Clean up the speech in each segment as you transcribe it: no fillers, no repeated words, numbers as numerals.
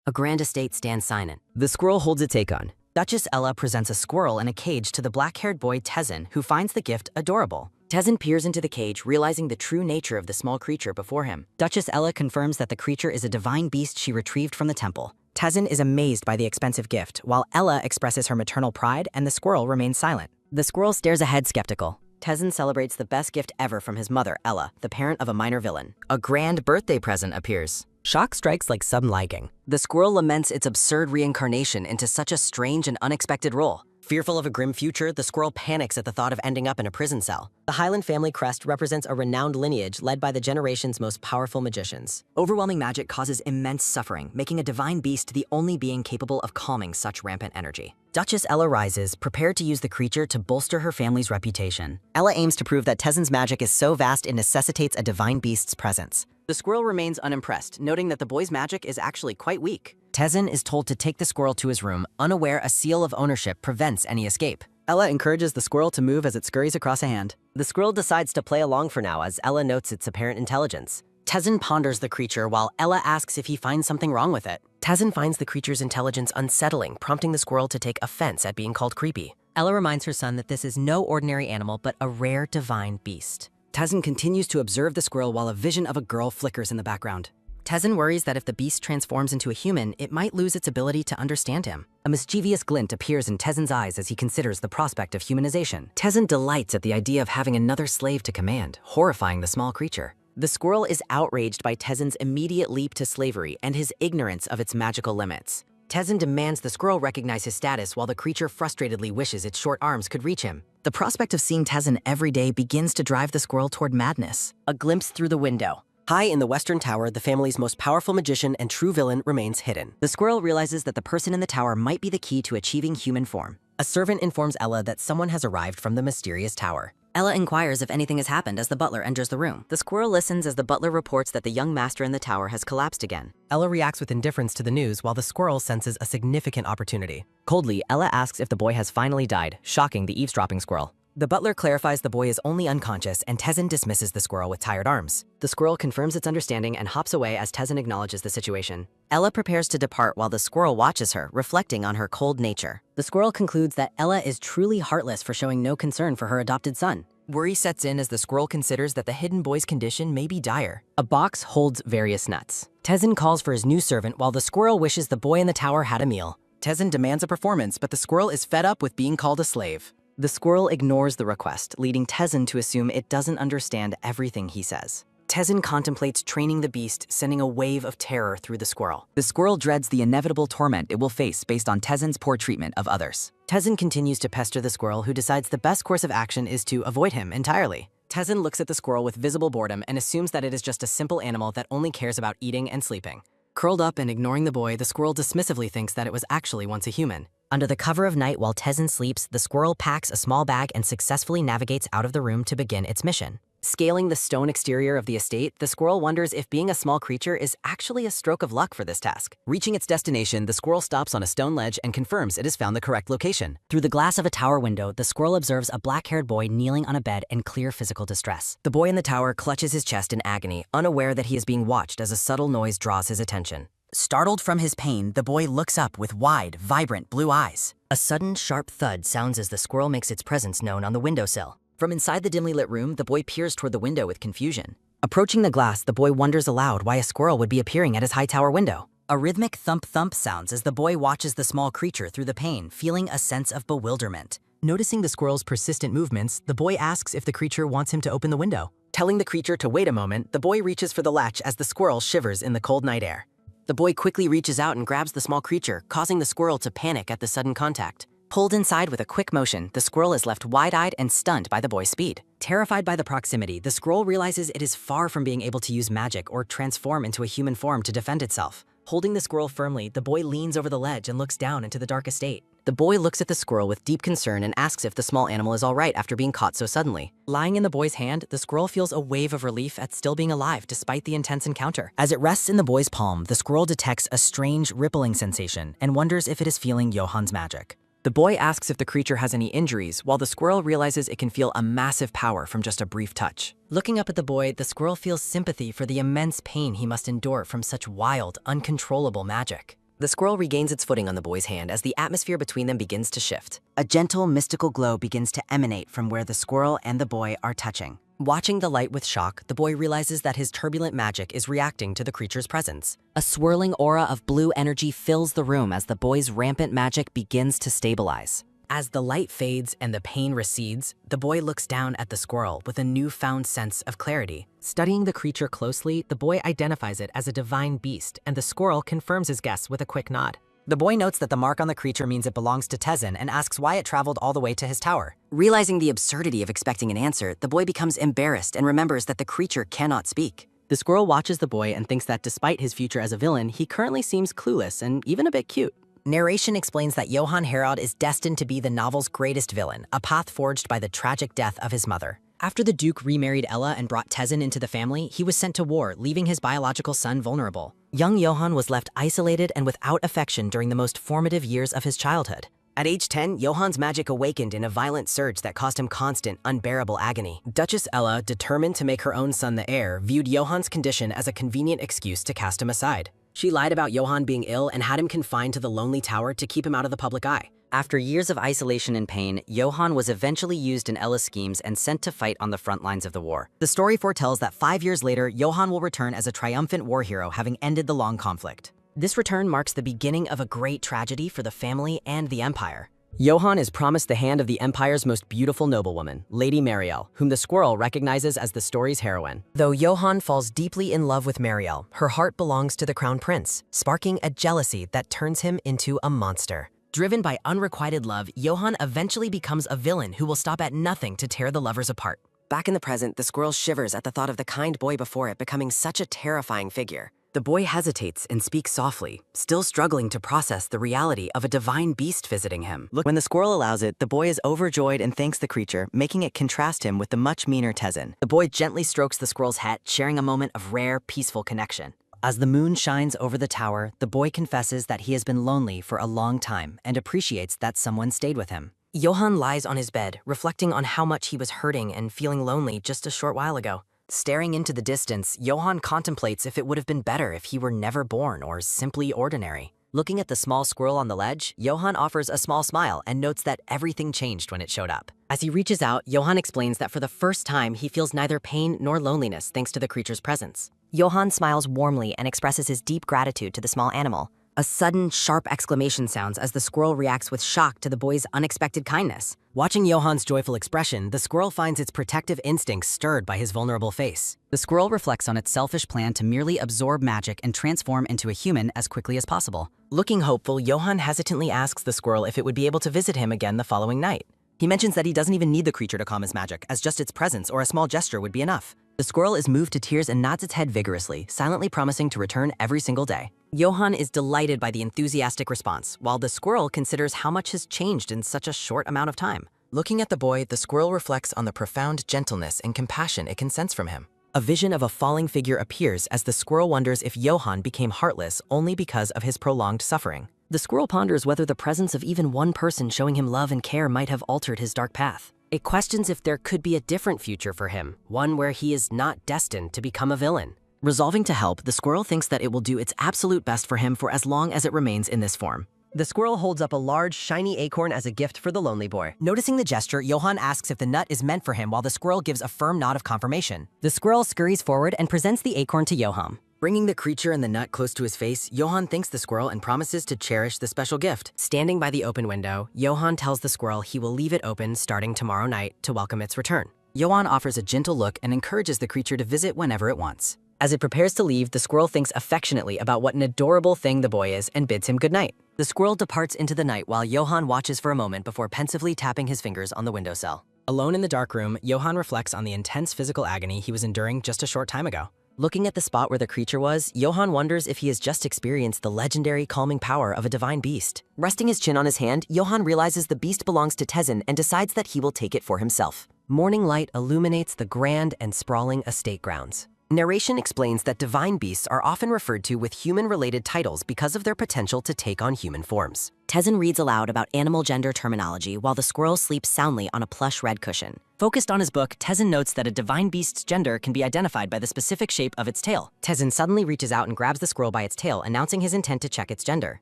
A grand estate stands silent. The squirrel holds its acorn. Duchess Ella presents a squirrel in a cage to the black-haired boy Tezen, who finds the gift adorable. Tezen peers into the cage, realizing the true nature of the small creature before him. Duchess Ella confirms that the creature is a divine beast she retrieved from the temple. Tezen is amazed by the expensive gift, while Ella expresses her maternal pride and the squirrel remains silent. The squirrel stares ahead skeptical. Tezen celebrates the best gift ever from his mother, Ella, the parent of a minor villain. A grand birthday present appears. Shock strikes like sudden liking. The squirrel laments its absurd reincarnation into such a strange and unexpected role. Fearful of a grim future, the squirrel panics at the thought of ending up in a prison cell. The Highland family crest represents a renowned lineage led by the generation's most powerful magicians. Overwhelming magic causes immense suffering, making a divine beast the only being capable of calming such rampant energy. Duchess Ella rises, prepared to use the creature to bolster her family's reputation. Ella aims to prove that Tezen's magic is so vast it necessitates a divine beast's presence. The squirrel remains unimpressed, noting that the boy's magic is actually quite weak. Tezen is told to take the squirrel to his room, unaware a seal of ownership prevents any escape. Ella encourages the squirrel to move as it scurries across a hand. The squirrel decides to play along for now as Ella notes its apparent intelligence. Tezen ponders the creature while Ella asks if he finds something wrong with it. Tezen finds the creature's intelligence unsettling, prompting the squirrel to take offense at being called creepy. Ella reminds her son that this is no ordinary animal but a rare divine beast. Tezen continues to observe the squirrel while a vision of a girl flickers in the background. Tezen worries that if the beast transforms into a human, it might lose its ability to understand him. A mischievous glint appears in Tezen's eyes as he considers the prospect of humanization. Tezen delights at the idea of having another slave to command, horrifying the small creature. The squirrel is outraged by Tezen's immediate leap to slavery and his ignorance of its magical limits. Tezen demands the squirrel recognize his status while the creature frustratedly wishes its short arms could reach him. The prospect of seeing Tezen every day begins to drive the squirrel toward madness. A glimpse through the window. High in the western tower, the family's most powerful magician and true villain remains hidden. The squirrel realizes that the person in the tower might be the key to achieving human form. A servant informs Ella that someone has arrived from the mysterious tower. Ella inquires if anything has happened as the butler enters the room. The squirrel listens as the butler reports that the young master in the tower has collapsed again. Ella reacts with indifference to the news while the squirrel senses a significant opportunity. Coldly, Ella asks if the boy has finally died, shocking the eavesdropping squirrel. The butler clarifies the boy is only unconscious, and Tezen dismisses the squirrel with tired arms. The squirrel confirms its understanding and hops away as Tezen acknowledges the situation. Ella prepares to depart while the squirrel watches her, reflecting on her cold nature. The squirrel concludes that Ella is truly heartless for showing no concern for her adopted son. Worry sets in as the squirrel considers that the hidden boy's condition may be dire. A box holds various nuts. Tezen calls for his new servant while the squirrel wishes the boy in the tower had a meal. Tezen demands a performance, but the squirrel is fed up with being called a slave. The squirrel ignores the request, leading Tezen to assume it doesn't understand everything he says. Tezen contemplates training the beast, sending a wave of terror through the squirrel. The squirrel dreads the inevitable torment it will face based on Tezen's poor treatment of others. Tezen continues to pester the squirrel, who decides the best course of action is to avoid him entirely. Tezen looks at the squirrel with visible boredom and assumes that it is just a simple animal that only cares about eating and sleeping. Curled up and ignoring the boy, the squirrel dismissively thinks that it was actually once a human. Under the cover of night while Tezen sleeps, the squirrel packs a small bag and successfully navigates out of the room to begin its mission. Scaling the stone exterior of the estate, the squirrel wonders if being a small creature is actually a stroke of luck for this task. Reaching its destination, the squirrel stops on a stone ledge and confirms it has found the correct location. Through the glass of a tower window, the squirrel observes a black-haired boy kneeling on a bed in clear physical distress. The boy in the tower clutches his chest in agony, unaware that he is being watched as a subtle noise draws his attention. Startled from his pain, the boy looks up with wide, vibrant blue eyes. A sudden, sharp thud sounds as the squirrel makes its presence known on the windowsill. From inside the dimly lit room, the boy peers toward the window with confusion. Approaching the glass, the boy wonders aloud why a squirrel would be appearing at his high tower window. A rhythmic thump-thump sounds as the boy watches the small creature through the pane, feeling a sense of bewilderment. Noticing the squirrel's persistent movements, the boy asks if the creature wants him to open the window. Telling the creature to wait a moment, the boy reaches for the latch as the squirrel shivers in the cold night air. The boy quickly reaches out and grabs the small creature, causing the squirrel to panic at the sudden contact. Pulled inside with a quick motion, the squirrel is left wide-eyed and stunned by the boy's speed. Terrified by the proximity, the squirrel realizes it is far from being able to use magic or transform into a human form to defend itself. Holding the squirrel firmly, the boy leans over the ledge and looks down into the dark estate. The boy looks at the squirrel with deep concern and asks if the small animal is all right after being caught so suddenly. Lying in the boy's hand, the squirrel feels a wave of relief at still being alive despite the intense encounter. As it rests in the boy's palm, the squirrel detects a strange rippling sensation and wonders if it is feeling Johan's magic. The boy asks if the creature has any injuries, while the squirrel realizes it can feel a massive power from just a brief touch. Looking up at the boy, the squirrel feels sympathy for the immense pain he must endure from such wild, uncontrollable magic. The squirrel regains its footing on the boy's hand as the atmosphere between them begins to shift. A gentle, mystical glow begins to emanate from where the squirrel and the boy are touching. Watching the light with shock, the boy realizes that his turbulent magic is reacting to the creature's presence. A swirling aura of blue energy fills the room as the boy's rampant magic begins to stabilize. As the light fades and the pain recedes, the boy looks down at the squirrel with a newfound sense of clarity. Studying the creature closely, the boy identifies it as a divine beast, and the squirrel confirms his guess with a quick nod. The boy notes that the mark on the creature means it belongs to Tezen and asks why it traveled all the way to his tower. Realizing the absurdity of expecting an answer, the boy becomes embarrassed and remembers that the creature cannot speak. The squirrel watches the boy and thinks that despite his future as a villain, he currently seems clueless and even a bit cute. Narration explains that Johann Harald is destined to be the novel's greatest villain, a path forged by the tragic death of his mother. After the Duke remarried Ella and brought Tezen into the family, he was sent to war, leaving his biological son vulnerable. Young Johann was left isolated and without affection during the most formative years of his childhood. At age 10, Johann's magic awakened in a violent surge that caused him constant, unbearable agony. Duchess Ella, determined to make her own son the heir, viewed Johann's condition as a convenient excuse to cast him aside. She lied about Johann being ill and had him confined to the lonely tower to keep him out of the public eye. After years of isolation and pain, Johann was eventually used in Ella's schemes and sent to fight on the front lines of the war. The story foretells that 5 years later, Johann will return as a triumphant war hero, having ended the long conflict. This return marks the beginning of a great tragedy for the family and the empire. Johann is promised the hand of the empire's most beautiful noblewoman, Lady Marielle, whom the squirrel recognizes as the story's heroine. Though Johann falls deeply in love with Marielle, her heart belongs to the crown prince, sparking a jealousy that turns him into a monster. Driven by unrequited love, Johann eventually becomes a villain who will stop at nothing to tear the lovers apart. Back in the present, the squirrel shivers at the thought of the kind boy before it becoming such a terrifying figure. The boy hesitates and speaks softly, still struggling to process the reality of a divine beast visiting him. When the squirrel allows it, the boy is overjoyed and thanks the creature, making it contrast him with the much meaner Tezen. The boy gently strokes the squirrel's head, sharing a moment of rare, peaceful connection. As the moon shines over the tower, the boy confesses that he has been lonely for a long time and appreciates that someone stayed with him. Johann lies on his bed, reflecting on how much he was hurting and feeling lonely just a short while ago. Staring into the distance, Johann contemplates if it would have been better if he were never born or simply ordinary. Looking at the small squirrel on the ledge, Johann offers a small smile and notes that everything changed when it showed up. As he reaches out, Johann explains that for the first time he feels neither pain nor loneliness thanks to the creature's presence. Johann smiles warmly and expresses his deep gratitude to the small animal. A sudden, sharp exclamation sounds as the squirrel reacts with shock to the boy's unexpected kindness. Watching Johann's joyful expression, the squirrel finds its protective instincts stirred by his vulnerable face. The squirrel reflects on its selfish plan to merely absorb magic and transform into a human as quickly as possible. Looking hopeful, Johann hesitantly asks the squirrel if it would be able to visit him again the following night. He mentions that he doesn't even need the creature to calm his magic, as just its presence or a small gesture would be enough. The squirrel is moved to tears and nods its head vigorously, silently promising to return every single day. Johann is delighted by the enthusiastic response, while the squirrel considers how much has changed in such a short amount of time. Looking at the boy, the squirrel reflects on the profound gentleness and compassion it can sense from him. A vision of a falling figure appears as the squirrel wonders if Johann became heartless only because of his prolonged suffering. The squirrel ponders whether the presence of even one person showing him love and care might have altered his dark path. It questions if there could be a different future for him, one where he is not destined to become a villain. Resolving to help, the squirrel thinks that it will do its absolute best for him for as long as it remains in this form. The squirrel holds up a large, shiny acorn as a gift for the lonely boy. Noticing the gesture, Johann asks if the nut is meant for him while the squirrel gives a firm nod of confirmation. The squirrel scurries forward and presents the acorn to Johann. Bringing the creature and the nut close to his face, Johann thanks the squirrel and promises to cherish the special gift. Standing by the open window, Johann tells the squirrel he will leave it open starting tomorrow night to welcome its return. Johann offers a gentle look and encourages the creature to visit whenever it wants. As it prepares to leave, the squirrel thinks affectionately about what an adorable thing the boy is and bids him goodnight. The squirrel departs into the night while Johann watches for a moment before pensively tapping his fingers on the windowsill. Alone in the dark room, Johann reflects on the intense physical agony he was enduring just a short time ago. Looking at the spot where the creature was, Johann wonders if he has just experienced the legendary calming power of a divine beast. Resting his chin on his hand, Johann realizes the beast belongs to Tezen and decides that he will take it for himself. Morning light illuminates the grand and sprawling estate grounds. Narration explains that divine beasts are often referred to with human-related titles because of their potential to take on human forms. Tezen reads aloud about animal gender terminology while the squirrel sleeps soundly on a plush red cushion. Focused on his book, Tezen notes that a divine beast's gender can be identified by the specific shape of its tail. Tezen suddenly reaches out and grabs the squirrel by its tail, announcing his intent to check its gender.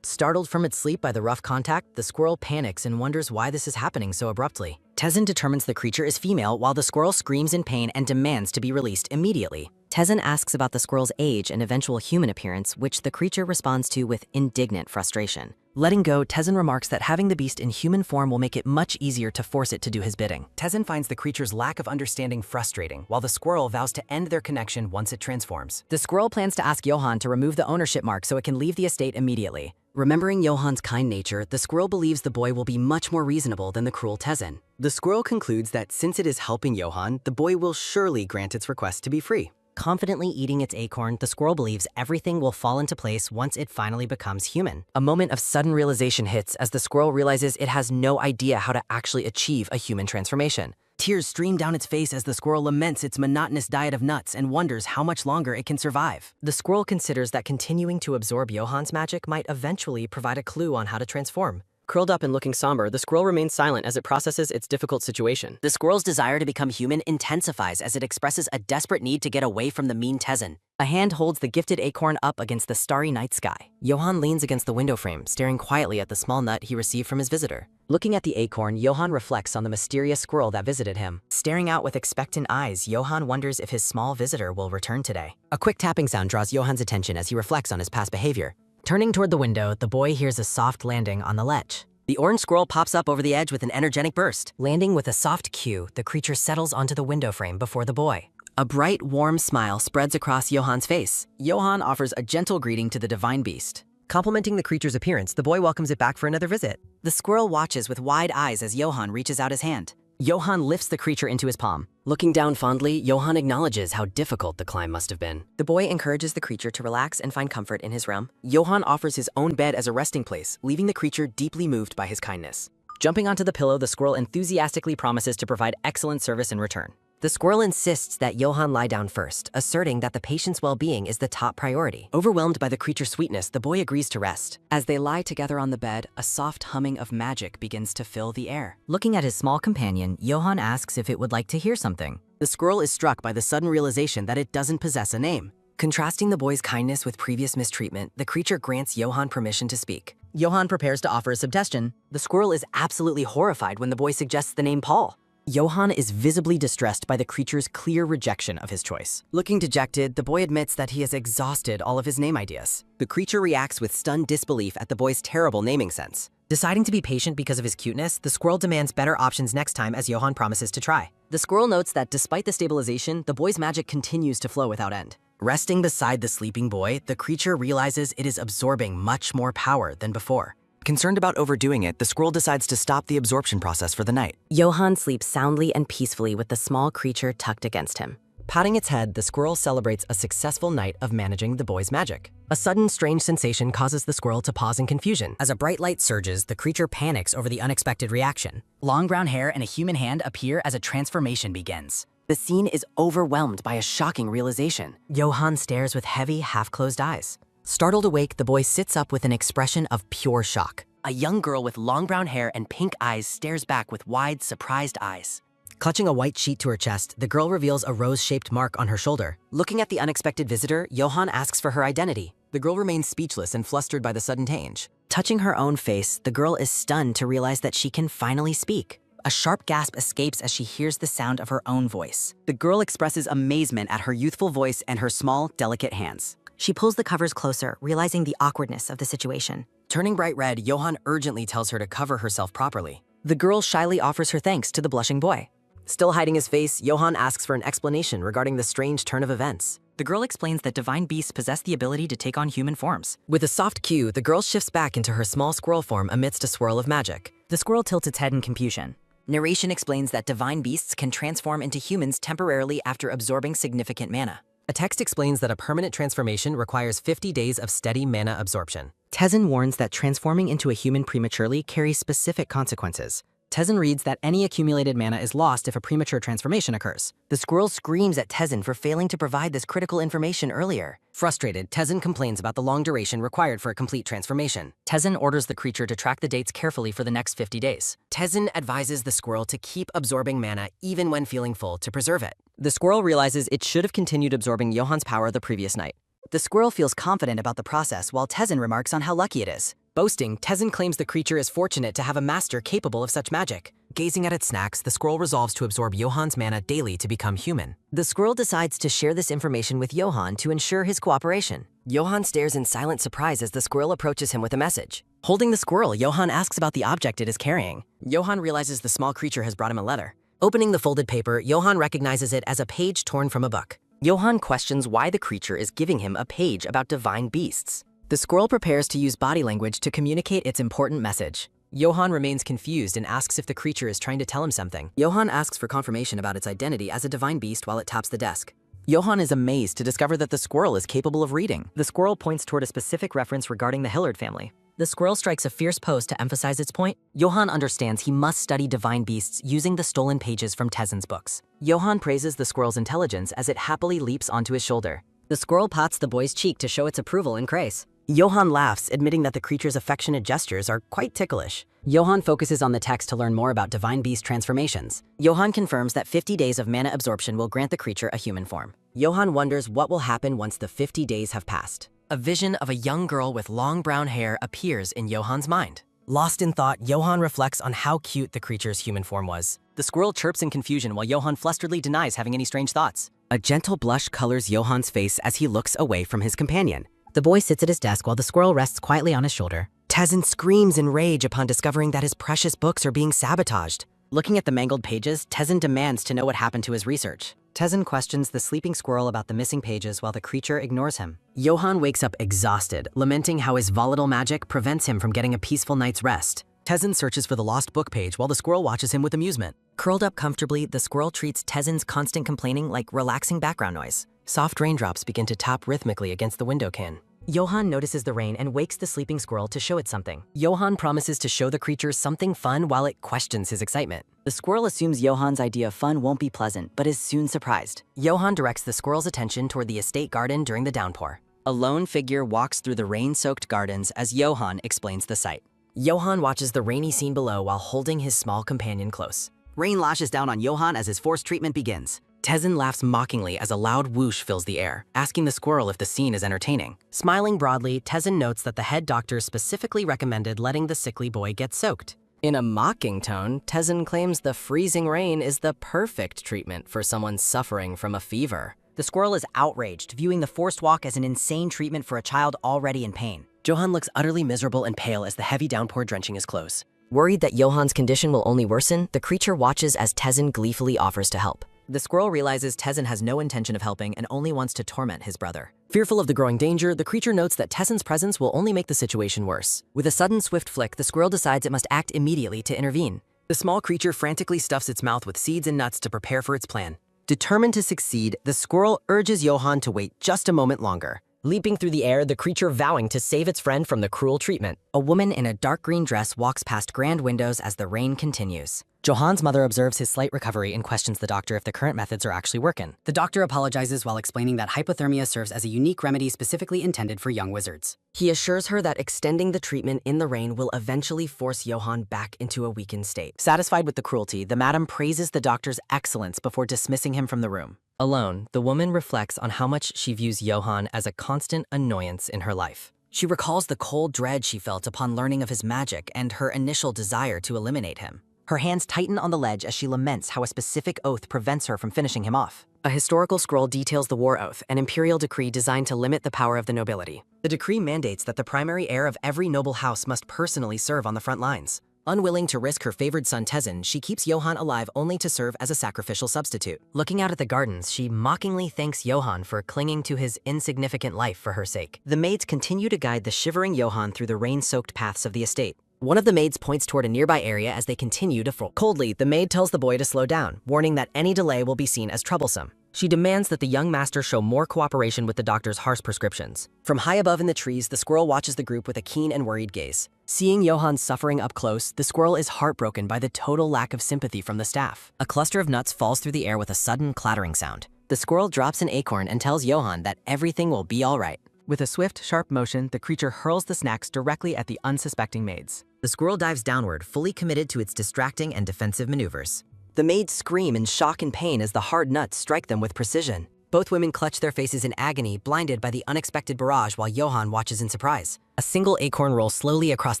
Startled from its sleep by the rough contact, the squirrel panics and wonders why this is happening so abruptly. Tezen determines the creature is female while the squirrel screams in pain and demands to be released immediately. Tezen asks about the squirrel's age and eventual human appearance, which the creature responds to with indignant frustration. Letting go, Tezen remarks that having the beast in human form will make it much easier to force it to do his bidding. Tezen finds the creature's lack of understanding frustrating, while the squirrel vows to end their connection once it transforms. The squirrel plans to ask Johan to remove the ownership mark so it can leave the estate immediately. Remembering Johan's kind nature, the squirrel believes the boy will be much more reasonable than the cruel Tezen. The squirrel concludes that since it is helping Johan, the boy will surely grant its request to be free. Confidently eating its acorn, the squirrel believes everything will fall into place once it finally becomes human. A moment of sudden realization hits as the squirrel realizes it has no idea how to actually achieve a human transformation. Tears stream down its face as the squirrel laments its monotonous diet of nuts and wonders how much longer it can survive. The squirrel considers that continuing to absorb Johan's magic might eventually provide a clue on how to transform. Curled up and looking somber, the squirrel remains silent as it processes its difficult situation. The squirrel's desire to become human intensifies as it expresses a desperate need to get away from the mean Tezen. A hand holds the gifted acorn up against the starry night sky. Johan leans against the window frame, staring quietly at the small nut he received from his visitor. Looking at the acorn, Johan reflects on the mysterious squirrel that visited him. Staring out with expectant eyes, Johan wonders if his small visitor will return today. A quick tapping sound draws Johan's attention as he reflects on his past behavior. Turning toward the window, the boy hears a soft landing on the ledge. The orange squirrel pops up over the edge with an energetic burst. Landing with a soft cue, the creature settles onto the window frame before the boy. A bright, warm smile spreads across Johan's face. Johan offers a gentle greeting to the divine beast. Complimenting the creature's appearance, the boy welcomes it back for another visit. The squirrel watches with wide eyes as Johan reaches out his hand. Johan lifts the creature into his palm. Looking down fondly, Johan acknowledges how difficult the climb must have been. The boy encourages the creature to relax and find comfort in his realm. Johan offers his own bed as a resting place, leaving the creature deeply moved by his kindness. Jumping onto the pillow, the squirrel enthusiastically promises to provide excellent service in return. The squirrel insists that Johan lie down first, asserting that the patient's well-being is the top priority. Overwhelmed by the creature's sweetness, the boy agrees to rest. As they lie together on the bed, a soft humming of magic begins to fill the air. Looking at his small companion, Johan asks if it would like to hear something. The squirrel is struck by the sudden realization that it doesn't possess a name. Contrasting the boy's kindness with previous mistreatment, the creature grants Johan permission to speak. Johan prepares to offer a suggestion. The squirrel is absolutely horrified when the boy suggests the name Paul. Johan is visibly distressed by the creature's clear rejection of his choice. Looking dejected, the boy admits that he has exhausted all of his name ideas. The creature reacts with stunned disbelief at the boy's terrible naming sense. Deciding to be patient because of his cuteness, the squirrel demands better options next time as Johan promises to try. The squirrel notes that despite the stabilization, the boy's magic continues to flow without end. Resting beside the sleeping boy, the creature realizes it is absorbing much more power than before. Concerned about overdoing it, the squirrel decides to stop the absorption process for the night. Johan sleeps soundly and peacefully with the small creature tucked against him. Patting its head, the squirrel celebrates a successful night of managing the boy's magic. A sudden, strange sensation causes the squirrel to pause in confusion. As a bright light surges, the creature panics over the unexpected reaction. Long brown hair and a human hand appear as a transformation begins. The scene is overwhelmed by a shocking realization. Johan stares with heavy, half-closed eyes. Startled awake, the boy sits up with an expression of pure shock. A young girl with long brown hair and pink eyes stares back with wide, surprised eyes. Clutching a white sheet to her chest, the girl reveals a rose-shaped mark on her shoulder. Looking at the unexpected visitor, Johan asks for her identity. The girl remains speechless and flustered by the sudden change. Touching her own face, the girl is stunned to realize that she can finally speak. A sharp gasp escapes as she hears the sound of her own voice. The girl expresses amazement at her youthful voice and her small, delicate hands. She pulls the covers closer, realizing the awkwardness of the situation. Turning bright red, Johan urgently tells her to cover herself properly. The girl shyly offers her thanks to the blushing boy. Still hiding his face, Johan asks for an explanation regarding the strange turn of events. The girl explains that divine beasts possess the ability to take on human forms. With a soft cue, the girl shifts back into her small squirrel form amidst a swirl of magic. The squirrel tilts its head in confusion. Narration explains that divine beasts can transform into humans temporarily after absorbing significant mana. A text explains that a permanent transformation requires 50 days of steady mana absorption. Tezen warns that transforming into a human prematurely carries specific consequences. Tezen reads that any accumulated mana is lost if a premature transformation occurs. The squirrel screams at Tezen for failing to provide this critical information earlier. Frustrated, Tezen complains about the long duration required for a complete transformation. Tezen orders the creature to track the dates carefully for the next 50 days. Tezen advises the squirrel to keep absorbing mana even when feeling full to preserve it. The squirrel realizes it should have continued absorbing Johan's power the previous night. The squirrel feels confident about the process while Tezen remarks on how lucky it is. Boasting, Tezen claims the creature is fortunate to have a master capable of such magic. Gazing at its snacks, the squirrel resolves to absorb Johan's mana daily to become human. The squirrel decides to share this information with Johan to ensure his cooperation. Johan stares in silent surprise as the squirrel approaches him with a message. Holding the squirrel, Johan asks about the object it is carrying. Johan realizes the small creature has brought him a letter. Opening the folded paper, Johan recognizes it as a page torn from a book. Johan questions why the creature is giving him a page about divine beasts. The squirrel prepares to use body language to communicate its important message. Johan remains confused and asks if the creature is trying to tell him something. Johan asks for confirmation about its identity as a divine beast while it taps the desk. Johan is amazed to discover that the squirrel is capable of reading. The squirrel points toward a specific reference regarding the Hillard family. The squirrel strikes a fierce pose to emphasize its point. Johan understands he must study divine beasts using the stolen pages from Tezen's books. Johan praises the squirrel's intelligence as it happily leaps onto his shoulder. The squirrel pats the boy's cheek to show its approval and praise. Johan laughs, admitting that the creature's affectionate gestures are quite ticklish. Johan focuses on the text to learn more about divine beast transformations. Johan confirms that 50 days of mana absorption will grant the creature a human form. Johan wonders what will happen once the 50 days have passed. A vision of a young girl with long brown hair appears in Johan's mind. Lost in thought, Johan reflects on how cute the creature's human form was. The squirrel chirps in confusion while Johan flusteredly denies having any strange thoughts. A gentle blush colors Johan's face as he looks away from his companion. The boy sits at his desk while the squirrel rests quietly on his shoulder. Tezen screams in rage upon discovering that his precious books are being sabotaged. Looking at the mangled pages, Tezen demands to know what happened to his research. Tezen questions the sleeping squirrel about the missing pages while the creature ignores him. Johan wakes up exhausted, lamenting how his volatile magic prevents him from getting a peaceful night's rest. Tezen searches for the lost book page while the squirrel watches him with amusement. Curled up comfortably, the squirrel treats Tezen's constant complaining like relaxing background noise. Soft raindrops begin to tap rhythmically against the window pane. Johan notices the rain and wakes the sleeping squirrel to show it something. Johan promises to show the creature something fun while it questions his excitement. The squirrel assumes Johan's idea of fun won't be pleasant, but is soon surprised. Johan directs the squirrel's attention toward the estate garden during the downpour. A lone figure walks through the rain-soaked gardens as Johan explains the sight. Johan watches the rainy scene below while holding his small companion close. Rain lashes down on Johan as his forced treatment begins. Tezen laughs mockingly as a loud whoosh fills the air, asking the squirrel if the scene is entertaining. Smiling broadly, Tezen notes that the head doctor specifically recommended letting the sickly boy get soaked. In a mocking tone, Tezen claims the freezing rain is the perfect treatment for someone suffering from a fever. The squirrel is outraged, viewing the forced walk as an insane treatment for a child already in pain. Johan looks utterly miserable and pale as the heavy downpour drenching his clothes. Worried that Johan's condition will only worsen, the creature watches as Tezen gleefully offers to help. The squirrel realizes Tezen has no intention of helping and only wants to torment his brother. Fearful of the growing danger, the creature notes that Tezen's presence will only make the situation worse. With a sudden swift flick, the squirrel decides it must act immediately to intervene. The small creature frantically stuffs its mouth with seeds and nuts to prepare for its plan. Determined to succeed, the squirrel urges Johan to wait just a moment longer. Leaping through the air, the creature vowing to save its friend from the cruel treatment. A woman in a dark green dress walks past grand windows as the rain continues. Johan's mother observes his slight recovery and questions the doctor if the current methods are actually working. The doctor apologizes while explaining that hypothermia serves as a unique remedy specifically intended for young wizards. He assures her that extending the treatment in the rain will eventually force Johan back into a weakened state. Satisfied with the cruelty, the madam praises the doctor's excellence before dismissing him from the room. Alone, the woman reflects on how much she views Johan as a constant annoyance in her life. She recalls the cold dread she felt upon learning of his magic and her initial desire to eliminate him. Her hands tighten on the ledge as she laments how a specific oath prevents her from finishing him off. A historical scroll details the war oath, an imperial decree designed to limit the power of the nobility. The decree mandates that the primary heir of every noble house must personally serve on the front lines. Unwilling to risk her favored son Tezen, she keeps Johan alive only to serve as a sacrificial substitute. Looking out at the gardens, she mockingly thanks Johan for clinging to his insignificant life for her sake. The maids continue to guide the shivering Johan through the rain-soaked paths of the estate. One of the maids points toward a nearby area as they continue to fall. Coldly, the maid tells the boy to slow down, warning that any delay will be seen as troublesome. She demands that the young master show more cooperation with the doctor's harsh prescriptions. From high above in the trees, the squirrel watches the group with a keen and worried gaze. Seeing Johan's suffering up close, the squirrel is heartbroken by the total lack of sympathy from the staff. A cluster of nuts falls through the air with a sudden clattering sound. The squirrel drops an acorn and tells Johan that everything will be all right. With a swift, sharp motion, the creature hurls the snacks directly at the unsuspecting maids. The squirrel dives downward, fully committed to its distracting and defensive maneuvers. The maids scream in shock and pain as the hard nuts strike them with precision. Both women clutch their faces in agony, blinded by the unexpected barrage while Johan watches in surprise. A single acorn rolls slowly across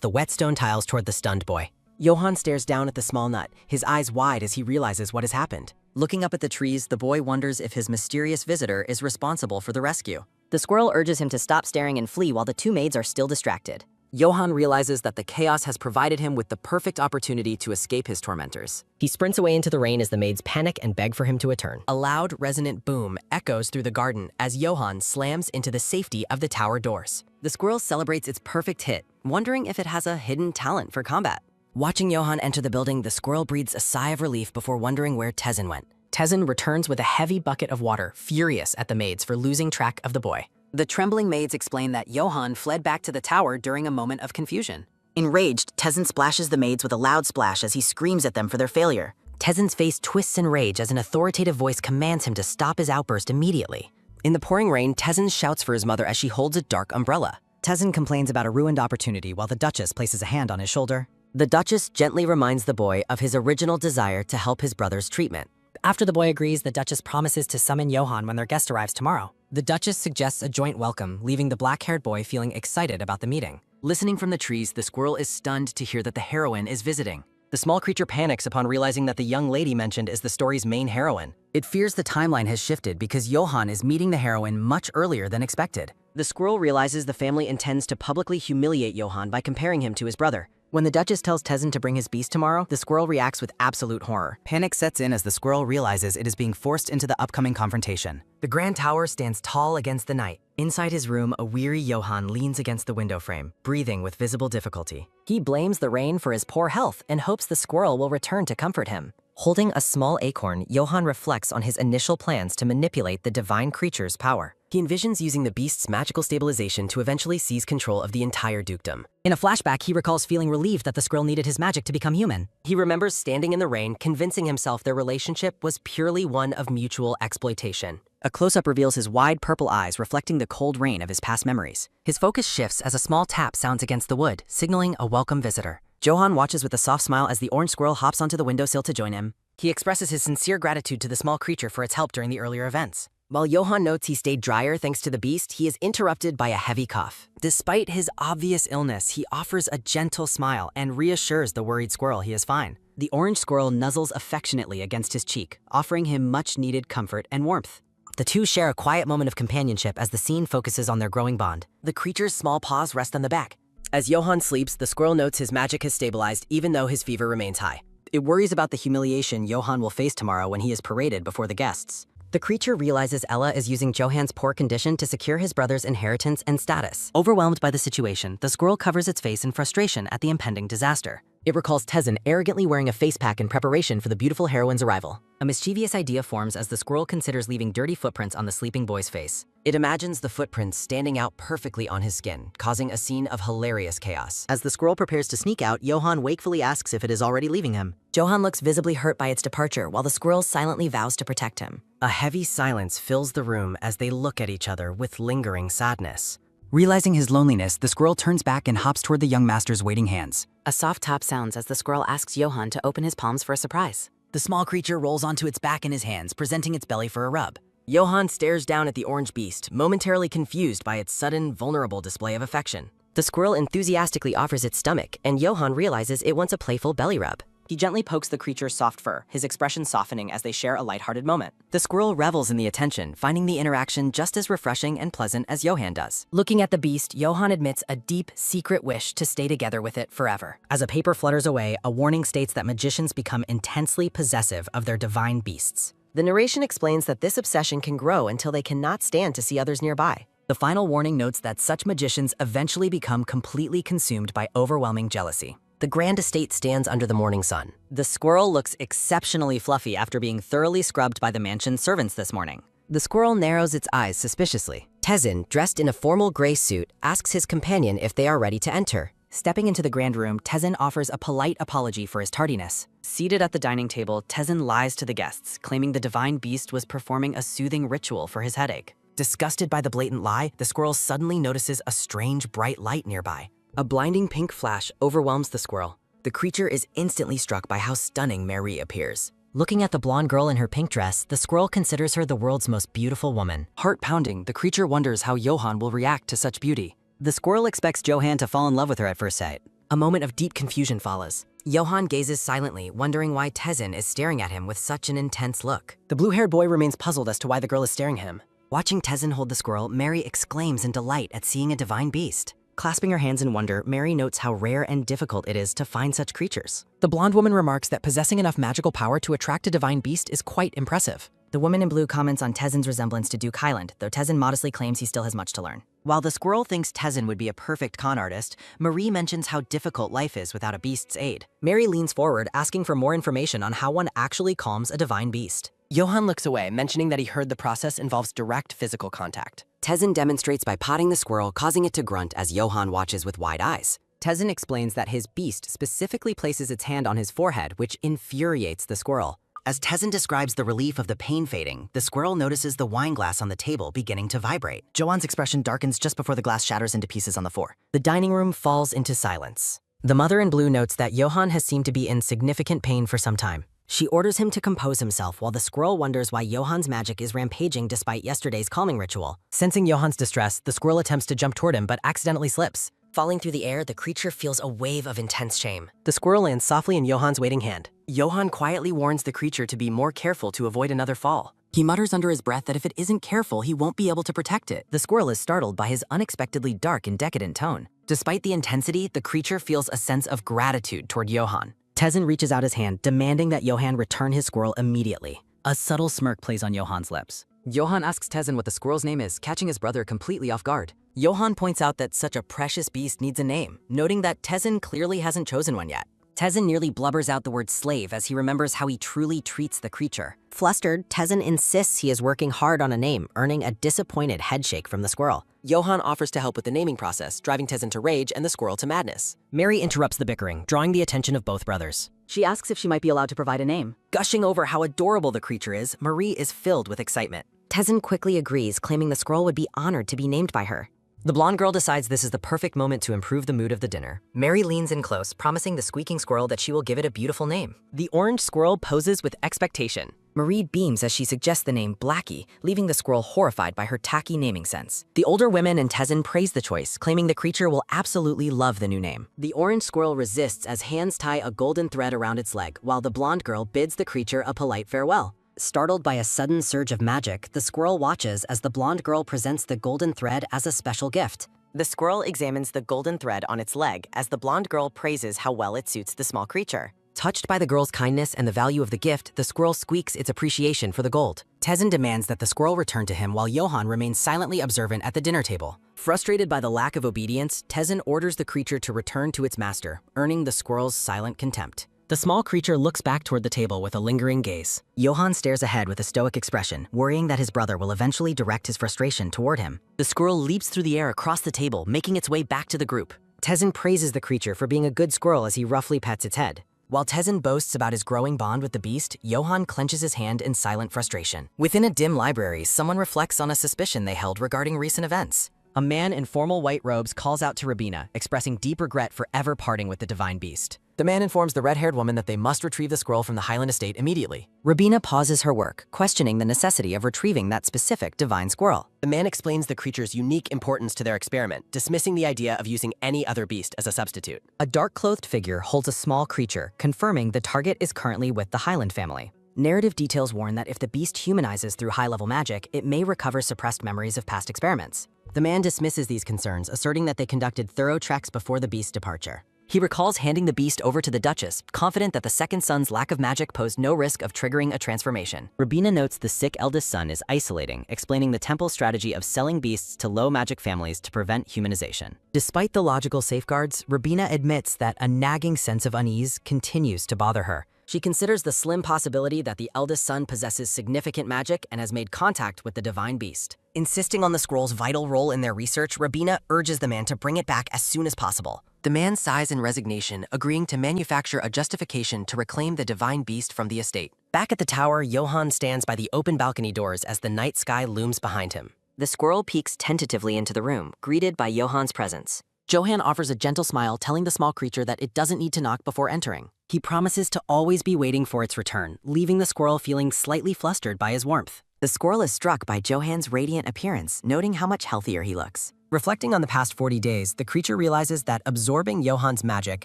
the wet stone tiles toward the stunned boy. Johan stares down at the small nut, his eyes wide as he realizes what has happened. Looking up at the trees, the boy wonders if his mysterious visitor is responsible for the rescue. The squirrel urges him to stop staring and flee while the two maids are still distracted. Johan realizes that the chaos has provided him with the perfect opportunity to escape his tormentors. He sprints away into the rain as the maids panic and beg for him to return. A loud, resonant boom echoes through the garden as Johan slams into the safety of the tower doors. The squirrel celebrates its perfect hit, wondering if it has a hidden talent for combat. Watching Johan enter the building, the squirrel breathes a sigh of relief before wondering where Tezen went. Tezen returns with a heavy bucket of water, furious at the maids for losing track of the boy. The trembling maids explain that Johan fled back to the tower during a moment of confusion. Enraged, Tezen splashes the maids with a loud splash as he screams at them for their failure. Tezen's face twists in rage as an authoritative voice commands him to stop his outburst immediately. In the pouring rain, Tezen shouts for his mother as she holds a dark umbrella. Tezen complains about a ruined opportunity while the Duchess places a hand on his shoulder. The Duchess gently reminds the boy of his original desire to help his brother's treatment. After the boy agrees, the Duchess promises to summon Johan when their guest arrives tomorrow. The Duchess suggests a joint welcome, leaving the black-haired boy feeling excited about the meeting. Listening from the trees, the squirrel is stunned to hear that the heroine is visiting. The small creature panics upon realizing that the young lady mentioned is the story's main heroine. It fears the timeline has shifted because Johan is meeting the heroine much earlier than expected. The squirrel realizes the family intends to publicly humiliate Johan by comparing him to his brother. When the Duchess tells Tezen to bring his beast tomorrow, the squirrel reacts with absolute horror. Panic sets in as the squirrel realizes it is being forced into the upcoming confrontation. The Grand Tower stands tall against the night. Inside his room, a weary Johan leans against the window frame, breathing with visible difficulty. He blames the rain for his poor health and hopes the squirrel will return to comfort him. Holding a small acorn, Johan reflects on his initial plans to manipulate the divine creature's power. He envisions using the beast's magical stabilization to eventually seize control of the entire dukedom. In a flashback, he recalls feeling relieved that the squirrel needed his magic to become human. He remembers standing in the rain, convincing himself their relationship was purely one of mutual exploitation. A close-up reveals his wide purple eyes reflecting the cold rain of his past memories. His focus shifts as a small tap sounds against the wood, signaling a welcome visitor. Johan watches with a soft smile as the orange squirrel hops onto the windowsill to join him. He expresses his sincere gratitude to the small creature for its help during the earlier events. While Johan notes he stayed drier thanks to the beast, he is interrupted by a heavy cough. Despite his obvious illness, he offers a gentle smile and reassures the worried squirrel he is fine. The orange squirrel nuzzles affectionately against his cheek, offering him much-needed comfort and warmth. The two share a quiet moment of companionship as the scene focuses on their growing bond. The creature's small paws rest on the back. As Johan sleeps, the squirrel notes his magic has stabilized even though his fever remains high. It worries about the humiliation Johan will face tomorrow when he is paraded before the guests. The creature realizes Ella is using Johan's poor condition to secure his brother's inheritance and status. Overwhelmed by the situation, the squirrel covers its face in frustration at the impending disaster. It recalls Tezen arrogantly wearing a face pack in preparation for the beautiful heroine's arrival. A mischievous idea forms as the squirrel considers leaving dirty footprints on the sleeping boy's face. It imagines the footprints standing out perfectly on his skin, causing a scene of hilarious chaos. As the squirrel prepares to sneak out, Johan wakefully asks if it is already leaving him. Johan looks visibly hurt by its departure, while the squirrel silently vows to protect him. A heavy silence fills the room as they look at each other with lingering sadness. Realizing his loneliness, the squirrel turns back and hops toward the young master's waiting hands. A soft tap sounds as the squirrel asks Johan to open his palms for a surprise. The small creature rolls onto its back in his hands, presenting its belly for a rub. Johan stares down at the orange beast, momentarily confused by its sudden, vulnerable display of affection. The squirrel enthusiastically offers its stomach, and Johan realizes it wants a playful belly rub. He gently pokes the creature's soft fur, his expression softening as they share a lighthearted moment. The squirrel revels in the attention, finding the interaction just as refreshing and pleasant as Johan does. Looking at the beast, Johan admits a deep, secret wish to stay together with it forever. As a paper flutters away, a warning states that magicians become intensely possessive of their divine beasts. The narration explains that this obsession can grow until they cannot stand to see others nearby. The final warning notes that such magicians eventually become completely consumed by overwhelming jealousy. The grand estate stands under the morning sun. The squirrel looks exceptionally fluffy after being thoroughly scrubbed by the mansion's servants this morning. The squirrel narrows its eyes suspiciously. Tezin, dressed in a formal gray suit, asks his companion if they are ready to enter. Stepping into the grand room, Tezin offers a polite apology for his tardiness. Seated at the dining table, Tezin lies to the guests, claiming the divine beast was performing a soothing ritual for his headache. Disgusted by the blatant lie, the squirrel suddenly notices a strange bright light nearby. A blinding pink flash overwhelms the squirrel. The creature is instantly struck by how stunning Mary appears. Looking at the blonde girl in her pink dress, the squirrel considers her the world's most beautiful woman. Heart-pounding, the creature wonders how Johann will react to such beauty. The squirrel expects Johann to fall in love with her at first sight. A moment of deep confusion follows. Johann gazes silently, wondering why Tezin is staring at him with such an intense look. The blue-haired boy remains puzzled as to why the girl is staring at him. Watching Tezin hold the squirrel, Mary exclaims in delight at seeing a divine beast. Clasping her hands in wonder, Mary notes how rare and difficult it is to find such creatures. The blonde woman remarks that possessing enough magical power to attract a divine beast is quite impressive. The woman in blue comments on Tezin's resemblance to Duke Highland, though Tezin modestly claims he still has much to learn. While the squirrel thinks Tezin would be a perfect con artist, Marie mentions how difficult life is without a beast's aid. Mary leans forward, asking for more information on how one actually calms a divine beast. Johann looks away, mentioning that he heard the process involves direct physical contact. Tezin demonstrates by potting the squirrel, causing it to grunt as Johann watches with wide eyes. Tezin explains that his beast specifically places its hand on his forehead, which infuriates the squirrel. As Tezin describes the relief of the pain fading, the squirrel notices the wine glass on the table beginning to vibrate. Johann's expression darkens just before the glass shatters into pieces on the floor. The dining room falls into silence. The mother in blue notes that Johann has seemed to be in significant pain for some time. She orders him to compose himself while the squirrel wonders why Johann's magic is rampaging despite yesterday's calming ritual. Sensing Johann's distress, the squirrel attempts to jump toward him but accidentally slips. Falling through the air, the creature feels a wave of intense shame. The squirrel lands softly in Johann's waiting hand. Johann quietly warns the creature to be more careful to avoid another fall. He mutters under his breath that if it isn't careful, he won't be able to protect it. The squirrel is startled by his unexpectedly dark and decadent tone. Despite the intensity, the creature feels a sense of gratitude toward Johann. Tezin reaches out his hand, demanding that Johann return his squirrel immediately. A subtle smirk plays on Johann's lips. Johann asks Tezin what the squirrel's name is, catching his brother completely off guard. Johann points out that such a precious beast needs a name, noting that Tezin clearly hasn't chosen one yet. Tezin nearly blubbers out the word slave as he remembers how he truly treats the creature. Flustered, Tezin insists he is working hard on a name, earning a disappointed headshake from the squirrel. Johann offers to help with the naming process, driving Tezin to rage and the squirrel to madness. Mary interrupts the bickering, drawing the attention of both brothers. She asks if she might be allowed to provide a name. Gushing over how adorable the creature is, Marie is filled with excitement. Tezin quickly agrees, claiming the squirrel would be honored to be named by her. The blonde girl decides this is the perfect moment to improve the mood of the dinner. Mary leans in close, promising the squeaking squirrel that she will give it a beautiful name. The orange squirrel poses with expectation. Marie beams as she suggests the name Blackie, leaving the squirrel horrified by her tacky naming sense. The older women and Tezin praise the choice, claiming the creature will absolutely love the new name. The orange squirrel resists as hands tie a golden thread around its leg, while the blonde girl bids the creature a polite farewell. Startled by a sudden surge of magic, the squirrel watches as the blonde girl presents the golden thread as a special gift. The squirrel examines the golden thread on its leg as the blonde girl praises how well it suits the small creature. Touched by the girl's kindness and the value of the gift, the squirrel squeaks its appreciation for the gold. Tezin demands that the squirrel return to him while Johann remains silently observant at the dinner table. Frustrated by the lack of obedience, Tezin orders the creature to return to its master, earning the squirrel's silent contempt. The small creature looks back toward the table with a lingering gaze. Johann stares ahead with a stoic expression, worrying that his brother will eventually direct his frustration toward him. The squirrel leaps through the air across the table, making its way back to the group. Tezin praises the creature for being a good squirrel as he roughly pets its head. While Tezin boasts about his growing bond with the beast, Johann clenches his hand in silent frustration. Within a dim library, someone reflects on a suspicion they held regarding recent events. A man in formal white robes calls out to Rabina, expressing deep regret for ever parting with the divine beast. The man informs the red-haired woman that they must retrieve the squirrel from the Highland estate immediately. Rabina pauses her work, questioning the necessity of retrieving that specific divine squirrel. The man explains the creature's unique importance to their experiment, dismissing the idea of using any other beast as a substitute. A dark-clothed figure holds a small creature, confirming the target is currently with the Highland family. Narrative details warn that if the beast humanizes through high-level magic, it may recover suppressed memories of past experiments. The man dismisses these concerns, asserting that they conducted thorough checks before the beast's departure. He recalls handing the beast over to the Duchess, confident that the second son's lack of magic posed no risk of triggering a transformation. Rabina notes the sick eldest son is isolating, explaining the temple's strategy of selling beasts to low magic families to prevent humanization. Despite the logical safeguards, Rabina admits that a nagging sense of unease continues to bother her. She considers the slim possibility that the eldest son possesses significant magic and has made contact with the divine beast. Insisting on the scroll's vital role in their research, Rabina urges the man to bring it back as soon as possible. The man sighs in resignation, agreeing to manufacture a justification to reclaim the divine beast from the estate. Back at the tower, Johann stands by the open balcony doors as the night sky looms behind him. The squirrel peeks tentatively into the room, greeted by Johann's presence. Johann offers a gentle smile, telling the small creature that it doesn't need to knock before entering. He promises to always be waiting for its return, leaving the squirrel feeling slightly flustered by his warmth. The squirrel is struck by Johann's radiant appearance, noting how much healthier he looks. Reflecting on the past 40 days, the creature realizes that absorbing Johann's magic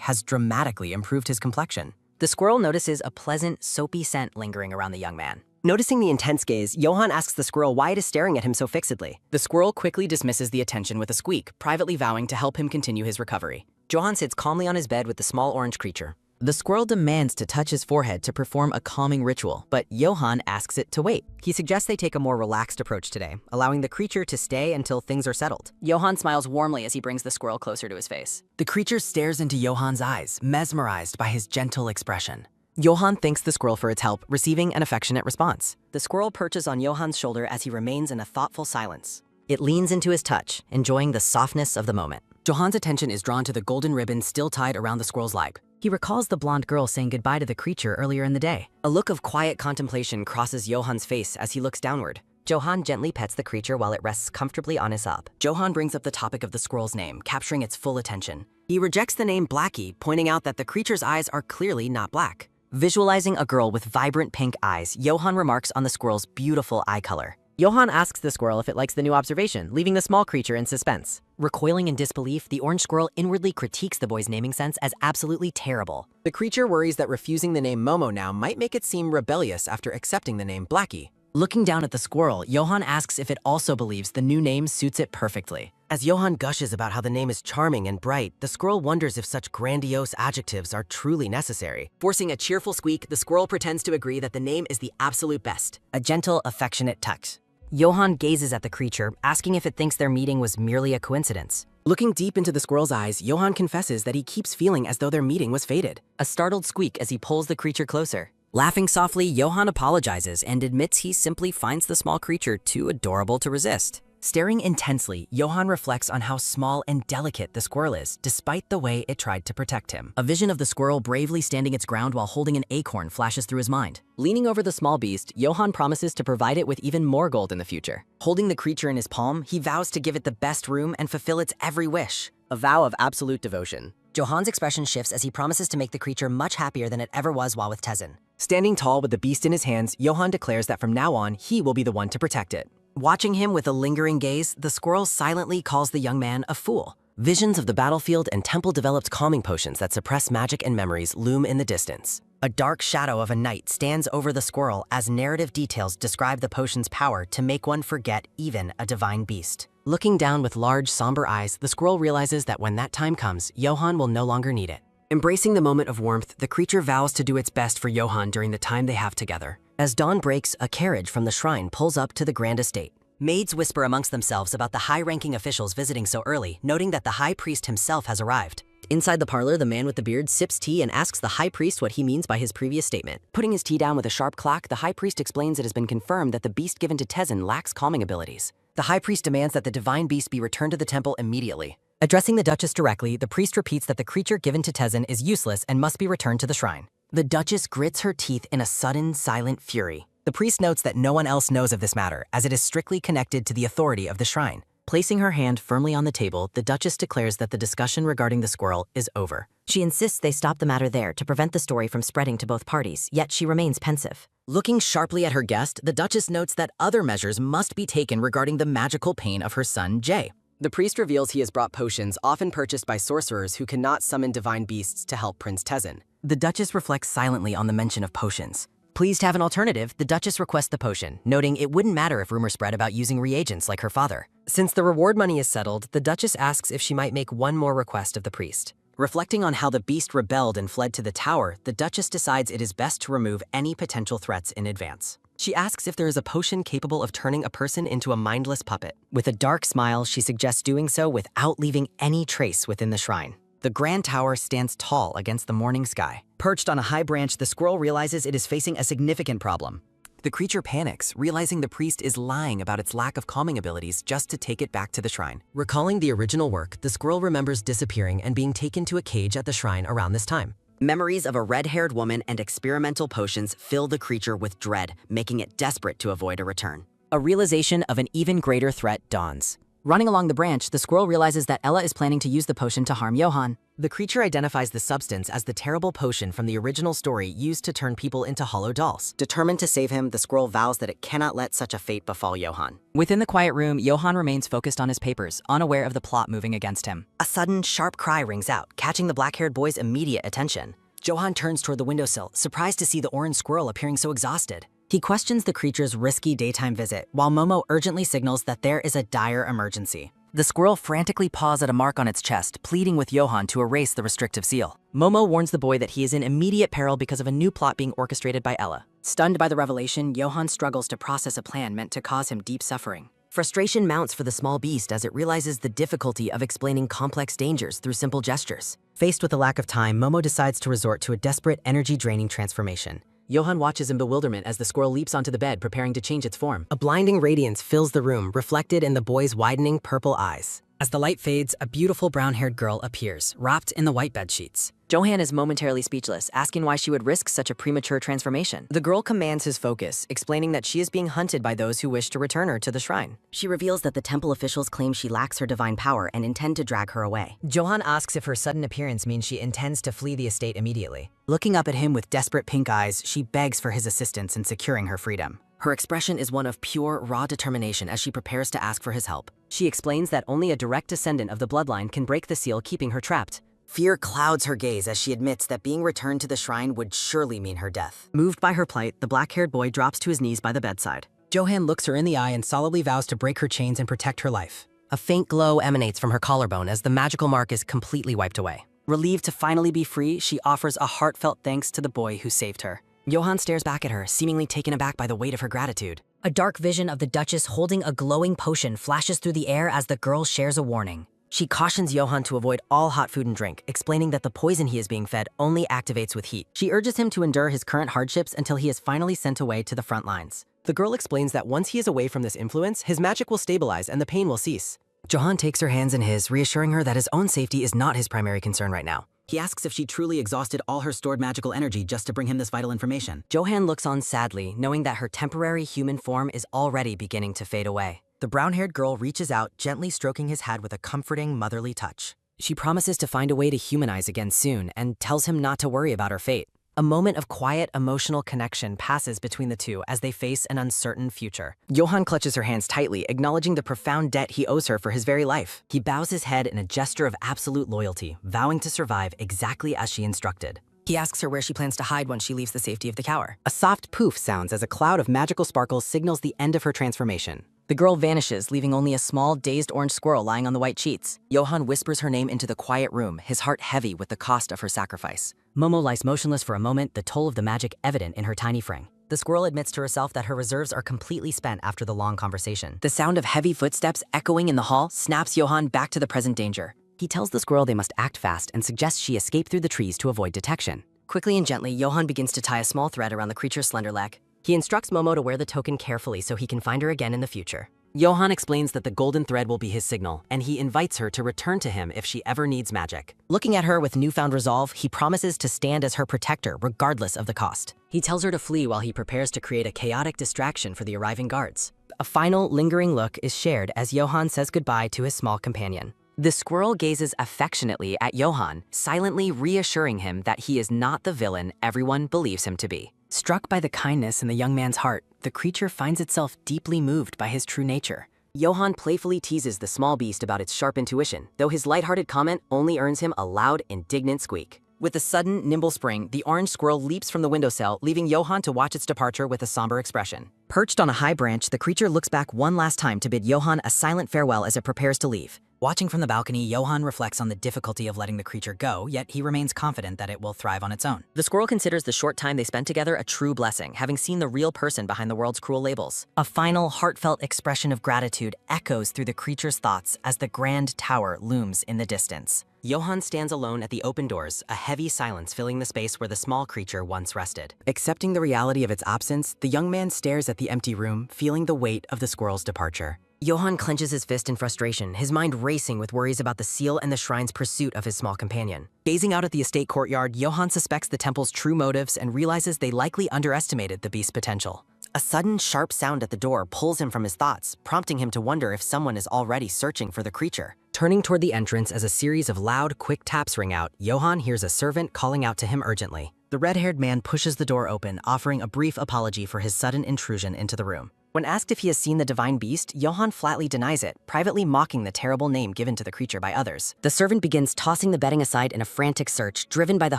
has dramatically improved his complexion. The squirrel notices a pleasant, soapy scent lingering around the young man. Noticing the intense gaze, Johann asks the squirrel why it is staring at him so fixedly. The squirrel quickly dismisses the attention with a squeak, privately vowing to help him continue his recovery. Johann sits calmly on his bed with the small orange creature. The squirrel demands to touch his forehead to perform a calming ritual, but Johann asks it to wait. He suggests they take a more relaxed approach today, allowing the creature to stay until things are settled. Johann smiles warmly as he brings the squirrel closer to his face. The creature stares into Johann's eyes, mesmerized by his gentle expression. Johann thanks the squirrel for its help, receiving an affectionate response. The squirrel perches on Johann's shoulder as he remains in a thoughtful silence. It leans into his touch, enjoying the softness of the moment. Johann's attention is drawn to the golden ribbon still tied around the squirrel's leg. He recalls the blonde girl saying goodbye to the creature earlier in the day. A look of quiet contemplation crosses Johann's face as he looks downward. Johann gently pets the creature while it rests comfortably on his lap. Johann brings up the topic of the squirrel's name, capturing its full attention. He rejects the name Blackie, pointing out that the creature's eyes are clearly not black. Visualizing a girl with vibrant pink eyes, Johann remarks on the squirrel's beautiful eye color. Johann asks the squirrel if it likes the new observation, leaving the small creature in suspense. Recoiling in disbelief, the orange squirrel inwardly critiques the boy's naming sense as absolutely terrible. The creature worries that refusing the name Momo now might make it seem rebellious after accepting the name Blackie. Looking down at the squirrel, Johann asks if it also believes the new name suits it perfectly. As Johann gushes about how the name is charming and bright, the squirrel wonders if such grandiose adjectives are truly necessary. Forcing a cheerful squeak, the squirrel pretends to agree that the name is the absolute best. A gentle, affectionate touch. Johann gazes at the creature, asking if it thinks their meeting was merely a coincidence. Looking deep into the squirrel's eyes, Johann confesses that he keeps feeling as though their meeting was fated. A startled squeak as he pulls the creature closer. Laughing softly, Johann apologizes and admits he simply finds the small creature too adorable to resist. Staring intensely, Johann reflects on how small and delicate the squirrel is, despite the way it tried to protect him. A vision of the squirrel bravely standing its ground while holding an acorn flashes through his mind. Leaning over the small beast, Johann promises to provide it with even more gold in the future. Holding the creature in his palm, he vows to give it the best room and fulfill its every wish. A vow of absolute devotion. Johann's expression shifts as he promises to make the creature much happier than it ever was while with Tezen. Standing tall with the beast in his hands, Johann declares that from now on, he will be the one to protect it. Watching him with a lingering gaze, the squirrel silently calls the young man a fool. Visions of the battlefield and temple-developed calming potions that suppress magic and memories loom in the distance. A dark shadow of a night stands over the squirrel as narrative details describe the potion's power to make one forget even a divine beast. Looking down with large, somber eyes, the squirrel realizes that when that time comes, Johann will no longer need it. Embracing the moment of warmth, the creature vows to do its best for Johann during the time they have together. As dawn breaks, a carriage from the shrine pulls up to the grand estate. Maids whisper amongst themselves about the high-ranking officials visiting so early, noting that the high priest himself has arrived. Inside the parlor, the man with the beard sips tea and asks the high priest what he means by his previous statement. Putting his tea down with a sharp clack, the high priest explains it has been confirmed that the beast given to Tezen lacks calming abilities. The high priest demands that the divine beast be returned to the temple immediately. Addressing the Duchess directly, the priest repeats that the creature given to Tezen is useless and must be returned to the shrine. The Duchess grits her teeth in a sudden, silent fury. The priest notes that no one else knows of this matter, as it is strictly connected to the authority of the shrine. Placing her hand firmly on the table, the Duchess declares that the discussion regarding the squirrel is over. She insists they stop the matter there to prevent the story from spreading to both parties, yet she remains pensive. Looking sharply at her guest, the Duchess notes that other measures must be taken regarding the magical pain of her son, Jay. The priest reveals he has brought potions often purchased by sorcerers who cannot summon divine beasts to help Prince Tezen. The Duchess reflects silently on the mention of potions. Pleased to have an alternative, the Duchess requests the potion, noting it wouldn't matter if rumors spread about using reagents like her father. Since the reward money is settled, the Duchess asks if she might make one more request of the priest. Reflecting on how the beast rebelled and fled to the tower, the Duchess decides it is best to remove any potential threats in advance. She asks if there is a potion capable of turning a person into a mindless puppet. With a dark smile, she suggests doing so without leaving any trace within the shrine. The Grand Tower stands tall against the morning sky. Perched on a high branch, the squirrel realizes it is facing a significant problem. The creature panics, realizing the priest is lying about its lack of calming abilities just to take it back to the shrine. Recalling the original work, the squirrel remembers disappearing and being taken to a cage at the shrine around this time. Memories of a red-haired woman and experimental potions fill the creature with dread, making it desperate to avoid a return. A realization of an even greater threat dawns. Running along the branch, the squirrel realizes that Ella is planning to use the potion to harm Johann. The creature identifies the substance as the terrible potion from the original story used to turn people into hollow dolls. Determined to save him, the squirrel vows that it cannot let such a fate befall Johann. Within the quiet room, Johann remains focused on his papers, unaware of the plot moving against him. A sudden, sharp cry rings out, catching the black-haired boy's immediate attention. Johann turns toward the windowsill, surprised to see the orange squirrel appearing so exhausted. He questions the creature's risky daytime visit, while Momo urgently signals that there is a dire emergency. The squirrel frantically paws at a mark on its chest, pleading with Johann to erase the restrictive seal. Momo warns the boy that he is in immediate peril because of a new plot being orchestrated by Ella. Stunned by the revelation, Johann struggles to process a plan meant to cause him deep suffering. Frustration mounts for the small beast as it realizes the difficulty of explaining complex dangers through simple gestures. Faced with a lack of time, Momo decides to resort to a desperate, energy-draining transformation. Johann watches in bewilderment as the squirrel leaps onto the bed, preparing to change its form. A blinding radiance fills the room, reflected in the boy's widening purple eyes. As the light fades, a beautiful brown-haired girl appears, wrapped in the white bed sheets. Johann is momentarily speechless, asking why she would risk such a premature transformation. The girl commands his focus, explaining that she is being hunted by those who wish to return her to the shrine. She reveals that the temple officials claim she lacks her divine power and intend to drag her away. Johann asks if her sudden appearance means she intends to flee the estate immediately. Looking up at him with desperate pink eyes, she begs for his assistance in securing her freedom. Her expression is one of pure, raw determination as she prepares to ask for his help. She explains that only a direct descendant of the bloodline can break the seal keeping her trapped. Fear clouds her gaze as she admits that being returned to the shrine would surely mean her death. Moved by her plight, the black-haired boy drops to his knees by the bedside. Johann looks her in the eye and solemnly vows to break her chains and protect her life. A faint glow emanates from her collarbone as the magical mark is completely wiped away. Relieved to finally be free, she offers a heartfelt thanks to the boy who saved her. Johann stares back at her, seemingly taken aback by the weight of her gratitude. A dark vision of the Duchess holding a glowing potion flashes through the air as the girl shares a warning. She cautions Johann to avoid all hot food and drink, explaining that the poison he is being fed only activates with heat. She urges him to endure his current hardships until he is finally sent away to the front lines. The girl explains that once he is away from this influence, his magic will stabilize and the pain will cease. Johann takes her hands in his, reassuring her that his own safety is not his primary concern right now. He asks if she truly exhausted all her stored magical energy just to bring him this vital information. Johann looks on sadly, knowing that her temporary human form is already beginning to fade away. The brown-haired girl reaches out, gently stroking his head with a comforting, motherly touch. She promises to find a way to humanize again soon and tells him not to worry about her fate. A moment of quiet, emotional connection passes between the two as they face an uncertain future. Johann clutches her hands tightly, acknowledging the profound debt he owes her for his very life. He bows his head in a gesture of absolute loyalty, vowing to survive exactly as she instructed. He asks her where she plans to hide once she leaves the safety of the tower. A soft poof sounds as a cloud of magical sparkles signals the end of her transformation. The girl vanishes, leaving only a small, dazed orange squirrel lying on the white sheets. Johann whispers her name into the quiet room, his heart heavy with the cost of her sacrifice. Momo lies motionless for a moment, the toll of the magic evident in her tiny frame. The squirrel admits to herself that her reserves are completely spent after the long conversation. The sound of heavy footsteps echoing in the hall snaps Johann back to the present danger. He tells the squirrel they must act fast and suggests she escape through the trees to avoid detection. Quickly and gently, Johann begins to tie a small thread around the creature's slender leg. He instructs Momo to wear the token carefully so he can find her again in the future. Johann explains that the golden thread will be his signal, and he invites her to return to him if she ever needs magic. Looking at her with newfound resolve, he promises to stand as her protector regardless of the cost. He tells her to flee while he prepares to create a chaotic distraction for the arriving guards. A final, lingering look is shared as Johann says goodbye to his small companion. The squirrel gazes affectionately at Johann, silently reassuring him that he is not the villain everyone believes him to be. Struck by the kindness in the young man's heart, the creature finds itself deeply moved by his true nature. Johann playfully teases the small beast about its sharp intuition, though his lighthearted comment only earns him a loud, indignant squeak. With a sudden, nimble spring, the orange squirrel leaps from the windowsill, leaving Johann to watch its departure with a somber expression. Perched on a high branch, the creature looks back one last time to bid Johann a silent farewell as it prepares to leave. Watching from the balcony, Johann reflects on the difficulty of letting the creature go, yet he remains confident that it will thrive on its own. The squirrel considers the short time they spent together a true blessing, having seen the real person behind the world's cruel labels. A final, heartfelt expression of gratitude echoes through the creature's thoughts as the grand tower looms in the distance. Johann stands alone at the open doors, a heavy silence filling the space where the small creature once rested. Accepting the reality of its absence, the young man stares at the empty room, feeling the weight of the squirrel's departure. Johann clenches his fist in frustration, his mind racing with worries about the seal and the shrine's pursuit of his small companion. Gazing out at the estate courtyard, Johann suspects the temple's true motives and realizes they likely underestimated the beast's potential. A sudden, sharp sound at the door pulls him from his thoughts, prompting him to wonder if someone is already searching for the creature. Turning toward the entrance as a series of loud, quick taps ring out, Johann hears a servant calling out to him urgently. The red-haired man pushes the door open, offering a brief apology for his sudden intrusion into the room. When asked if he has seen the divine beast, Johann flatly denies it, privately mocking the terrible name given to the creature by others. The servant begins tossing the bedding aside in a frantic search, driven by the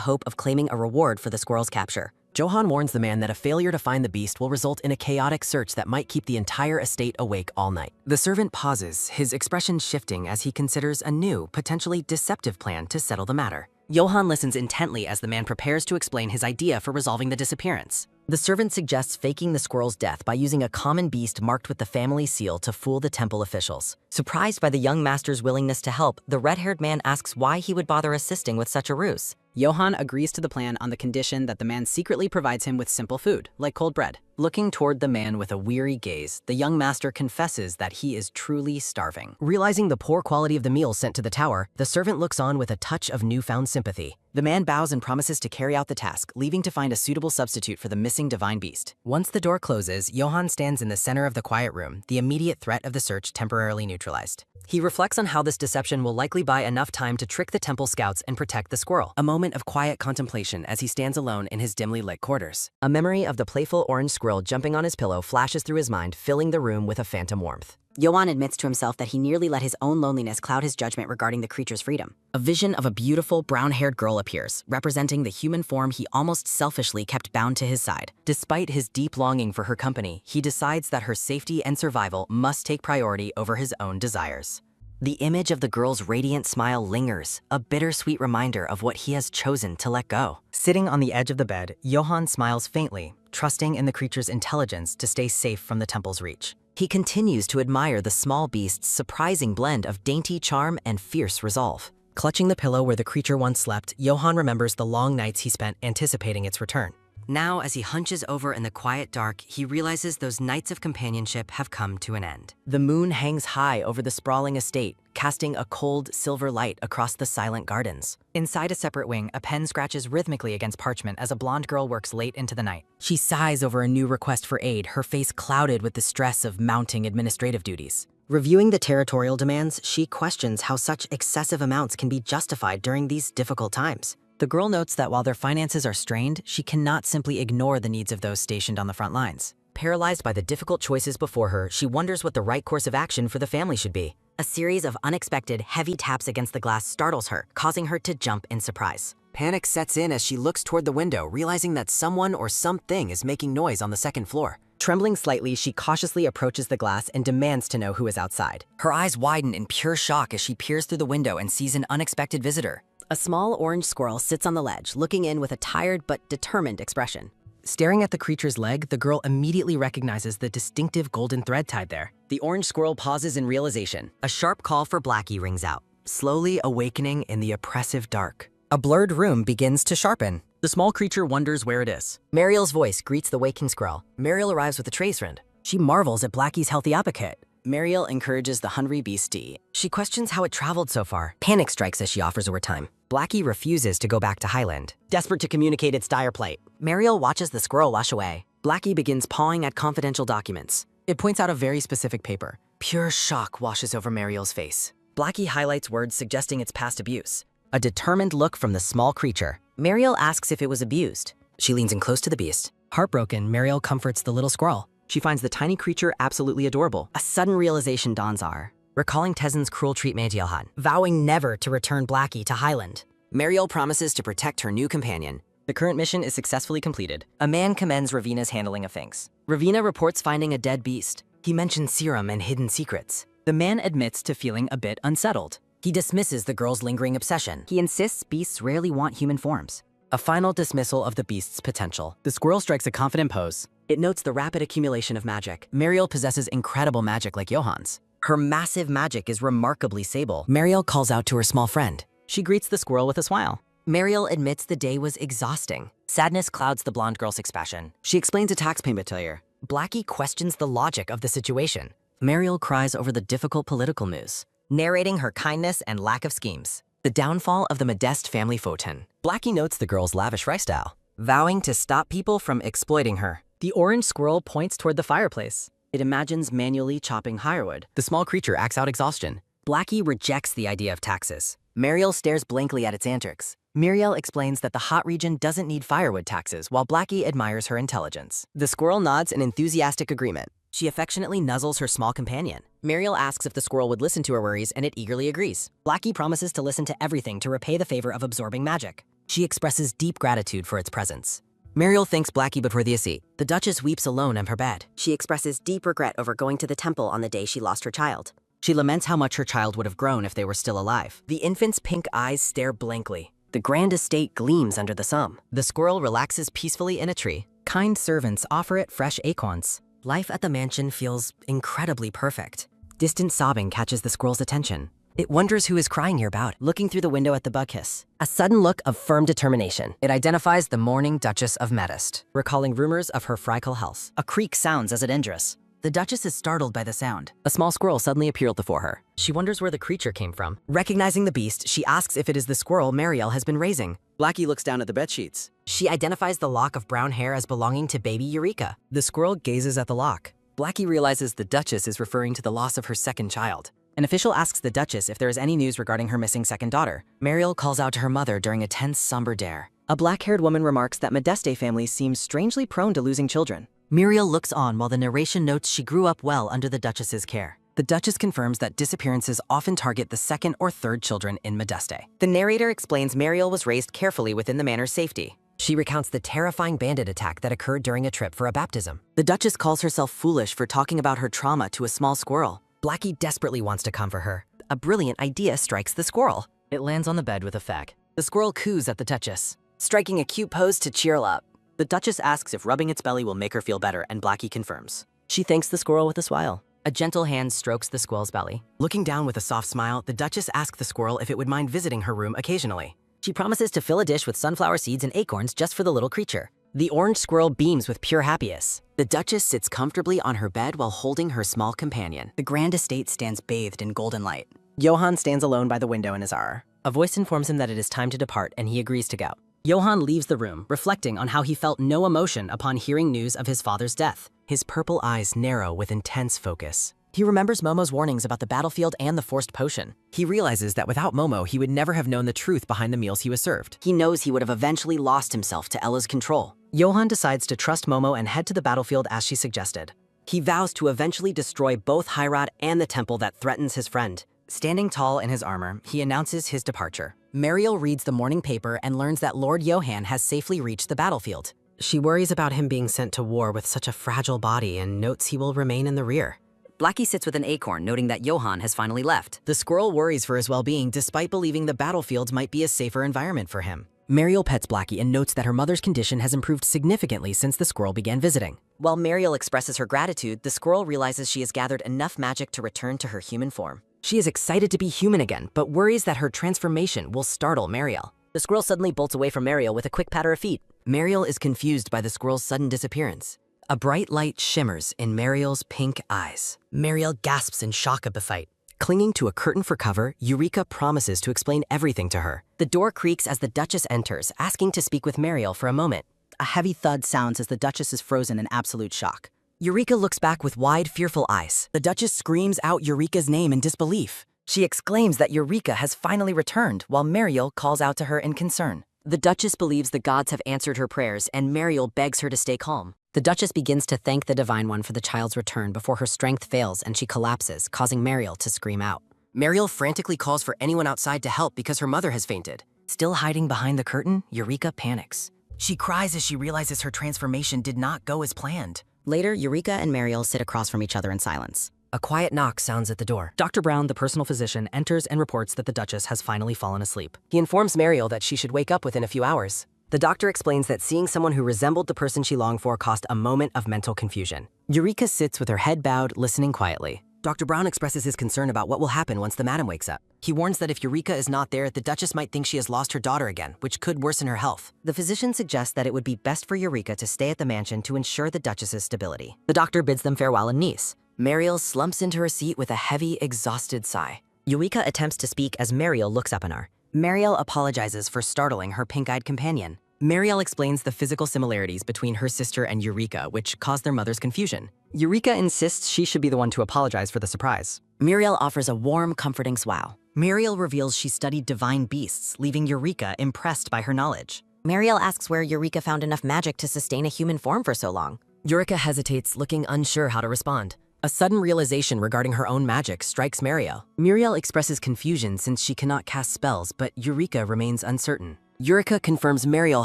hope of claiming a reward for the squirrel's capture. Johann warns the man that a failure to find the beast will result in a chaotic search that might keep the entire estate awake all night. The servant pauses, his expression shifting as he considers a new, potentially deceptive plan to settle the matter. Johann listens intently as the man prepares to explain his idea for resolving the disappearance. The servant suggests faking the squirrel's death by using a common beast marked with the family seal to fool the temple officials. Surprised by the young master's willingness to help, the red-haired man asks why he would bother assisting with such a ruse. Johann agrees to the plan on the condition that the man secretly provides him with simple food, like cold bread. Looking toward the man with a weary gaze, the young master confesses that he is truly starving. Realizing the poor quality of the meal sent to the tower, the servant looks on with a touch of newfound sympathy. The man bows and promises to carry out the task, leaving to find a suitable substitute for the missing divine beast. Once the door closes, Johann stands in the center of the quiet room, the immediate threat of the search temporarily neutralized. He reflects on how this deception will likely buy enough time to trick the temple scouts and protect the squirrel. A moment of quiet contemplation as he stands alone in his dimly lit quarters. A memory of the playful orange squirrel jumping on his pillow flashes through his mind, filling the room with a phantom warmth. Johann admits to himself that he nearly let his own loneliness cloud his judgment regarding the creature's freedom. A vision of a beautiful, brown-haired girl appears, representing the human form he almost selfishly kept bound to his side. Despite his deep longing for her company, he decides that her safety and survival must take priority over his own desires. The image of the girl's radiant smile lingers, a bittersweet reminder of what he has chosen to let go. Sitting on the edge of the bed, Johann smiles faintly, trusting in the creature's intelligence to stay safe from the temple's reach. He continues to admire the small beast's surprising blend of dainty charm and fierce resolve. Clutching the pillow where the creature once slept, Johann remembers the long nights he spent anticipating its return. Now, as he hunches over in the quiet dark, he realizes those nights of companionship have come to an end. The moon hangs high over the sprawling estate, casting a cold, silver light across the silent gardens. Inside a separate wing, a pen scratches rhythmically against parchment as a blonde girl works late into the night. She sighs over a new request for aid, her face clouded with the stress of mounting administrative duties. Reviewing the territorial demands, she questions how such excessive amounts can be justified during these difficult times. The girl notes that while their finances are strained, she cannot simply ignore the needs of those stationed on the front lines. Paralyzed by the difficult choices before her, she wonders what the right course of action for the family should be. A series of unexpected, heavy taps against the glass startles her, causing her to jump in surprise. Panic sets in as she looks toward the window, realizing that someone or something is making noise on the second floor. Trembling slightly, she cautiously approaches the glass and demands to know who is outside. Her eyes widen in pure shock as she peers through the window and sees an unexpected visitor. A small orange squirrel sits on the ledge, looking in with a tired but determined expression. Staring at the creature's leg, the girl immediately recognizes the distinctive golden thread tied there. The orange squirrel pauses in realization. A sharp call for Blackie rings out. Slowly awakening in the oppressive dark. A blurred room begins to sharpen. The small creature wonders where it is. Mariel's voice greets the waking squirrel. Mariel arrives with a trace friend. She marvels at Blackie's healthy appetite. Mariel encourages the hungry beastie. She questions how it traveled so far. Panic strikes as she offers overtime. Blackie refuses to go back to Highland. Desperate to communicate its dire plight, Mariel watches the squirrel wash away. Blackie begins pawing at confidential documents. It points out a very specific paper. Pure shock washes over Mariel's face. Blackie highlights words suggesting its past abuse. A determined look from the small creature. Mariel asks if it was abused. She leans in close to the beast. Heartbroken, Mariel comforts the little squirrel. She finds the tiny creature absolutely adorable. A sudden realization dawns on her. Recalling Tezin's cruel treatment to Johann, vowing never to return Blackie to Highland. Mariel promises to protect her new companion. The current mission is successfully completed. A man commends Ravina's handling of things. Ravina reports finding a dead beast. He mentions serum and hidden secrets. The man admits to feeling a bit unsettled. He dismisses the girl's lingering obsession. He insists beasts rarely want human forms. A final dismissal of the beast's potential. The squirrel strikes a confident pose. It notes the rapid accumulation of magic. Mariel possesses incredible magic like Johan's. Her massive magic is remarkably sable. Mariel calls out to her small friend. She greets the squirrel with a smile. Mariel admits the day was exhausting. Sadness clouds the blonde girl's expression. She explains a tax payment failure. Blackie questions the logic of the situation. Mariel cries over the difficult political news, narrating her kindness and lack of schemes. The downfall of the Modeste family photon. Blackie notes the girl's lavish lifestyle, vowing to stop people from exploiting her. The orange squirrel points toward the fireplace. It imagines manually chopping firewood. The small creature acts out exhaustion. Blackie rejects the idea of taxes. Mariel stares blankly at its antics. Muriel explains that the hot region doesn't need firewood taxes, while Blackie admires her intelligence. The squirrel nods in enthusiastic agreement. She affectionately nuzzles her small companion. Muriel asks if the squirrel would listen to her worries, and it eagerly agrees. Blackie promises to listen to everything to repay the favor of absorbing magic. She expresses deep gratitude for its presence. Muriel thanks Blackie before the seat. The Duchess weeps alone on her bed. She expresses deep regret over going to the temple on the day she lost her child. She laments how much her child would have grown if they were still alive. The infant's pink eyes stare blankly. The grand estate gleams under the sun. The squirrel relaxes peacefully in a tree. Kind servants offer it fresh acorns. Life at the mansion feels incredibly perfect. Distant sobbing catches the squirrel's attention. It wonders who is crying here about, looking through the window at the bughiss. A sudden look of firm determination. It identifies the mourning Duchess of Medest, recalling rumors of her fragile health. A creak sounds as it enters. The Duchess is startled by the sound. A small squirrel suddenly appeared before her. She wonders where the creature came from. Recognizing the beast, she asks if it is the squirrel Mariel has been raising. Blackie looks down at the bedsheets. She identifies the lock of brown hair as belonging to baby Eureka. The squirrel gazes at the lock. Blackie realizes the Duchess is referring to the loss of her second child. An official asks the Duchess if there is any news regarding her missing second daughter. Mariel calls out to her mother during a tense, somber dare. A black-haired woman remarks that Modeste family seems strangely prone to losing children. Muriel looks on while the narration notes she grew up well under the Duchess's care. The Duchess confirms that disappearances often target the second or third children in Modeste. The narrator explains Muriel was raised carefully within the manor's safety. She recounts the terrifying bandit attack that occurred during a trip for a baptism. The Duchess calls herself foolish for talking about her trauma to a small squirrel. Blackie desperately wants to comfort her. A brilliant idea strikes the squirrel. It lands on the bed with a fag. The squirrel coos at the Duchess, striking a cute pose to cheer her up. The Duchess asks if rubbing its belly will make her feel better, and Blackie confirms. She thanks the squirrel with a smile. A gentle hand strokes the squirrel's belly. Looking down with a soft smile, the Duchess asks the squirrel if it would mind visiting her room occasionally. She promises to fill a dish with sunflower seeds and acorns just for the little creature. The orange squirrel beams with pure happiness. The Duchess sits comfortably on her bed while holding her small companion. The grand estate stands bathed in golden light. Johann stands alone by the window in his hour. A voice informs him that it is time to depart, and he agrees to go. Johann leaves the room, reflecting on how he felt no emotion upon hearing news of his father's death. His purple eyes narrow with intense focus. He remembers Momo's warnings about the battlefield and the forced potion. He realizes that without Momo, he would never have known the truth behind the meals he was served. He knows he would have eventually lost himself to Ella's control. Johann decides to trust Momo and head to the battlefield as she suggested. He vows to eventually destroy both Heirat and the temple that threatens his friend. Standing tall in his armor, he announces his departure. Mariel reads the morning paper and learns that Lord Johann has safely reached the battlefield. She worries about him being sent to war with such a fragile body and notes he will remain in the rear. Blackie sits with an acorn, noting that Johann has finally left. The squirrel worries for his well-being despite believing the battlefield might be a safer environment for him. Mariel pets Blackie and notes that her mother's condition has improved significantly since the squirrel began visiting. While Mariel expresses her gratitude, the squirrel realizes she has gathered enough magic to return to her human form. She is excited to be human again, but worries that her transformation will startle Mariel. The squirrel suddenly bolts away from Mariel with a quick pat of her feet. Mariel is confused by the squirrel's sudden disappearance. A bright light shimmers in Mariel's pink eyes. Mariel gasps in shock at the sight. Clinging to a curtain for cover, Eureka promises to explain everything to her. The door creaks as the Duchess enters, asking to speak with Mariel for a moment. A heavy thud sounds as the Duchess is frozen in absolute shock. Eureka looks back with wide, fearful eyes. The Duchess screams out Eureka's name in disbelief. She exclaims that Eureka has finally returned, while Mariel calls out to her in concern. The Duchess believes the gods have answered her prayers, and Mariel begs her to stay calm. The Duchess begins to thank the Divine One for the child's return before her strength fails and she collapses, causing Mariel to scream out. Mariel frantically calls for anyone outside to help because her mother has fainted. Still hiding behind the curtain, Eureka panics. She cries as she realizes her transformation did not go as planned. Later, Eureka and Mariel sit across from each other in silence. A quiet knock sounds at the door. Dr. Brown, the personal physician, enters and reports that the Duchess has finally fallen asleep. He informs Mariel that she should wake up within a few hours. The doctor explains that seeing someone who resembled the person she longed for caused a moment of mental confusion. Eureka sits with her head bowed, listening quietly. Dr. Brown expresses his concern about what will happen once the madam wakes up. He warns that if Eureka is not there, the Duchess might think she has lost her daughter again, which could worsen her health. The physician suggests that it would be best for Eureka to stay at the mansion to ensure the Duchess's stability. The doctor bids them farewell in Nice. Mariel slumps into her seat with a heavy, exhausted sigh. Eureka attempts to speak as Mariel looks up on her. Mariel apologizes for startling her pink-eyed companion. Mariel explains the physical similarities between her sister and Eureka, which caused their mother's confusion. Eureka insists she should be the one to apologize for the surprise. Muriel offers a warm, comforting smile. Mariel reveals she studied divine beasts, leaving Eureka impressed by her knowledge. Mariel asks where Eureka found enough magic to sustain a human form for so long. Eureka hesitates, looking unsure how to respond. A sudden realization regarding her own magic strikes Mariel. Muriel expresses confusion since she cannot cast spells, but Eureka remains uncertain. Eureka confirms Mariel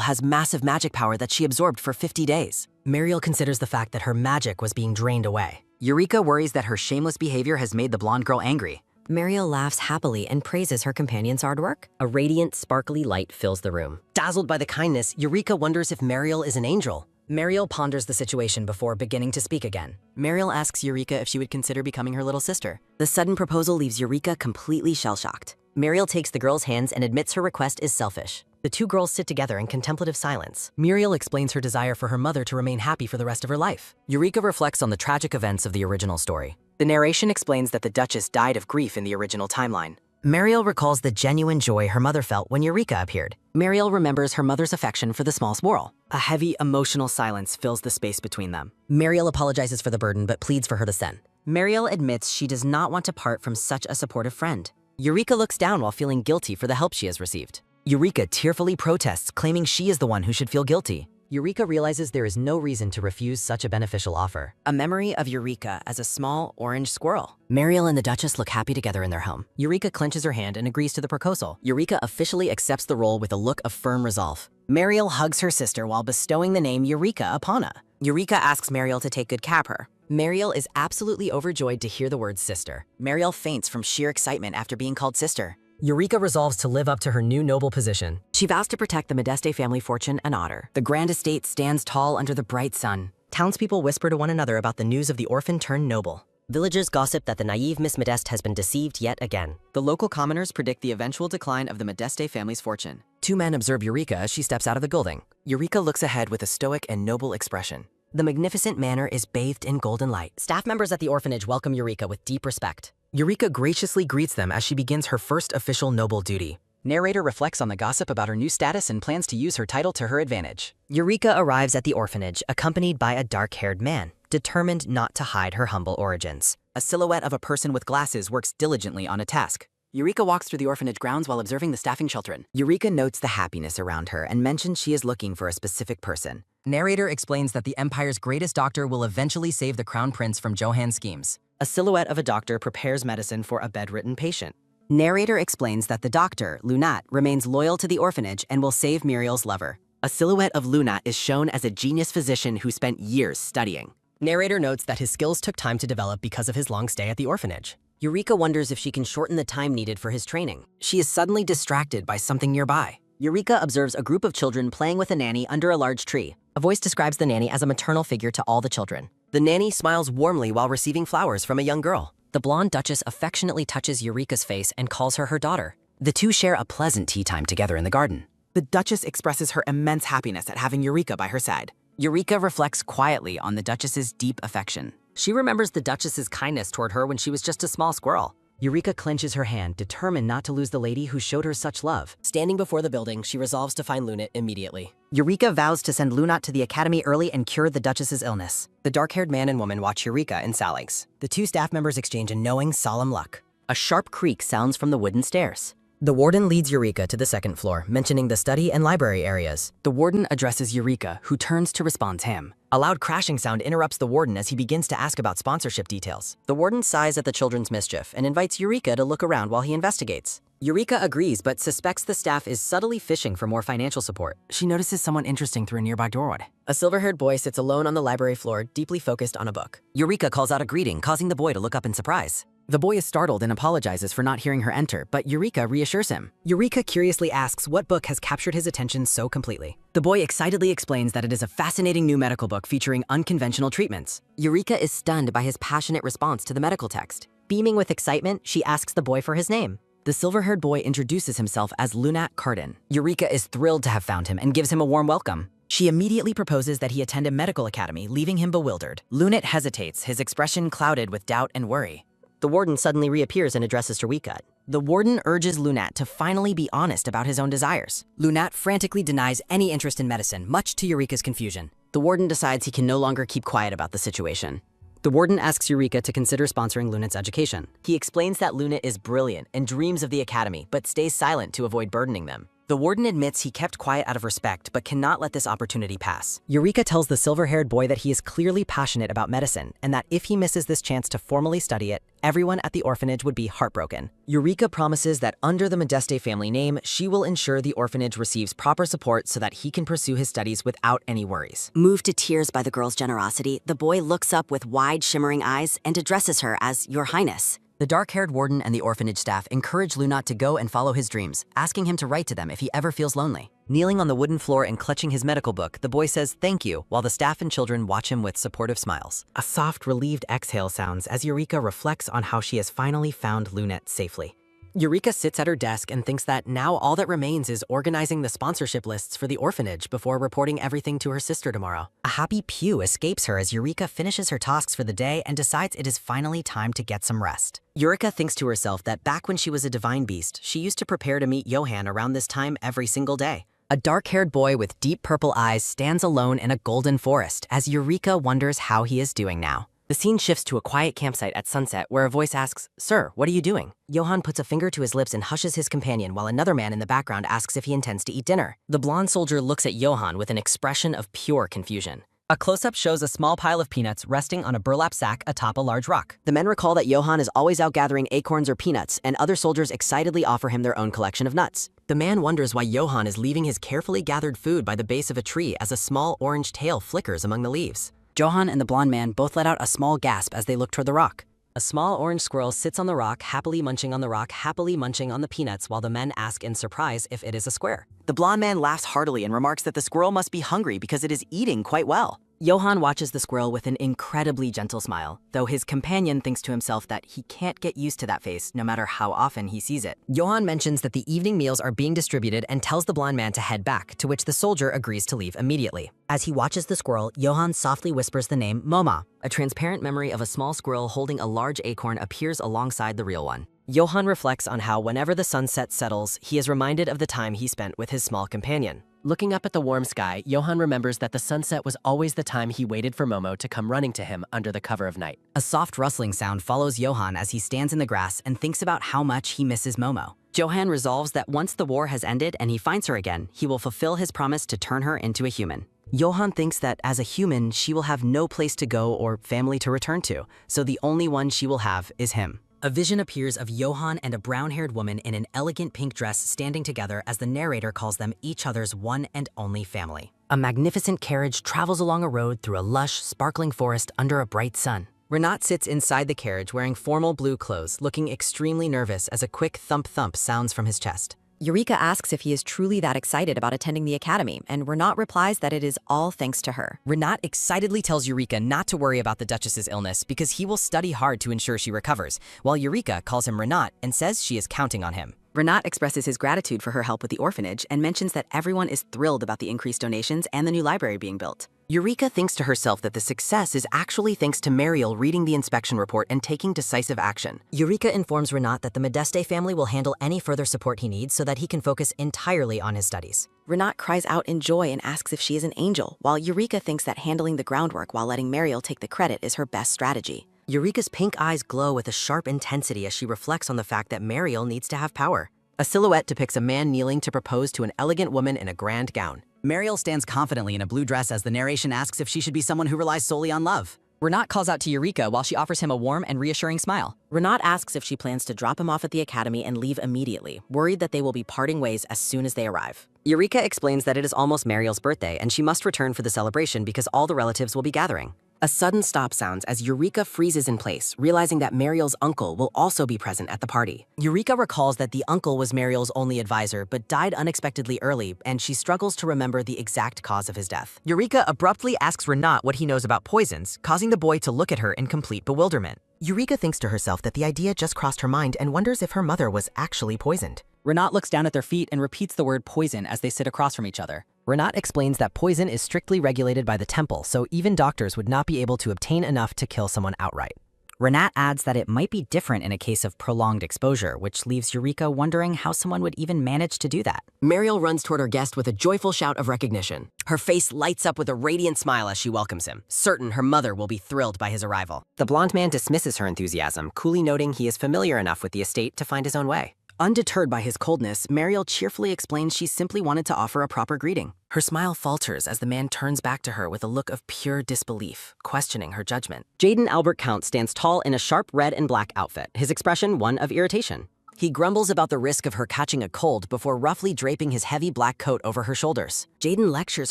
has massive magic power that she absorbed for 50 days. Mariel considers the fact that her magic was being drained away. Eureka worries that her shameless behavior has made the blonde girl angry. Mariel laughs happily and praises her companion's hard work. A radiant, sparkly light fills the room. Dazzled by the kindness, Eureka wonders if Mariel is an angel. Mariel ponders the situation before beginning to speak again. Mariel asks Eureka if she would consider becoming her little sister. The sudden proposal leaves Eureka completely shell-shocked. Mariel takes the girl's hands and admits her request is selfish. The two girls sit together in contemplative silence. Muriel explains her desire for her mother to remain happy for the rest of her life. Eureka reflects on the tragic events of the original story. The narration explains that the Duchess died of grief in the original timeline. Mariel recalls the genuine joy her mother felt when Eureka appeared. Mariel remembers her mother's affection for the small squirrel. A heavy, emotional silence fills the space between them. Mariel apologizes for the burden but pleads for her to send. Mariel admits she does not want to part from such a supportive friend. Eureka looks down while feeling guilty for the help she has received. Eureka tearfully protests, claiming she is the one who should feel guilty. Eureka realizes there is no reason to refuse such a beneficial offer. A memory of Eureka as a small orange squirrel. Mariel and the Duchess look happy together in their home. Eureka clenches her hand and agrees to the proposal. Eureka officially accepts the role with a look of firm resolve. Mariel hugs her sister while bestowing the name Eureka upon her. Eureka asks Mariel to take good care of her. Mariel is absolutely overjoyed to hear the word sister. Mariel faints from sheer excitement after being called sister. Eureka resolves to live up to her new noble position. She vows to protect the Modeste family fortune and honor. The grand estate stands tall under the bright sun. Townspeople whisper to one another about the news of the orphan turned noble. Villagers gossip that the naive Miss Modeste has been deceived yet again. The local commoners predict the eventual decline of the Modeste family's fortune. Two men observe Eureka as she steps out of the building. Eureka looks ahead with a stoic and noble expression. The magnificent manor is bathed in golden light. Staff members at the orphanage welcome Eureka with deep respect. Eureka graciously greets them as she begins her first official noble duty. Narrator reflects on the gossip about her new status and plans to use her title to her advantage. Eureka arrives at the orphanage, accompanied by a dark-haired man, determined not to hide her humble origins. A silhouette of a person with glasses works diligently on a task. Eureka walks through the orphanage grounds while observing the staffing children. Eureka notes the happiness around her and mentions she is looking for a specific person. Narrator explains that the Empire's greatest doctor will eventually save the Crown Prince from Johan's schemes. A silhouette of a doctor prepares medicine for a bedridden patient. Narrator explains that the doctor, Lunat, remains loyal to the orphanage and will save Muriel's lover. A silhouette of Lunat is shown as a genius physician who spent years studying. Narrator notes that his skills took time to develop because of his long stay at the orphanage. Eureka wonders if she can shorten the time needed for his training. She is suddenly distracted by something nearby. Eureka observes a group of children playing with a nanny under a large tree. A voice describes the nanny as a maternal figure to all the children. The nanny smiles warmly while receiving flowers from a young girl. The blonde Duchess affectionately touches Eureka's face and calls her daughter. The two share a pleasant tea time together in the garden. The Duchess expresses her immense happiness at having Eureka by her side. Eureka reflects quietly on the Duchess's deep affection. She remembers the Duchess's kindness toward her when she was just a small squirrel. Eureka clenches her hand, determined not to lose the lady who showed her such love. Standing before the building, she resolves to find Lunat immediately. Eureka vows to send Lunat to the academy early and cure the Duchess's illness. The dark-haired man and woman watch Eureka in Salix. The two staff members exchange a knowing, solemn look. A sharp creak sounds from the wooden stairs. The warden leads Eureka to the second floor, mentioning the study and library areas. The warden addresses Eureka, who turns to respond to him. A loud crashing sound interrupts the warden as he begins to ask about sponsorship details. The warden sighs at the children's mischief and invites Eureka to look around while he investigates. Eureka agrees but suspects the staff is subtly fishing for more financial support. She notices someone interesting through a nearby doorway. A silver-haired boy sits alone on the library floor, deeply focused on a book. Eureka calls out a greeting, causing the boy to look up in surprise. The boy is startled and apologizes for not hearing her enter, but Eureka reassures him. Eureka curiously asks what book has captured his attention so completely. The boy excitedly explains that it is a fascinating new medical book featuring unconventional treatments. Eureka is stunned by his passionate response to the medical text. Beaming with excitement, she asks the boy for his name. The silver-haired boy introduces himself as Lunat Cardin. Eureka is thrilled to have found him and gives him a warm welcome. She immediately proposes that he attend a medical academy, leaving him bewildered. Lunat hesitates, his expression clouded with doubt and worry. The warden suddenly reappears and addresses Eureka. The warden urges Lunat to finally be honest about his own desires. Lunat frantically denies any interest in medicine, much to Eureka's confusion. The warden decides he can no longer keep quiet about the situation. The warden asks Eureka to consider sponsoring Lunat's education. He explains that Lunat is brilliant and dreams of the academy, but stays silent to avoid burdening them. The warden admits he kept quiet out of respect, but cannot let this opportunity pass. Eureka tells the silver-haired boy that he is clearly passionate about medicine, and that if he misses this chance to formally study it, everyone at the orphanage would be heartbroken. Eureka promises that under the Modeste family name, she will ensure the orphanage receives proper support so that he can pursue his studies without any worries. Moved to tears by the girl's generosity, the boy looks up with wide, shimmering eyes and addresses her as Your Highness. The dark-haired warden and the orphanage staff encourage Lunat to go and follow his dreams, asking him to write to them if he ever feels lonely. Kneeling on the wooden floor and clutching his medical book, the boy says thank you, while the staff and children watch him with supportive smiles. A soft, relieved exhale sounds as Eureka reflects on how she has finally found Lunat safely. Eureka sits at her desk and thinks that now all that remains is organizing the sponsorship lists for the orphanage before reporting everything to her sister tomorrow. A happy pew escapes her as Eureka finishes her tasks for the day and decides it is finally time to get some rest. Eureka thinks to herself that back when she was a divine beast, she used to prepare to meet Johann around this time every single day. A dark-haired boy with deep purple eyes stands alone in a golden forest as Eureka wonders how he is doing now. The scene shifts to a quiet campsite at sunset where a voice asks, "Sir, what are you doing?" Johann puts a finger to his lips and hushes his companion while another man in the background asks if he intends to eat dinner. The blonde soldier looks at Johann with an expression of pure confusion. A close-up shows a small pile of peanuts resting on a burlap sack atop a large rock. The men recall that Johann is always out gathering acorns or peanuts, and other soldiers excitedly offer him their own collection of nuts. The man wonders why Johann is leaving his carefully gathered food by the base of a tree as a small orange tail flickers among the leaves. Johann and the blonde man both let out a small gasp as they look toward the rock. A small orange squirrel sits on the rock, happily munching on the peanuts while the men ask in surprise if it is a square. The blonde man laughs heartily and remarks that the squirrel must be hungry because it is eating quite well. Johann watches the squirrel with an incredibly gentle smile, though his companion thinks to himself that he can't get used to that face no matter how often he sees it. Johann mentions that the evening meals are being distributed and tells the blind man to head back, to which the soldier agrees to leave immediately. As he watches the squirrel, Johann softly whispers the name Moma. A transparent memory of a small squirrel holding a large acorn appears alongside the real one. Johann reflects on how whenever the sunset settles, he is reminded of the time he spent with his small companion. Looking up at the warm sky, Johann remembers that the sunset was always the time he waited for Momo to come running to him under the cover of night. A soft rustling sound follows Johann as he stands in the grass and thinks about how much he misses Momo. Johann resolves that once the war has ended and he finds her again, he will fulfill his promise to turn her into a human. Johann thinks that as a human, she will have no place to go or family to return to, so the only one she will have is him. A vision appears of Johann and a brown-haired woman in an elegant pink dress standing together as the narrator calls them each other's one and only family. A magnificent carriage travels along a road through a lush, sparkling forest under a bright sun. Renat sits inside the carriage wearing formal blue clothes, looking extremely nervous as a quick thump-thump sounds from his chest. Eureka asks if he is truly that excited about attending the academy, and Renat replies that it is all thanks to her. Renat excitedly tells Eureka not to worry about the Duchess's illness because he will study hard to ensure she recovers, while Eureka calls him Renat and says she is counting on him. Renat expresses his gratitude for her help with the orphanage and mentions that everyone is thrilled about the increased donations and the new library being built. Eureka thinks to herself that the success is actually thanks to Mariel reading the inspection report and taking decisive action. Eureka informs Renat that the Modeste family will handle any further support he needs so that he can focus entirely on his studies. Renat cries out in joy and asks if she is an angel, while Eureka thinks that handling the groundwork while letting Mariel take the credit is her best strategy. Eureka's pink eyes glow with a sharp intensity as she reflects on the fact that Mariel needs to have power. A A silhouette depicts a man kneeling to propose to an elegant woman in a grand gown. Mariel stands confidently in a blue dress as the narration asks if she should be someone who relies solely on love. Renat calls out to Eureka while she offers him a warm and reassuring smile. Renat asks if she plans to drop him off at the academy and leave immediately, worried that they will be parting ways as soon as they arrive. Eureka explains that it is almost Mariel's birthday and she must return for the celebration because all the relatives will be gathering. A sudden stop sounds as Eureka freezes in place, realizing that Mariel's uncle will also be present at the party. Eureka recalls that the uncle was Mariel's only advisor but died unexpectedly early, and she struggles to remember the exact cause of his death. Eureka abruptly asks Renat what he knows about poisons, causing the boy to look at her in complete bewilderment. Eureka thinks to herself that the idea just crossed her mind and wonders if her mother was actually poisoned. Renat looks down at their feet and repeats the word poison as they sit across from each other. Renat explains that poison is strictly regulated by the temple, so even doctors would not be able to obtain enough to kill someone outright. Renat adds that it might be different in a case of prolonged exposure, which leaves Eureka wondering how someone would even manage to do that. Mariel runs toward her guest with a joyful shout of recognition. Her face lights up with a radiant smile as she welcomes him, certain her mother will be thrilled by his arrival. The blonde man dismisses her enthusiasm, coolly noting he is familiar enough with the estate to find his own way. Undeterred by his coldness, Mariel cheerfully explains she simply wanted to offer a proper greeting. Her smile falters as the man turns back to her with a look of pure disbelief, questioning her judgment. Jaden Albert Count stands tall in a sharp red and black outfit, his expression one of irritation. He grumbles about the risk of her catching a cold before roughly draping his heavy black coat over her shoulders. Jaden lectures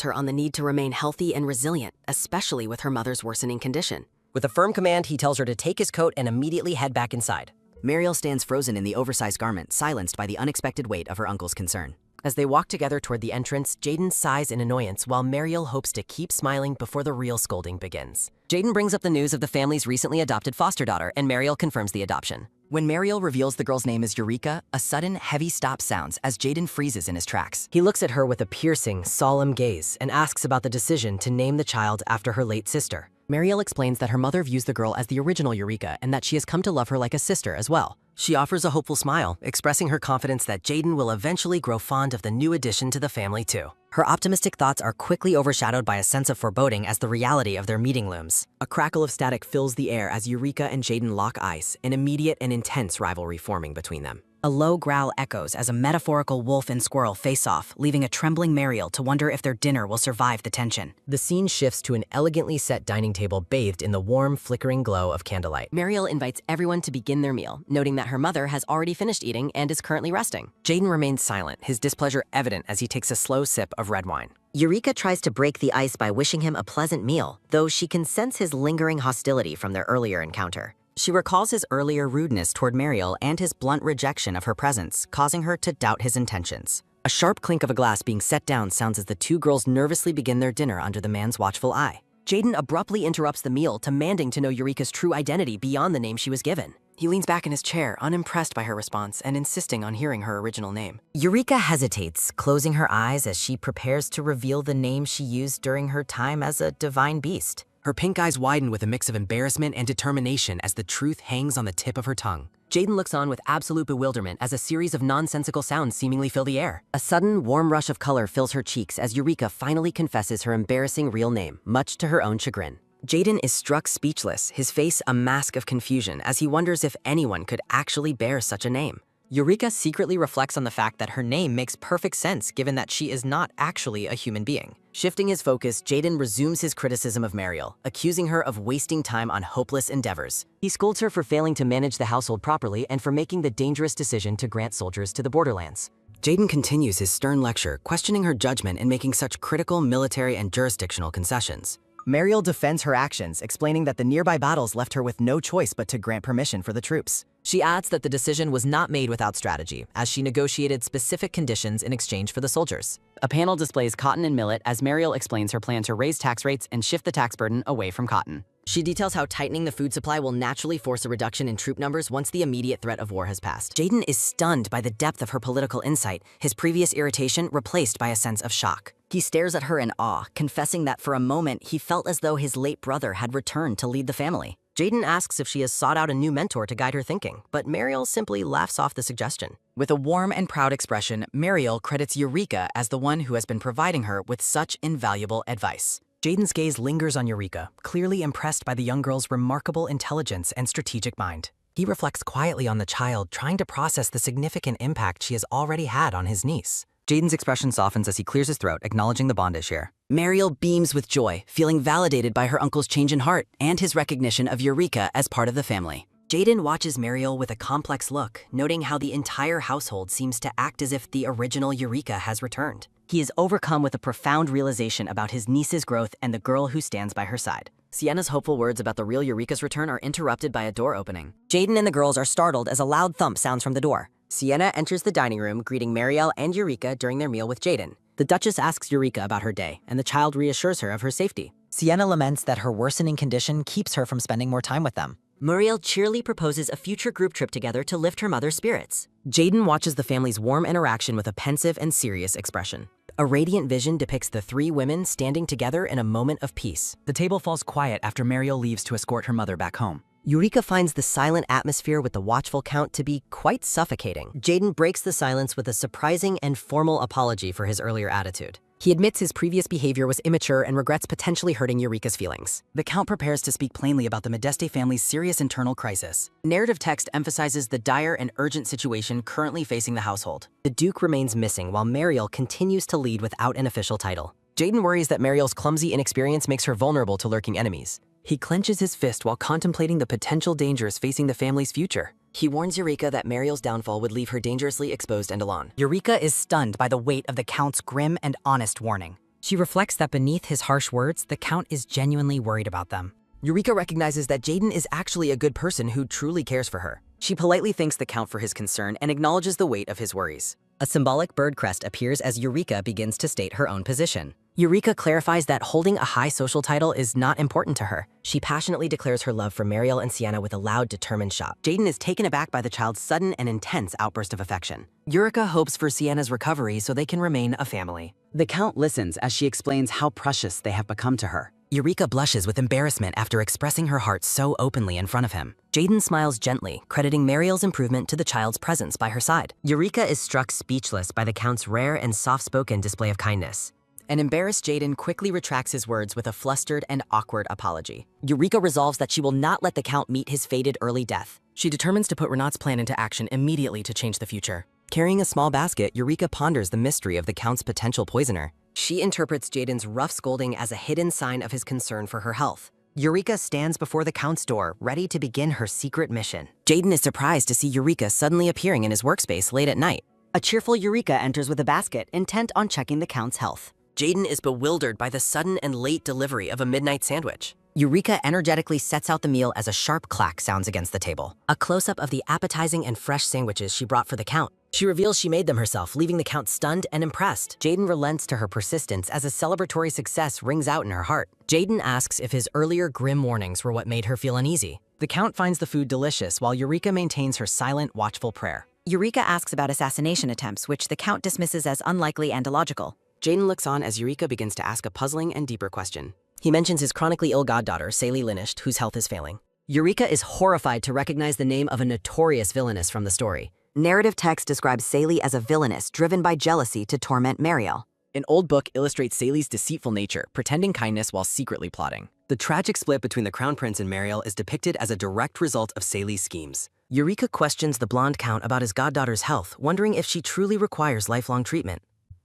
her on the need to remain healthy and resilient, especially with her mother's worsening condition. With a firm command, he tells her to take his coat and immediately head back inside. Mariel stands frozen in the oversized garment, silenced by the unexpected weight of her uncle's concern. As they walk together toward the entrance, Jaden sighs in annoyance while Mariel hopes to keep smiling before the real scolding begins. Jaden brings up the news of the family's recently adopted foster daughter, and Mariel confirms the adoption. When Mariel reveals the girl's name is Eureka, a sudden, heavy stop sounds as Jaden freezes in his tracks. He looks at her with a piercing, solemn gaze and asks about the decision to name the child after her late sister. Mariel explains that her mother views the girl as the original Eureka and that she has come to love her like a sister as well. She offers a hopeful smile, expressing her confidence that Jaden will eventually grow fond of the new addition to the family too. Her optimistic thoughts are quickly overshadowed by a sense of foreboding as the reality of their meeting looms. A crackle of static fills the air as Eureka and Jaden lock eyes, an immediate and intense rivalry forming between them. A low growl echoes as a metaphorical wolf and squirrel face off, leaving a trembling Mariel to wonder if their dinner will survive the tension. The scene shifts to an elegantly set dining table bathed in the warm, flickering glow of candlelight. Mariel invites everyone to begin their meal, noting that her mother has already finished eating and is currently resting. Jaden remains silent, his displeasure evident as he takes a slow sip of red wine. Eureka tries to break the ice by wishing him a pleasant meal, though she can sense his lingering hostility from their earlier encounter. She recalls his earlier rudeness toward Mariel and his blunt rejection of her presence, causing her to doubt his intentions. A sharp clink of a glass being set down sounds as the two girls nervously begin their dinner under the man's watchful eye. Jaden abruptly interrupts the meal, demanding to know Eureka's true identity beyond the name she was given. He leans back in his chair, unimpressed by her response and insisting on hearing her original name. Eureka hesitates, closing her eyes as she prepares to reveal the name she used during her time as a divine beast. Her pink eyes widen with a mix of embarrassment and determination as the truth hangs on the tip of her tongue. Jaden looks on with absolute bewilderment as a series of nonsensical sounds seemingly fill the air. A sudden, warm rush of color fills her cheeks as Eureka finally confesses her embarrassing real name, much to her own chagrin. Jaden is struck speechless, his face a mask of confusion as he wonders if anyone could actually bear such a name. Eureka secretly reflects on the fact that her name makes perfect sense given that she is not actually a human being. Shifting his focus, Jaden resumes his criticism of Mariel, accusing her of wasting time on hopeless endeavors. He scolds her for failing to manage the household properly and for making the dangerous decision to grant soldiers to the borderlands. Jaden continues his stern lecture, questioning her judgment in making such critical military and jurisdictional concessions. Mariel defends her actions, explaining that the nearby battles left her with no choice but to grant permission for the troops. She adds that the decision was not made without strategy, as she negotiated specific conditions in exchange for the soldiers. A panel displays cotton and millet as Mariel explains her plan to raise tax rates and shift the tax burden away from cotton. She details how tightening the food supply will naturally force a reduction in troop numbers once the immediate threat of war has passed. Jaden is stunned by the depth of her political insight, his previous irritation replaced by a sense of shock. He stares at her in awe, confessing that for a moment he felt as though his late brother had returned to lead the family. Jaden asks if she has sought out a new mentor to guide her thinking, but Mariel simply laughs off the suggestion. With a warm and proud expression, Mariel credits Eureka as the one who has been providing her with such invaluable advice. Jaden's gaze lingers on Eureka, clearly impressed by the young girl's remarkable intelligence and strategic mind. He reflects quietly on the child, trying to process the significant impact she has already had on his niece. Jaden's expression softens as he clears his throat, acknowledging the bond is shared. Mariel beams with joy, feeling validated by her uncle's change in heart and his recognition of Eureka as part of the family. Jaden watches Mariel with a complex look, noting how the entire household seems to act as if the original Eureka has returned. He is overcome with a profound realization about his niece's growth and the girl who stands by her side. Sienna's hopeful words about the real Eureka's return are interrupted by a door opening. Jaden and the girls are startled as a loud thump sounds from the door. Sienna enters the dining room, greeting Mariel and Eureka during their meal with Jaden. The Duchess asks Eureka about her day, and the child reassures her of her safety. Sienna laments that her worsening condition keeps her from spending more time with them. Muriel cheerily proposes a future group trip together to lift her mother's spirits. Jaden watches the family's warm interaction with a pensive and serious expression. A radiant vision depicts the three women standing together in a moment of peace. The table falls quiet after Mariel leaves to escort her mother back home. Eureka finds the silent atmosphere with the watchful Count to be quite suffocating. Jaden breaks the silence with a surprising and formal apology for his earlier attitude. He admits his previous behavior was immature and regrets potentially hurting Eureka's feelings. The Count prepares to speak plainly about the Modeste family's serious internal crisis. Narrative text emphasizes the dire and urgent situation currently facing the household. The Duke remains missing while Mariel continues to lead without an official title. Jaden worries that Mariel's clumsy inexperience makes her vulnerable to lurking enemies. He clenches his fist while contemplating the potential dangers facing the family's future. He warns Eureka that Mariel's downfall would leave her dangerously exposed and alone. Eureka is stunned by the weight of the Count's grim and honest warning. She reflects that beneath his harsh words, the Count is genuinely worried about them. Eureka recognizes that Jaden is actually a good person who truly cares for her. She politely thanks the Count for his concern and acknowledges the weight of his worries. A symbolic bird crest appears as Eureka begins to state her own position. Eureka clarifies that holding a high social title is not important to her. She passionately declares her love for Mariel and Sienna with a loud, determined shout. Jaden is taken aback by the child's sudden and intense outburst of affection. Eureka hopes for Sienna's recovery so they can remain a family. The Count listens as she explains how precious they have become to her. Eureka blushes with embarrassment after expressing her heart so openly in front of him. Jaden smiles gently, crediting Mariel's improvement to the child's presence by her side. Eureka is struck speechless by the Count's rare and soft-spoken display of kindness. An embarrassed Jaden quickly retracts his words with a flustered and awkward apology. Eureka resolves that she will not let the Count meet his fated early death. She determines to put Renat's plan into action immediately to change the future. Carrying a small basket, Eureka ponders the mystery of the Count's potential poisoner. She interprets Jaden's rough scolding as a hidden sign of his concern for her health. Eureka stands before the Count's door, ready to begin her secret mission. Jaden is surprised to see Eureka suddenly appearing in his workspace late at night. A cheerful Eureka enters with a basket, intent on checking the Count's health. Jaden is bewildered by the sudden and late delivery of a midnight sandwich. Eureka energetically sets out the meal as a sharp clack sounds against the table. A close-up of the appetizing and fresh sandwiches she brought for the Count. She reveals she made them herself, leaving the Count stunned and impressed. Jaden relents to her persistence as a celebratory success rings out in her heart. Jaden asks if his earlier grim warnings were what made her feel uneasy. The Count finds the food delicious while Eureka maintains her silent, watchful prayer. Eureka asks about assassination attempts, which the Count dismisses as unlikely and illogical. Jaden looks on as Eureka begins to ask a puzzling and deeper question. He mentions his chronically ill goddaughter, Salie Linished, whose health is failing. Eureka is horrified to recognize the name of a notorious villainess from the story. Narrative text describes Salie as a villainess driven by jealousy to torment Mariel. An old book illustrates Salie's deceitful nature, pretending kindness while secretly plotting. The tragic split between the Crown Prince and Mariel is depicted as a direct result of Salie's schemes. Eureka questions the blonde Count about his goddaughter's health, wondering if she truly requires lifelong treatment.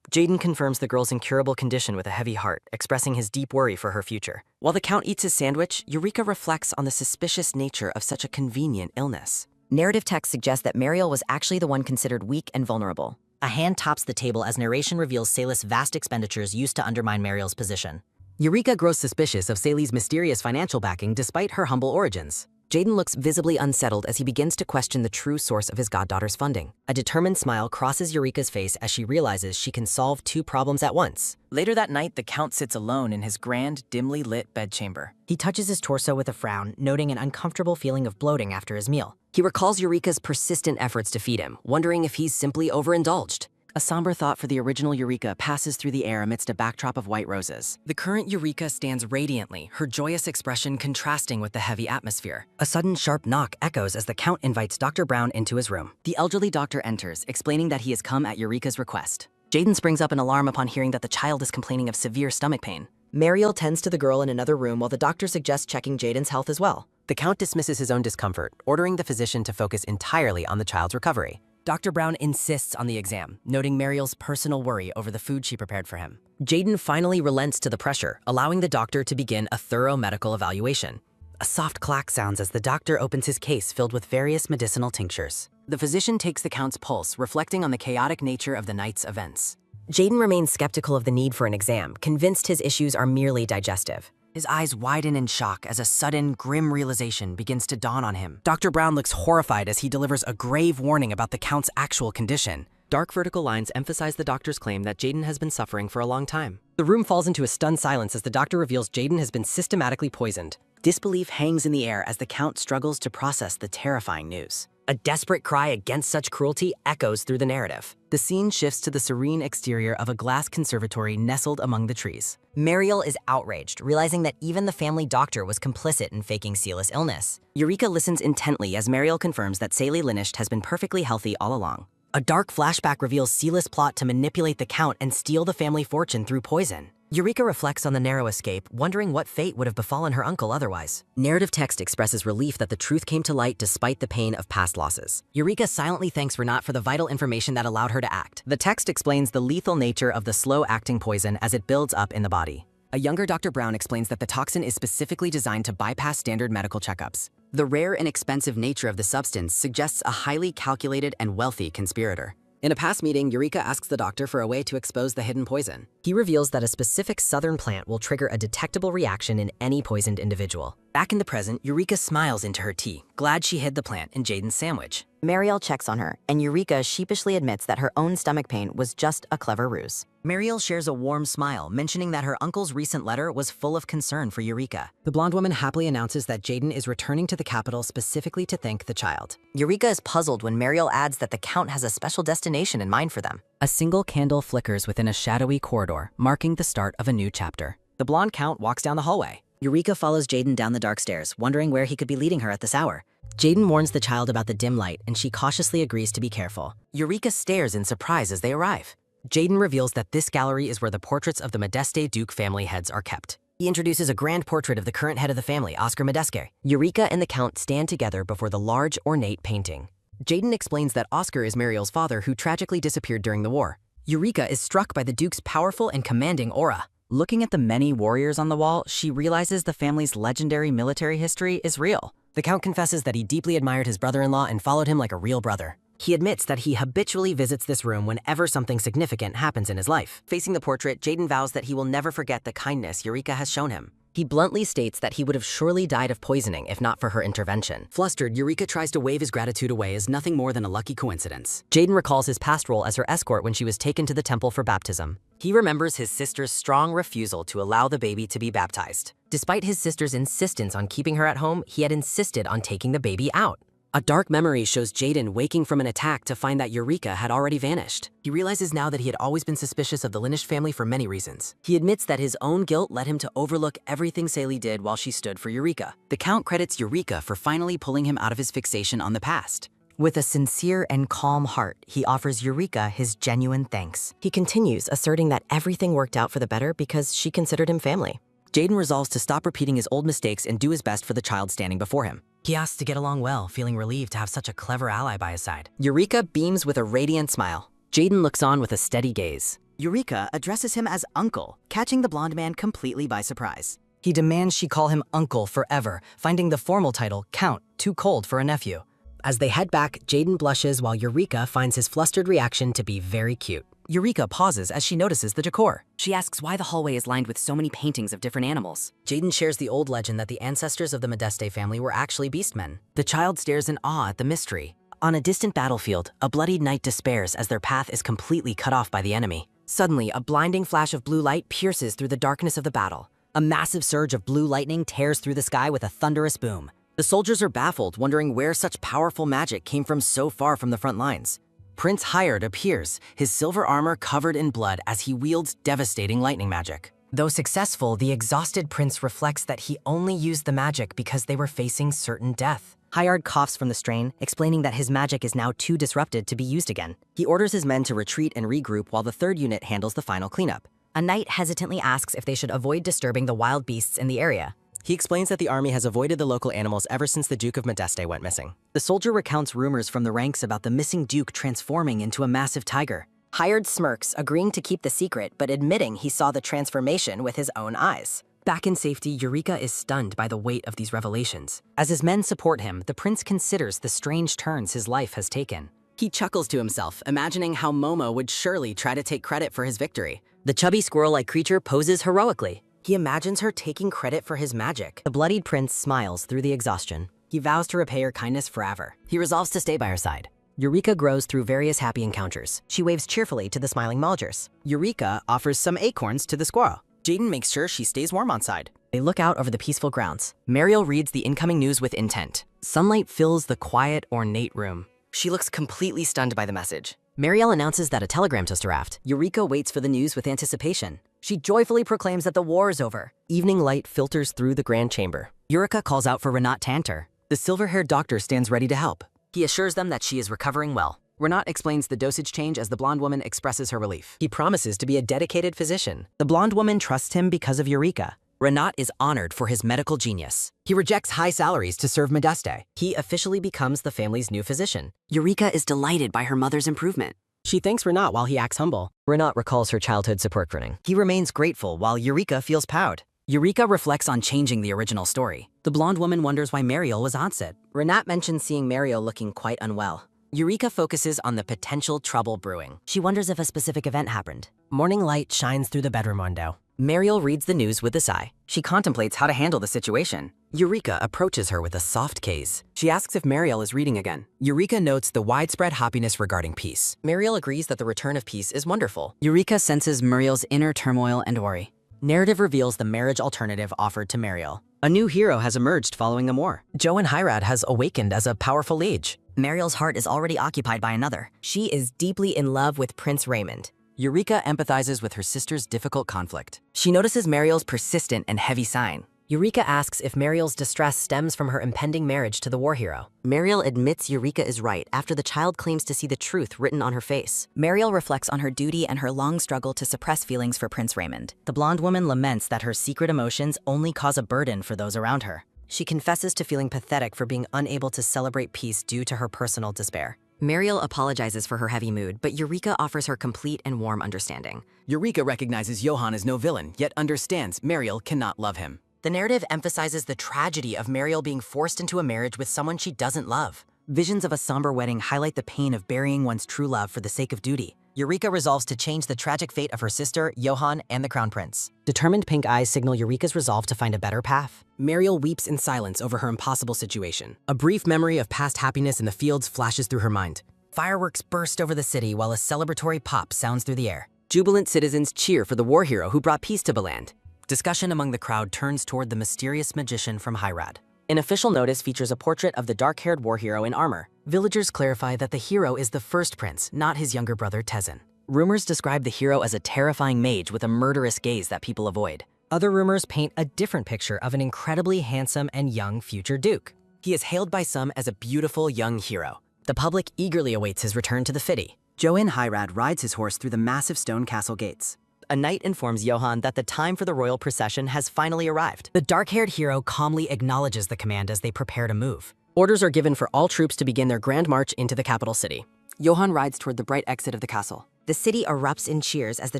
Jaden confirms the girl's incurable condition with a heavy heart, expressing his deep worry for her future. While the Count eats his sandwich, Eureka reflects on the suspicious nature of such a convenient illness. Narrative text suggests that Mariel was actually the one considered weak and vulnerable. A hand tops the table as narration reveals Salie's vast expenditures used to undermine Mariel's position. Eureka grows suspicious of Salie's mysterious financial backing despite her humble origins. Jaden looks visibly unsettled as he begins to question the true source of his goddaughter's funding. A determined smile crosses Eureka's face as she realizes she can solve two problems at once. Later that night, the Count sits alone in his grand, dimly lit bedchamber. He touches his torso with a frown, noting an uncomfortable feeling of bloating after his meal. He recalls Eureka's persistent efforts to feed him, wondering if he's simply overindulged. A somber thought for the original Eureka passes through the air amidst a backdrop of white roses. The current Eureka stands radiantly, her joyous expression contrasting with the heavy atmosphere. A sudden sharp knock echoes as the Count invites Dr. Brown into his room. The elderly doctor enters, explaining that he has come at Eureka's request. Jaden springs up in alarm upon hearing that the child is complaining of severe stomach pain. Mariel tends to the girl in another room while the doctor suggests checking Jaden's health as well. The Count dismisses his own discomfort, ordering the physician to focus entirely on the child's recovery. Dr. Brown insists on the exam, noting Mariel's personal worry over the food she prepared for him. Jaden finally relents to the pressure, allowing the doctor to begin a thorough medical evaluation. A soft clack sounds as the doctor opens his case filled with various medicinal tinctures. The physician takes the Count's pulse, reflecting on the chaotic nature of the night's events. Jaden remains skeptical of the need for an exam, convinced his issues are merely digestive. His eyes widen in shock as a sudden, grim realization begins to dawn on him. Dr. Brown looks horrified as he delivers a grave warning about the Count's actual condition. Dark vertical lines emphasize the doctor's claim that Jaden has been suffering for a long time. The room falls into a stunned silence as the doctor reveals Jaden has been systematically poisoned. Disbelief hangs in the air as the Count struggles to process the terrifying news. A desperate cry against such cruelty echoes through the narrative. The scene shifts to the serene exterior of a glass conservatory nestled among the trees. Mariel is outraged, realizing that even the family doctor was complicit in faking Sela's illness. Eureka listens intently as Mariel confirms that Sela Linisht has been perfectly healthy all along. A dark flashback reveals Sela's plot to manipulate the Count and steal the family fortune through poison. Eureka reflects on the narrow escape, wondering what fate would have befallen her uncle otherwise. Narrative text expresses relief that the truth came to light despite the pain of past losses. Eureka silently thanks Renat for the vital information that allowed her to act. The text explains the lethal nature of the slow-acting poison as it builds up in the body. A younger Dr. Brown explains that the toxin is specifically designed to bypass standard medical checkups. The rare and expensive nature of the substance suggests a highly calculated and wealthy conspirator. In a past meeting, Eureka asks the doctor for a way to expose the hidden poison. He reveals that a specific southern plant will trigger a detectable reaction in any poisoned individual. Back in the present, Eureka smiles into her tea, glad she hid the plant in Jaden's sandwich. Mariel checks on her, and Eureka sheepishly admits that her own stomach pain was just a clever ruse. Mariel shares a warm smile, mentioning that her uncle's recent letter was full of concern for Eureka. The blonde woman happily announces that Jaden is returning to the capital specifically to thank the child. Eureka is puzzled when Mariel adds that the Count has a special destination in mind for them. A single candle flickers within a shadowy corridor, marking the start of a new chapter. The blonde Count walks down the hallway. Eureka follows Jaden down the dark stairs, wondering where he could be leading her at this hour. Jaden warns the child about the dim light, and she cautiously agrees to be careful. Eureka stares in surprise as they arrive. Jaden reveals that this gallery is where the portraits of the Modeste Duke family heads are kept. He introduces a grand portrait of the current head of the family, Oscar Modeste. Eureka and the Count stand together before the large, ornate painting. Jaden explains that Oscar is Mariel's father who tragically disappeared during the war. Eureka is struck by the Duke's powerful and commanding aura. Looking at the many warriors on the wall, she realizes the family's legendary military history is real. The Count confesses that he deeply admired his brother-in-law and followed him like a real brother. He admits that he habitually visits this room whenever something significant happens in his life. Facing the portrait, Jaden vows that he will never forget the kindness Eureka has shown him. He bluntly states that he would have surely died of poisoning if not for her intervention. Flustered, Eureka tries to wave his gratitude away as nothing more than a lucky coincidence. Jaden recalls his past role as her escort when she was taken to the temple for baptism. He remembers his sister's strong refusal to allow the baby to be baptized. Despite his sister's insistence on keeping her at home, he had insisted on taking the baby out. A dark memory shows Jaden waking from an attack to find that Eureka had already vanished. He realizes now that he had always been suspicious of the Linisht family for many reasons. He admits that his own guilt led him to overlook everything Sally did while she stood for Eureka. The Count credits Eureka for finally pulling him out of his fixation on the past. With a sincere and calm heart, he offers Eureka his genuine thanks. He continues, asserting that everything worked out for the better because she considered him family. Jaden resolves to stop repeating his old mistakes and do his best for the child standing before him. He asks to get along well, feeling relieved to have such a clever ally by his side. Eureka beams with a radiant smile. Jaden looks on with a steady gaze. Eureka addresses him as Uncle, catching the blonde man completely by surprise. He demands she call him Uncle forever, finding the formal title, Count, too cold for a nephew. As they head back, Jaden blushes while Eureka finds his flustered reaction to be very cute. Eureka pauses as she notices the decor. She asks why the hallway is lined with so many paintings of different animals. Jaden shares the old legend that the ancestors of the Modeste family were actually beastmen. The child stares in awe at the mystery. On a distant battlefield, a bloodied knight despairs as their path is completely cut off by the enemy. Suddenly, a blinding flash of blue light pierces through the darkness of the battle. A massive surge of blue lightning tears through the sky with a thunderous boom. The soldiers are baffled, wondering where such powerful magic came from so far from the front lines. Prince Hired appears, his silver armor covered in blood as he wields devastating lightning magic. Though successful, the exhausted prince reflects that he only used the magic because they were facing certain death. Hired coughs from the strain, explaining that his magic is now too disrupted to be used again. He orders his men to retreat and regroup while the third unit handles the final cleanup. A knight hesitantly asks if they should avoid disturbing the wild beasts in the area. He explains that the army has avoided the local animals ever since the Duke of Modeste went missing. The soldier recounts rumors from the ranks about the missing Duke transforming into a massive tiger. Hired smirks, agreeing to keep the secret, but admitting he saw the transformation with his own eyes. Back in safety, Eureka is stunned by the weight of these revelations. As his men support him, the prince considers the strange turns his life has taken. He chuckles to himself, imagining how Momo would surely try to take credit for his victory. The chubby squirrel-like creature poses heroically. He imagines her taking credit for his magic. The bloodied prince smiles through the exhaustion. He vows to repay her kindness forever. He resolves to stay by her side. Eureka grows through various happy encounters. She waves cheerfully to the smiling Malgers. Eureka offers some acorns to the squirrel. Jaden makes sure she stays warm on side. They look out over the peaceful grounds. Mariel reads the incoming news with intent. Sunlight fills the quiet, ornate room. She looks completely stunned by the message. Mariel announces that a telegram just arrived. Eureka waits for the news with anticipation. She joyfully proclaims that the war is over. Evening light filters through the grand chamber. Eureka calls out for Renat Tanter. The silver-haired doctor stands ready to help. He assures them that she is recovering well. Renat explains the dosage change as the blonde woman expresses her relief. He promises to be a dedicated physician. The blonde woman trusts him because of Eureka. Renat is honored for his medical genius. He rejects high salaries to serve Modeste. He officially becomes the family's new physician. Eureka is delighted by her mother's improvement. She thanks Renat while he acts humble. Renat recalls her childhood support grinning. He remains grateful while Eureka feels proud. Eureka reflects on changing the original story. The blonde woman wonders why Mariel was onset. Renat mentions seeing Mariel looking quite unwell. Eureka focuses on the potential trouble brewing. She wonders if a specific event happened. Morning light shines through the bedroom window. Mariel reads the news with a sigh. She contemplates how to handle the situation. Eureka approaches her with a soft gaze. She asks if Mariel is reading again. Eureka notes the widespread happiness regarding peace. Mariel agrees that the return of peace is wonderful. Eureka senses Mariel's inner turmoil and worry. Narrative reveals the marriage alternative offered to Mariel. A new hero has emerged following the war. Johanhirad has awakened as a powerful liege. Mariel's heart is already occupied by another. She is deeply in love with Prince Raymond. Eureka empathizes with her sister's difficult conflict. She notices Mariel's persistent and heavy sign. Eureka asks if Mariel's distress stems from her impending marriage to the war hero. Mariel admits Eureka is right after the child claims to see the truth written on her face. Mariel reflects on her duty and her long struggle to suppress feelings for Prince Raymond. The blonde woman laments that her secret emotions only cause a burden for those around her. She confesses to feeling pathetic for being unable to celebrate peace due to her personal despair. Mariel apologizes for her heavy mood, but Eureka offers her complete and warm understanding. Eureka recognizes Johann as no villain, yet understands Mariel cannot love him. The narrative emphasizes the tragedy of Mariel being forced into a marriage with someone she doesn't love. Visions of a somber wedding highlight the pain of burying one's true love for the sake of duty. Eureka resolves to change the tragic fate of her sister, Johann, and the crown prince. Determined pink eyes signal Eureka's resolve to find a better path. Mariel weeps in silence over her impossible situation. A brief memory of past happiness in the fields flashes through her mind. Fireworks burst over the city while a celebratory pop sounds through the air. Jubilant citizens cheer for the war hero who brought peace to Beland. Discussion among the crowd turns toward the mysterious magician from Hyrad. An official notice features a portrait of the dark-haired war hero in armor. Villagers clarify that the hero is the first prince, not his younger brother Tezin. Rumors describe the hero as a terrifying mage with a murderous gaze that people avoid. Other rumors paint a different picture of an incredibly handsome and young future duke. He is hailed by some as a beautiful young hero. The public eagerly awaits his return to the city. Johanhirad rides his horse through the massive stone castle gates. A knight informs Johann that the time for the royal procession has finally arrived. The dark-haired hero calmly acknowledges the command as they prepare to move. Orders are given for all troops to begin their grand march into the capital city. Johann rides toward the bright exit of the castle. The city erupts in cheers as the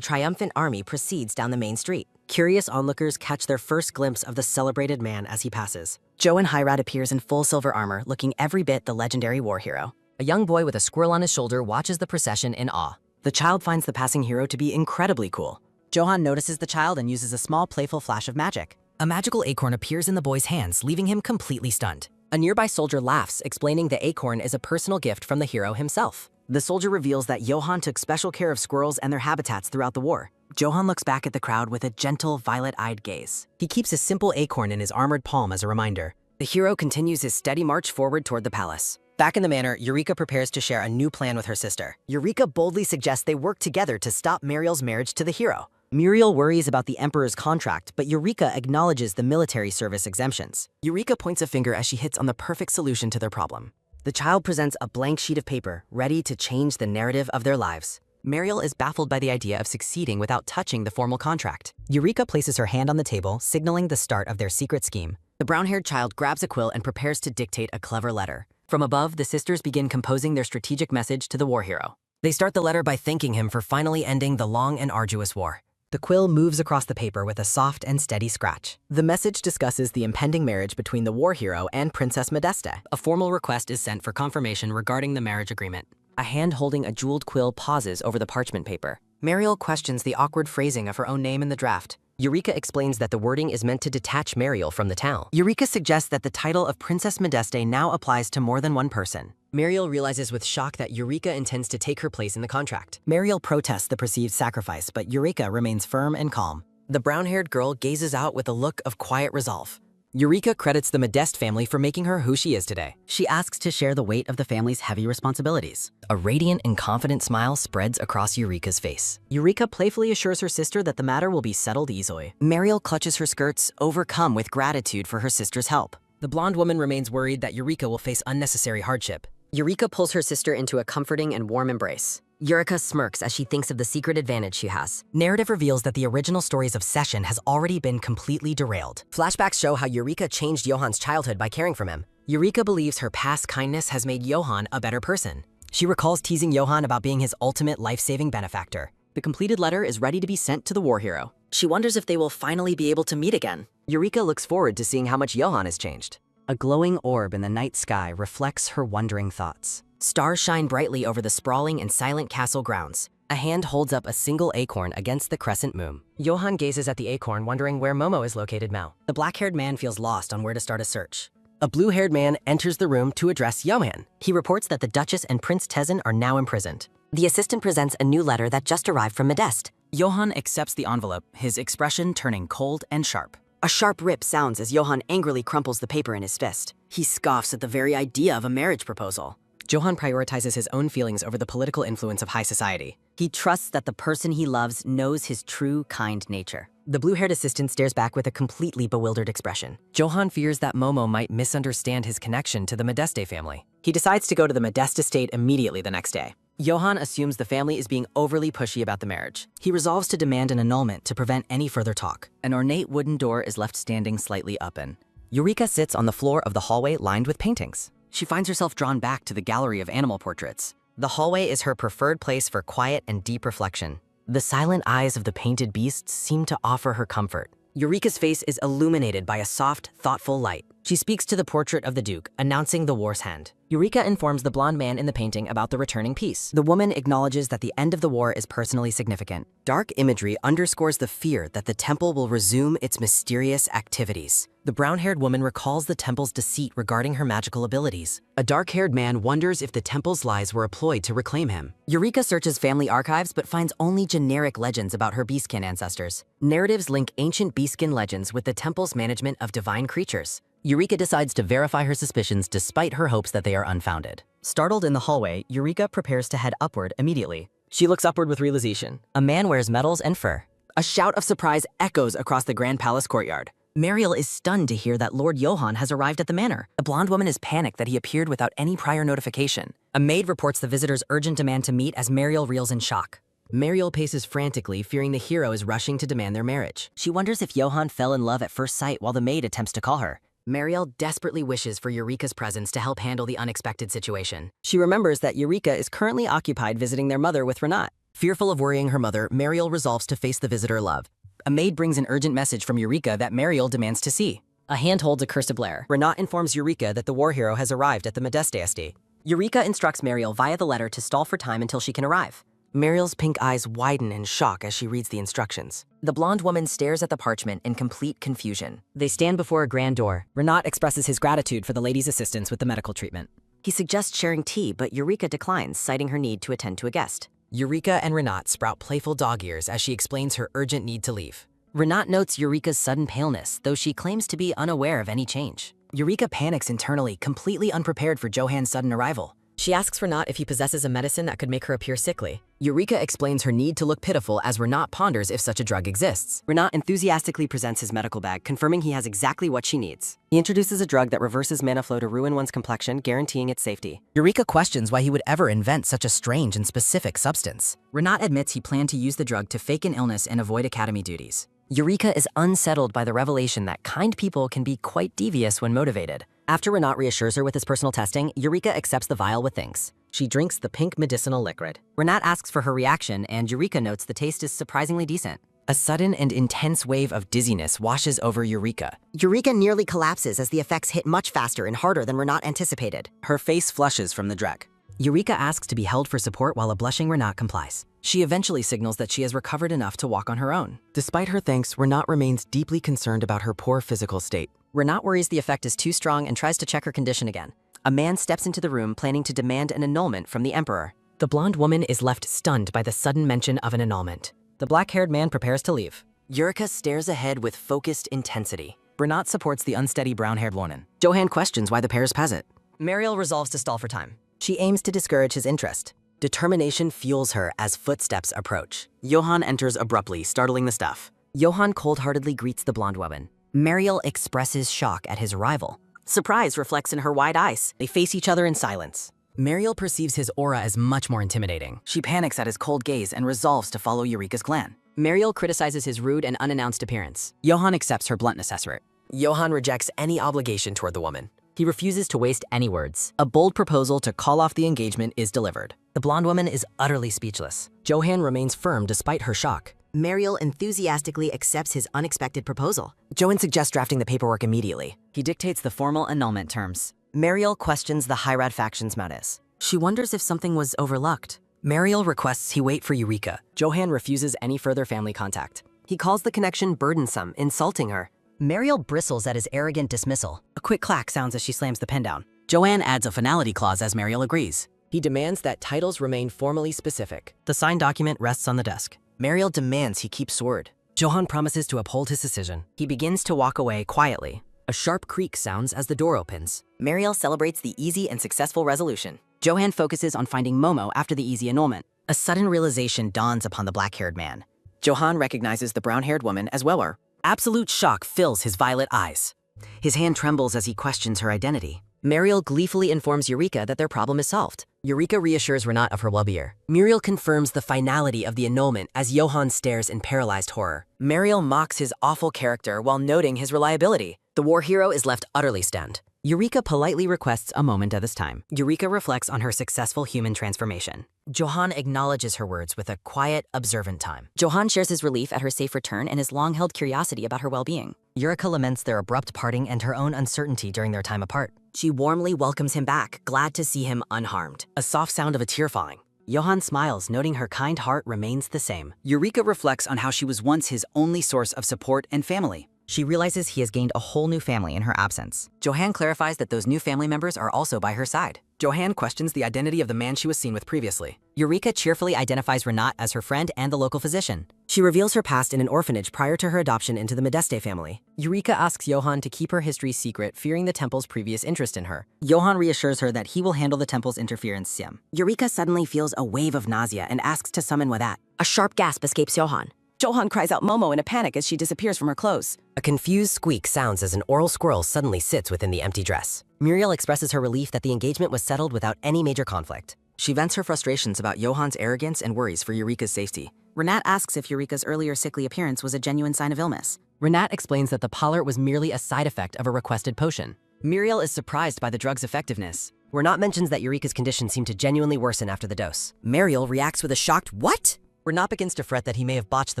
triumphant army proceeds down the main street. Curious onlookers catch their first glimpse of the celebrated man as he passes. Johanhirad appears in full silver armor, looking every bit the legendary war hero. A young boy with a squirrel on his shoulder watches the procession in awe. The child finds the passing hero to be incredibly cool. Johann notices the child and uses a small playful flash of magic. A magical acorn appears in the boy's hands, leaving him completely stunned. A nearby soldier laughs, explaining the acorn is a personal gift from the hero himself. The soldier reveals that Johann took special care of squirrels and their habitats throughout the war. Johann looks back at the crowd with a gentle, violet-eyed gaze. He keeps a simple acorn in his armored palm as a reminder. The hero continues his steady march forward toward the palace. Back in the manor, Eureka prepares to share a new plan with her sister. Eureka boldly suggests they work together to stop Mariel's marriage to the hero. Muriel worries about the Emperor's contract, but Eureka acknowledges the military service exemptions. Eureka points a finger as she hits on the perfect solution to their problem. The child presents a blank sheet of paper, ready to change the narrative of their lives. Mariel is baffled by the idea of succeeding without touching the formal contract. Eureka places her hand on the table, signaling the start of their secret scheme. The brown-haired child grabs a quill and prepares to dictate a clever letter. From above, the sisters begin composing their strategic message to the war hero. They start the letter by thanking him for finally ending the long and arduous war. The quill moves across the paper with a soft and steady scratch. The message discusses the impending marriage between the war hero and Princess Modeste. A formal request is sent for confirmation regarding the marriage agreement. A hand holding a jeweled quill pauses over the parchment paper. Mariel questions the awkward phrasing of her own name in the draft. Eureka explains that the wording is meant to detach Mariel from the town. Eureka suggests that the title of Princess Modeste now applies to more than one person. Mariel realizes with shock that Eureka intends to take her place in the contract. Mariel protests the perceived sacrifice, but Eureka remains firm and calm. The brown-haired girl gazes out with a look of quiet resolve. Eureka credits the Modeste family for making her who she is today. She asks to share the weight of the family's heavy responsibilities. A radiant and confident smile spreads across Eureka's face. Eureka playfully assures her sister that the matter will be settled easily. Mariel clutches her skirts, overcome with gratitude for her sister's help. The blonde woman remains worried that Eureka will face unnecessary hardship. Eureka pulls her sister into a comforting and warm embrace. Eureka smirks as she thinks of the secret advantage she has. Narrative reveals that the original story's obsession has already been completely derailed. Flashbacks show how Eureka changed Johan's childhood by caring for him. Eureka believes her past kindness has made Johan a better person. She recalls teasing Johan about being his ultimate life-saving benefactor. The completed letter is ready to be sent to the war hero. She wonders if they will finally be able to meet again. Eureka looks forward to seeing how much Johan has changed. A glowing orb in the night sky reflects her wondering thoughts. Stars shine brightly over the sprawling and silent castle grounds. A hand holds up a single acorn against the crescent moon. Johan gazes at the acorn, wondering where Momo is located now. The black-haired man feels lost on where to start a search. A blue-haired man enters the room to address Johan. He reports that the Duchess and Prince Tezen are now imprisoned. The assistant presents a new letter that just arrived from Modeste. Johan accepts the envelope, his expression turning cold and sharp. A sharp rip sounds as Johan angrily crumples the paper in his fist. He scoffs at the very idea of a marriage proposal. Johan prioritizes his own feelings over the political influence of high society. He trusts that the person he loves knows his true, kind nature. The blue-haired assistant stares back with a completely bewildered expression. Johan fears that Momo might misunderstand his connection to the Modeste family. He decides to go to the Modeste estate immediately the next day. Johan assumes the family is being overly pushy about the marriage. He resolves to demand an annulment to prevent any further talk. An ornate wooden door is left standing slightly open. Eureka sits on the floor of the hallway lined with paintings. She finds herself drawn back to the gallery of animal portraits. The hallway is her preferred place for quiet and deep reflection. The silent eyes of the painted beasts seem to offer her comfort. Eureka's face is illuminated by a soft, thoughtful light. She speaks to the portrait of the Duke, announcing the war's end. Eureka informs the blonde man in the painting about the returning peace. The woman acknowledges that the end of the war is personally significant. Dark imagery underscores the fear that the temple will resume its mysterious activities. The brown-haired woman recalls the temple's deceit regarding her magical abilities. A dark-haired man wonders if the temple's lies were a ploy to reclaim him. Eureka searches family archives but finds only generic legends about her beastkin ancestors. Narratives link ancient beastkin legends with the temple's management of divine creatures. Eureka decides to verify her suspicions despite her hopes that they are unfounded. Startled in the hallway, Eureka prepares to head upward immediately. She looks upward with realization. A man wears medals and fur. A shout of surprise echoes across the Grand Palace courtyard. Mariel is stunned to hear that Lord Johan has arrived at the manor. The blonde woman is panicked that he appeared without any prior notification. A maid reports the visitor's urgent demand to meet as Mariel reels in shock. Mariel paces frantically, fearing the hero is rushing to demand their marriage. She wonders if Johan fell in love at first sight while the maid attempts to call her. Mariel desperately wishes for Eureka's presence to help handle the unexpected situation. She remembers that Eureka is currently occupied visiting their mother with Renat. Fearful of worrying her mother, Mariel resolves to face the visitor love. A maid brings an urgent message from Eureka that Mariel demands to see. A hand holds a cursive blare. Renat informs Eureka that the war hero has arrived at the Modeste estate. Eureka instructs Mariel via the letter to stall for time until she can arrive. Mariel's pink eyes widen in shock as she reads the instructions. The blonde woman stares at the parchment in complete confusion. They stand before a grand door. Renat expresses his gratitude for the lady's assistance with the medical treatment. He suggests sharing tea, but Eureka declines, citing her need to attend to a guest. Eureka and Renat sprout playful dog ears as she explains her urgent need to leave. Renat notes Eureka's sudden paleness, though she claims to be unaware of any change. Eureka panics internally, completely unprepared for Johan's sudden arrival. She asks Renat if he possesses a medicine that could make her appear sickly. Eureka explains her need to look pitiful as Renat ponders if such a drug exists. Renat enthusiastically presents his medical bag, confirming he has exactly what she needs. He introduces a drug that reverses mana flow to ruin one's complexion, guaranteeing its safety. Eureka questions why he would ever invent such a strange and specific substance. Renat admits he planned to use the drug to fake an illness and avoid academy duties. Eureka is unsettled by the revelation that kind people can be quite devious when motivated. After Renat reassures her with his personal testing, Eureka accepts the vial with thanks. She drinks the pink medicinal liquid. Renat asks for her reaction, and Eureka notes the taste is surprisingly decent. A sudden and intense wave of dizziness washes over Eureka. Eureka nearly collapses as the effects hit much faster and harder than Renat anticipated. Her face flushes from the drug. Eureka asks to be held for support while a blushing Renat complies. She eventually signals that she has recovered enough to walk on her own. Despite her thanks, Renat remains deeply concerned about her poor physical state. Renat worries the effect is too strong and tries to check her condition again. A man steps into the room planning to demand an annulment from the Emperor. The blonde woman is left stunned by the sudden mention of an annulment. The black-haired man prepares to leave. Eureka stares ahead with focused intensity. Renat supports the unsteady brown-haired woman. Johan questions why the pair is peasant. Mariel resolves to stall for time. She aims to discourage his interest. Determination fuels her as footsteps approach. Johan enters abruptly, startling the stuff. Johan cold-heartedly greets the blonde woman. Mariel expresses shock at his arrival. Surprise reflects in her wide eyes. They face each other in silence. Mariel perceives his aura as much more intimidating. She panics at his cold gaze and resolves to follow Eureka's clan. Mariel criticizes his rude and unannounced appearance. Johan accepts her blunt assessment. Johan rejects any obligation toward the woman. He refuses to waste any words. A bold proposal to call off the engagement is delivered. The blonde woman is utterly speechless. Johan remains firm despite her shock. Mariel enthusiastically accepts his unexpected proposal. Johan suggests drafting the paperwork immediately. He dictates the formal annulment terms. Mariel questions the Hyrad faction's motives. She wonders if something was overlooked. Mariel requests he wait for Eureka. Johan refuses any further family contact. He calls the connection burdensome, insulting her. Mariel bristles at his arrogant dismissal. A quick clack sounds as she slams the pen down. Johan adds a finality clause as Mariel agrees. He demands that titles remain formally specific. The signed document rests on the desk. Mariel demands he keeps word. Johan promises to uphold his decision. He begins to walk away quietly. A sharp creak sounds as the door opens. Mariel celebrates the easy and successful resolution. Johan focuses on finding Momo after the easy annulment. A sudden realization dawns upon the black-haired man. Johan recognizes the brown-haired woman as Weller. Absolute shock fills his violet eyes. His hand trembles as he questions her identity. Mariel gleefully informs Eureka that their problem is solved. Eureka reassures Renat of her well-being. Muriel confirms the finality of the annulment as Johan stares in paralyzed horror. Mariel mocks his awful character while noting his reliability. The war hero is left utterly stunned. Eureka politely requests a moment at this time. Eureka reflects on her successful human transformation. Johan acknowledges her words with a quiet, observant time. Johan shares his relief at her safe return and his long-held curiosity about her well-being. Eureka laments their abrupt parting and her own uncertainty during their time apart. She warmly welcomes him back, glad to see him unharmed. A soft sound of a tear falling. Johan smiles, noting her kind heart remains the same. Eureka reflects on how she was once his only source of support and family. She realizes he has gained a whole new family in her absence. Johan clarifies that those new family members are also by her side. Johan questions the identity of the man she was seen with previously. Eureka cheerfully identifies Renat as her friend and the local physician. She reveals her past in an orphanage prior to her adoption into the Modeste family. Eureka asks Johan to keep her history secret, fearing the temple's previous interest in her. Johan reassures her that he will handle the temple's interference. Eureka suddenly feels a wave of nausea and asks to summon Wadat. A sharp gasp escapes Johan. Johan cries out Momo in a panic as she disappears from her clothes. A confused squeak sounds as an oral squirrel suddenly sits within the empty dress. Muriel expresses her relief that the engagement was settled without any major conflict. She vents her frustrations about Johan's arrogance and worries for Eureka's safety. Renat asks if Eureka's earlier sickly appearance was a genuine sign of illness. Renat explains that the pallor was merely a side effect of a requested potion. Muriel is surprised by the drug's effectiveness. Renat mentions that Eureka's condition seemed to genuinely worsen after the dose. Mariel reacts with a shocked "What?" Renat begins to fret that he may have botched the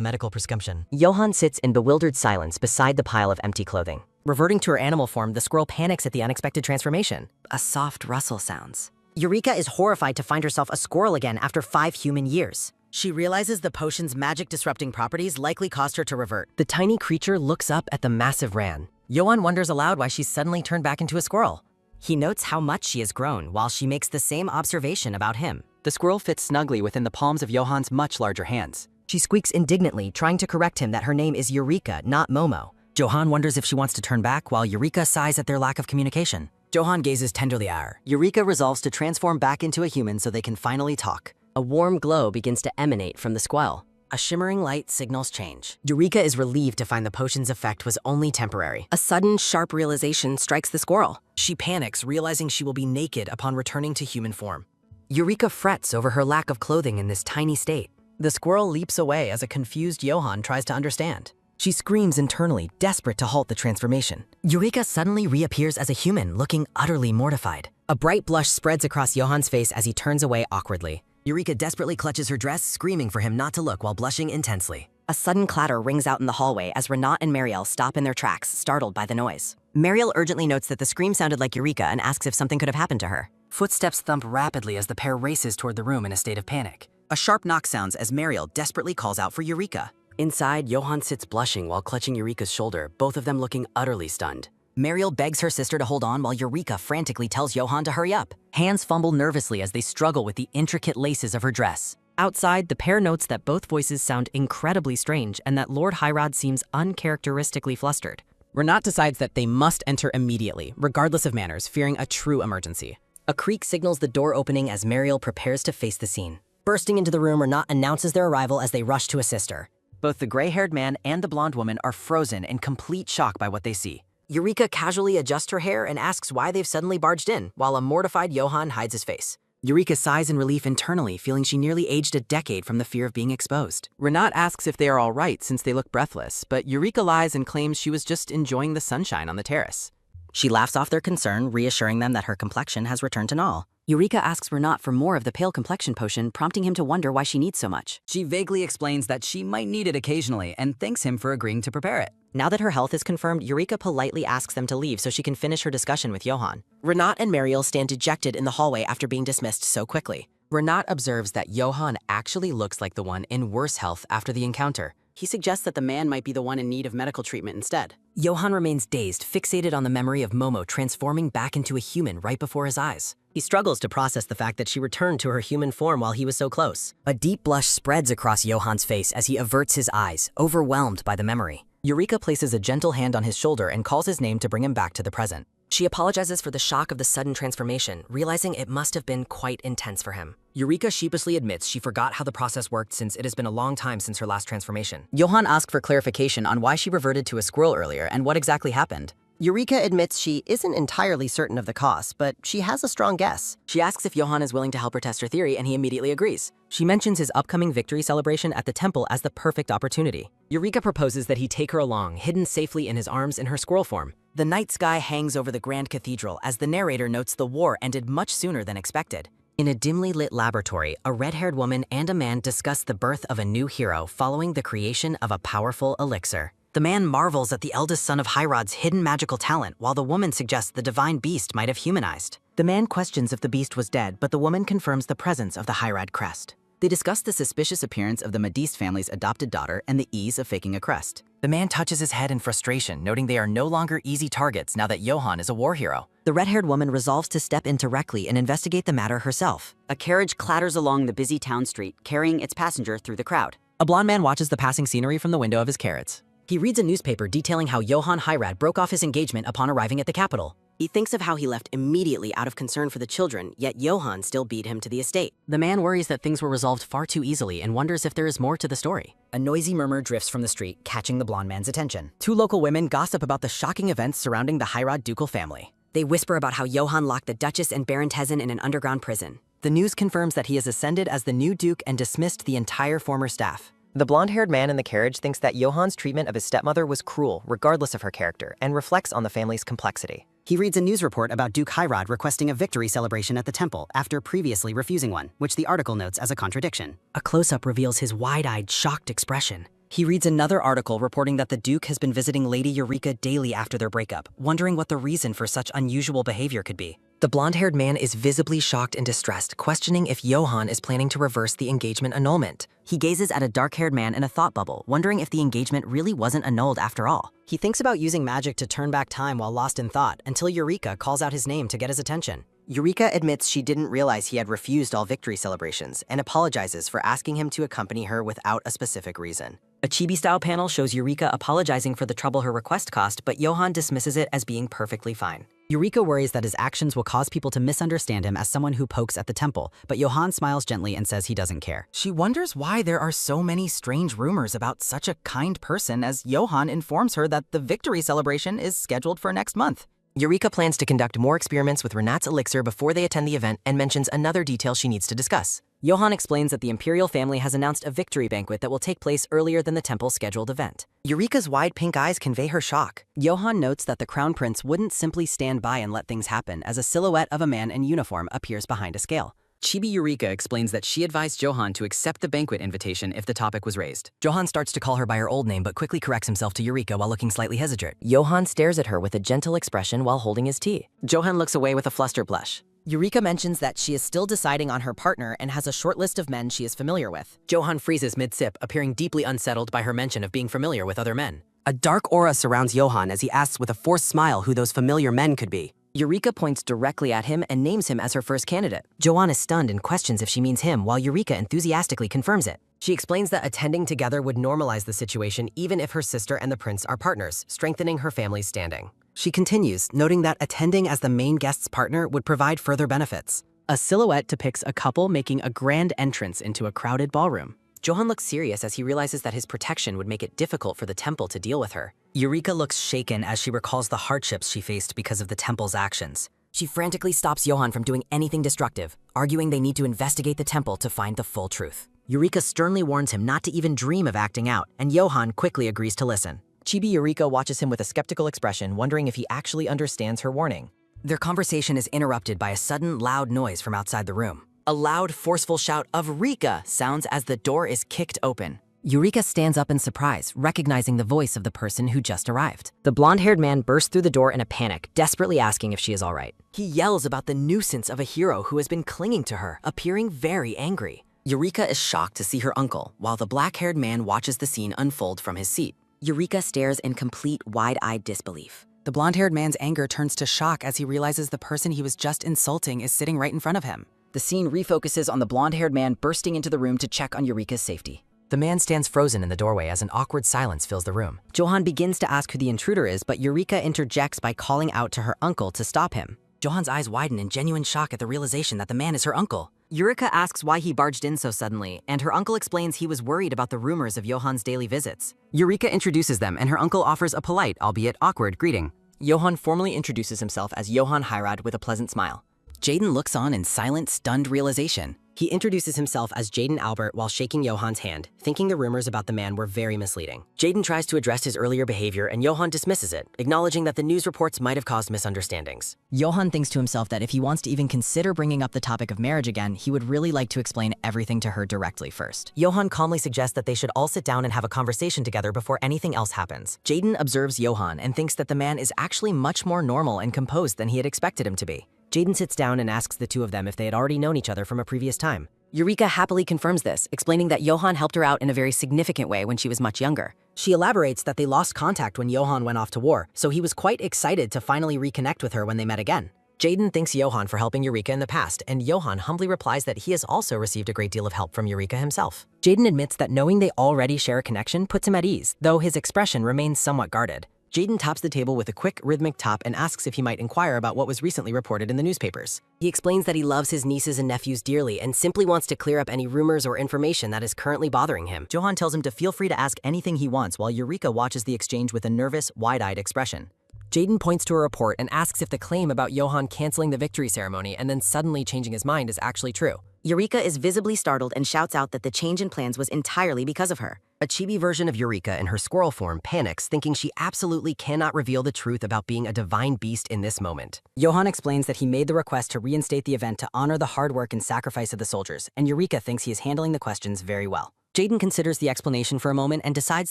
medical prescription. Johan sits in bewildered silence beside the pile of empty clothing. Reverting to her animal form, the squirrel panics at the unexpected transformation. A soft rustle sounds. Eureka is horrified to find herself a squirrel again after 5 human years. She realizes the potion's magic-disrupting properties likely caused her to revert. The tiny creature looks up at the massive Ran. Johan wonders aloud why she's suddenly turned back into a squirrel. He notes how much she has grown while she makes the same observation about him. The squirrel fits snugly within the palms of Johan's much larger hands. She squeaks indignantly, trying to correct him that her name is Eureka, not Momo. Johan wonders if she wants to turn back while Eureka sighs at their lack of communication. Johan gazes tenderly at her. Eureka resolves to transform back into a human so they can finally talk. A warm glow begins to emanate from the squirrel. A shimmering light signals change. Eureka is relieved to find the potion's effect was only temporary. A sudden, sharp realization strikes the squirrel. She panics, realizing she will be naked upon returning to human form. Eureka frets over her lack of clothing in this tiny state. The squirrel leaps away as a confused Johan tries to understand. She screams internally, desperate to halt the transformation. Eureka suddenly reappears as a human, looking utterly mortified. A bright blush spreads across Johan's face as he turns away awkwardly. Eureka desperately clutches her dress, screaming for him not to look while blushing intensely. A sudden clatter rings out in the hallway as Renat and Mariel stop in their tracks, startled by the noise. Mariel urgently notes that the scream sounded like Eureka and asks if something could have happened to her. Footsteps thump rapidly as the pair races toward the room in a state of panic. A sharp knock sounds as Mariel desperately calls out for Eureka. Inside, Johan sits blushing while clutching Eureka's shoulder, both of them looking utterly stunned. Mariel begs her sister to hold on while Eureka frantically tells Johan to hurry up. Hands fumble nervously as they struggle with the intricate laces of her dress. Outside, the pair notes that both voices sound incredibly strange and that Lord Hyrod seems uncharacteristically flustered. Renat decides that they must enter immediately, regardless of manners, fearing a true emergency. A creak signals the door opening as Mariel prepares to face the scene. Bursting into the room, Renat announces their arrival as they rush to assist her. Both the gray-haired man and the blonde woman are frozen in complete shock by what they see. Eureka casually adjusts her hair and asks why they've suddenly barged in, while a mortified Johan hides his face. Eureka sighs in relief internally, feeling she nearly aged a decade from the fear of being exposed. Renat asks if they are all right since they look breathless, but Eureka lies and claims she was just enjoying the sunshine on the terrace. She laughs off their concern, reassuring them that her complexion has returned to normal. Eureka asks Renat for more of the pale complexion potion, prompting him to wonder why she needs so much. She vaguely explains that she might need it occasionally and thanks him for agreeing to prepare it. Now that her health is confirmed, Eureka politely asks them to leave so she can finish her discussion with Johan. Renat and Mariel stand dejected in the hallway after being dismissed so quickly. Renat observes that Johan actually looks like the one in worse health after the encounter. He suggests that the man might be the one in need of medical treatment instead. Johan remains dazed, fixated on the memory of Momo transforming back into a human right before his eyes. He struggles to process the fact that she returned to her human form while he was so close. A deep blush spreads across Johan's face as he averts his eyes, overwhelmed by the memory. Eureka places a gentle hand on his shoulder and calls his name to bring him back to the present. She apologizes for the shock of the sudden transformation, realizing it must have been quite intense for him. Eureka sheepishly admits she forgot how the process worked since it has been a long time since her last transformation. Johan asks for clarification on why she reverted to a squirrel earlier and what exactly happened. Eureka admits she isn't entirely certain of the cause, but she has a strong guess. She asks if Johan is willing to help her test her theory, and he immediately agrees. She mentions his upcoming victory celebration at the temple as the perfect opportunity. Eureka proposes that he take her along, hidden safely in his arms in her squirrel form. The night sky hangs over the Grand Cathedral as the narrator notes the war ended much sooner than expected. In a dimly lit laboratory, a red-haired woman and a man discuss the birth of a new hero following the creation of a powerful elixir. The man marvels at the eldest son of Hyrod's hidden magical talent, while the woman suggests the divine beast might have humanized. The man questions if the beast was dead, but the woman confirms the presence of the Hyrod crest. They discuss the suspicious appearance of the Mediste family's adopted daughter and the ease of faking a crest. The man touches his head in frustration, noting they are no longer easy targets now that Johan is a war hero. The red-haired woman resolves to step in directly and investigate the matter herself. A carriage clatters along the busy town street, carrying its passenger through the crowd. A blond man watches the passing scenery from the window of his carrots. He reads a newspaper detailing how Johan Hyrod broke off his engagement upon arriving at the capital. He thinks of how he left immediately out of concern for the children, yet Johan still beat him to the estate. The man worries that things were resolved far too easily and wonders if there is more to the story. A noisy murmur drifts from the street, catching the blonde man's attention. Two local women gossip about the shocking events surrounding the Hyrod ducal family. They whisper about how Johan locked the Duchess and Baron Tezen in an underground prison. The news confirms that he has ascended as the new duke and dismissed the entire former staff. The blonde-haired man in the carriage thinks that Johan's treatment of his stepmother was cruel, regardless of her character, and reflects on the family's complexity. He reads a news report about Duke Hyrod requesting a victory celebration at the temple after previously refusing one, which the article notes as a contradiction. A close-up reveals his wide-eyed, shocked expression. He reads another article reporting that the Duke has been visiting Lady Eureka daily after their breakup, wondering what the reason for such unusual behavior could be. The blonde-haired man is visibly shocked and distressed, questioning if Johan is planning to reverse the engagement annulment. He gazes at a dark-haired man in a thought bubble, wondering if the engagement really wasn't annulled after all. He thinks about using magic to turn back time while lost in thought, until Eureka calls out his name to get his attention. Eureka admits she didn't realize he had refused all victory celebrations and apologizes for asking him to accompany her without a specific reason. A chibi-style panel shows Eureka apologizing for the trouble her request cost, but Johan dismisses it as being perfectly fine. Eureka worries that his actions will cause people to misunderstand him as someone who pokes at the temple, but Johan smiles gently and says he doesn't care. She wonders why there are so many strange rumors about such a kind person as Johan informs her that the victory celebration is scheduled for next month. Eureka plans to conduct more experiments with Renat's elixir before they attend the event and mentions another detail she needs to discuss. Johan explains that the imperial family has announced a victory banquet that will take place earlier than the temple's scheduled event. Eureka's wide pink eyes convey her shock. Johan notes that the crown prince wouldn't simply stand by and let things happen as a silhouette of a man in uniform appears behind a scale. Chibi Eureka explains that she advised Johan to accept the banquet invitation if the topic was raised. Johan starts to call her by her old name but quickly corrects himself to Eureka while looking slightly hesitant. Johan stares at her with a gentle expression while holding his tea. Johan looks away with a flustered blush. Eureka mentions that she is still deciding on her partner and has a short list of men she is familiar with. Johan freezes mid-sip, appearing deeply unsettled by her mention of being familiar with other men. A dark aura surrounds Johan as he asks with a forced smile who those familiar men could be. Eureka points directly at him and names him as her first candidate. Johan is stunned and questions if she means him, while Eureka enthusiastically confirms it. She explains that attending together would normalize the situation even if her sister and the prince are partners, strengthening her family's standing. She continues, noting that attending as the main guest's partner would provide further benefits. A silhouette depicts a couple making a grand entrance into a crowded ballroom. Johan looks serious as he realizes that his protection would make it difficult for the temple to deal with her. Eureka looks shaken as she recalls the hardships she faced because of the temple's actions. She frantically stops Johan from doing anything destructive, arguing they need to investigate the temple to find the full truth. Eureka sternly warns him not to even dream of acting out, and Johan quickly agrees to listen. Chibi Eureka watches him with a skeptical expression, wondering if he actually understands her warning. Their conversation is interrupted by a sudden loud noise from outside the room. A loud, forceful shout of "Rika" sounds as the door is kicked open. Eureka stands up in surprise, recognizing the voice of the person who just arrived. The blonde-haired man bursts through the door in a panic, desperately asking if she is all right. He yells about the nuisance of a hero who has been clinging to her, appearing very angry. Eureka is shocked to see her uncle, while the black-haired man watches the scene unfold from his seat. Eureka stares in complete, wide-eyed disbelief. The blonde-haired man's anger turns to shock as he realizes the person he was just insulting is sitting right in front of him. The scene refocuses on the blonde-haired man bursting into the room to check on Eureka's safety. The man stands frozen in the doorway as an awkward silence fills the room. Johan begins to ask who the intruder is, but Eureka interjects by calling out to her uncle to stop him. Johan's eyes widen in genuine shock at the realization that the man is her uncle. Eureka asks why he barged in so suddenly, and her uncle explains he was worried about the rumors of Johan's daily visits. Eureka introduces them, and her uncle offers a polite, albeit awkward, greeting. Johan formally introduces himself as Johan Heirad with a pleasant smile. Jaden looks on in silent, stunned realization. He introduces himself as Jaden Albert while shaking Johan's hand, thinking the rumors about the man were very misleading. Jaden tries to address his earlier behavior and Johan dismisses it, acknowledging that the news reports might have caused misunderstandings. Johan thinks to himself that if he wants to even consider bringing up the topic of marriage again, he would really like to explain everything to her directly first. Johan calmly suggests that they should all sit down and have a conversation together before anything else happens. Jaden observes Johan and thinks that the man is actually much more normal and composed than he had expected him to be. Jaden sits down and asks the two of them if they had already known each other from a previous time. Eureka happily confirms this, explaining that Johan helped her out in a very significant way when she was much younger. She elaborates that they lost contact when Johan went off to war, so he was quite excited to finally reconnect with her when they met again. Jaden thanks Johan for helping Eureka in the past, and Johan humbly replies that he has also received a great deal of help from Eureka himself. Jaden admits that knowing they already share a connection puts him at ease, though his expression remains somewhat guarded. Jaden taps the table with a quick, rhythmic tap and asks if he might inquire about what was recently reported in the newspapers. He explains that he loves his nieces and nephews dearly and simply wants to clear up any rumors or information that is currently bothering him. Johan tells him to feel free to ask anything he wants while Eureka watches the exchange with a nervous, wide-eyed expression. Jaden points to a report and asks if the claim about Johan canceling the victory ceremony and then suddenly changing his mind is actually true. Eureka is visibly startled and shouts out that the change in plans was entirely because of her. A chibi version of Eureka in her squirrel form panics, thinking she absolutely cannot reveal the truth about being a divine beast in this moment. Johan explains that he made the request to reinstate the event to honor the hard work and sacrifice of the soldiers, and Eureka thinks he is handling the questions very well. Jaden considers the explanation for a moment and decides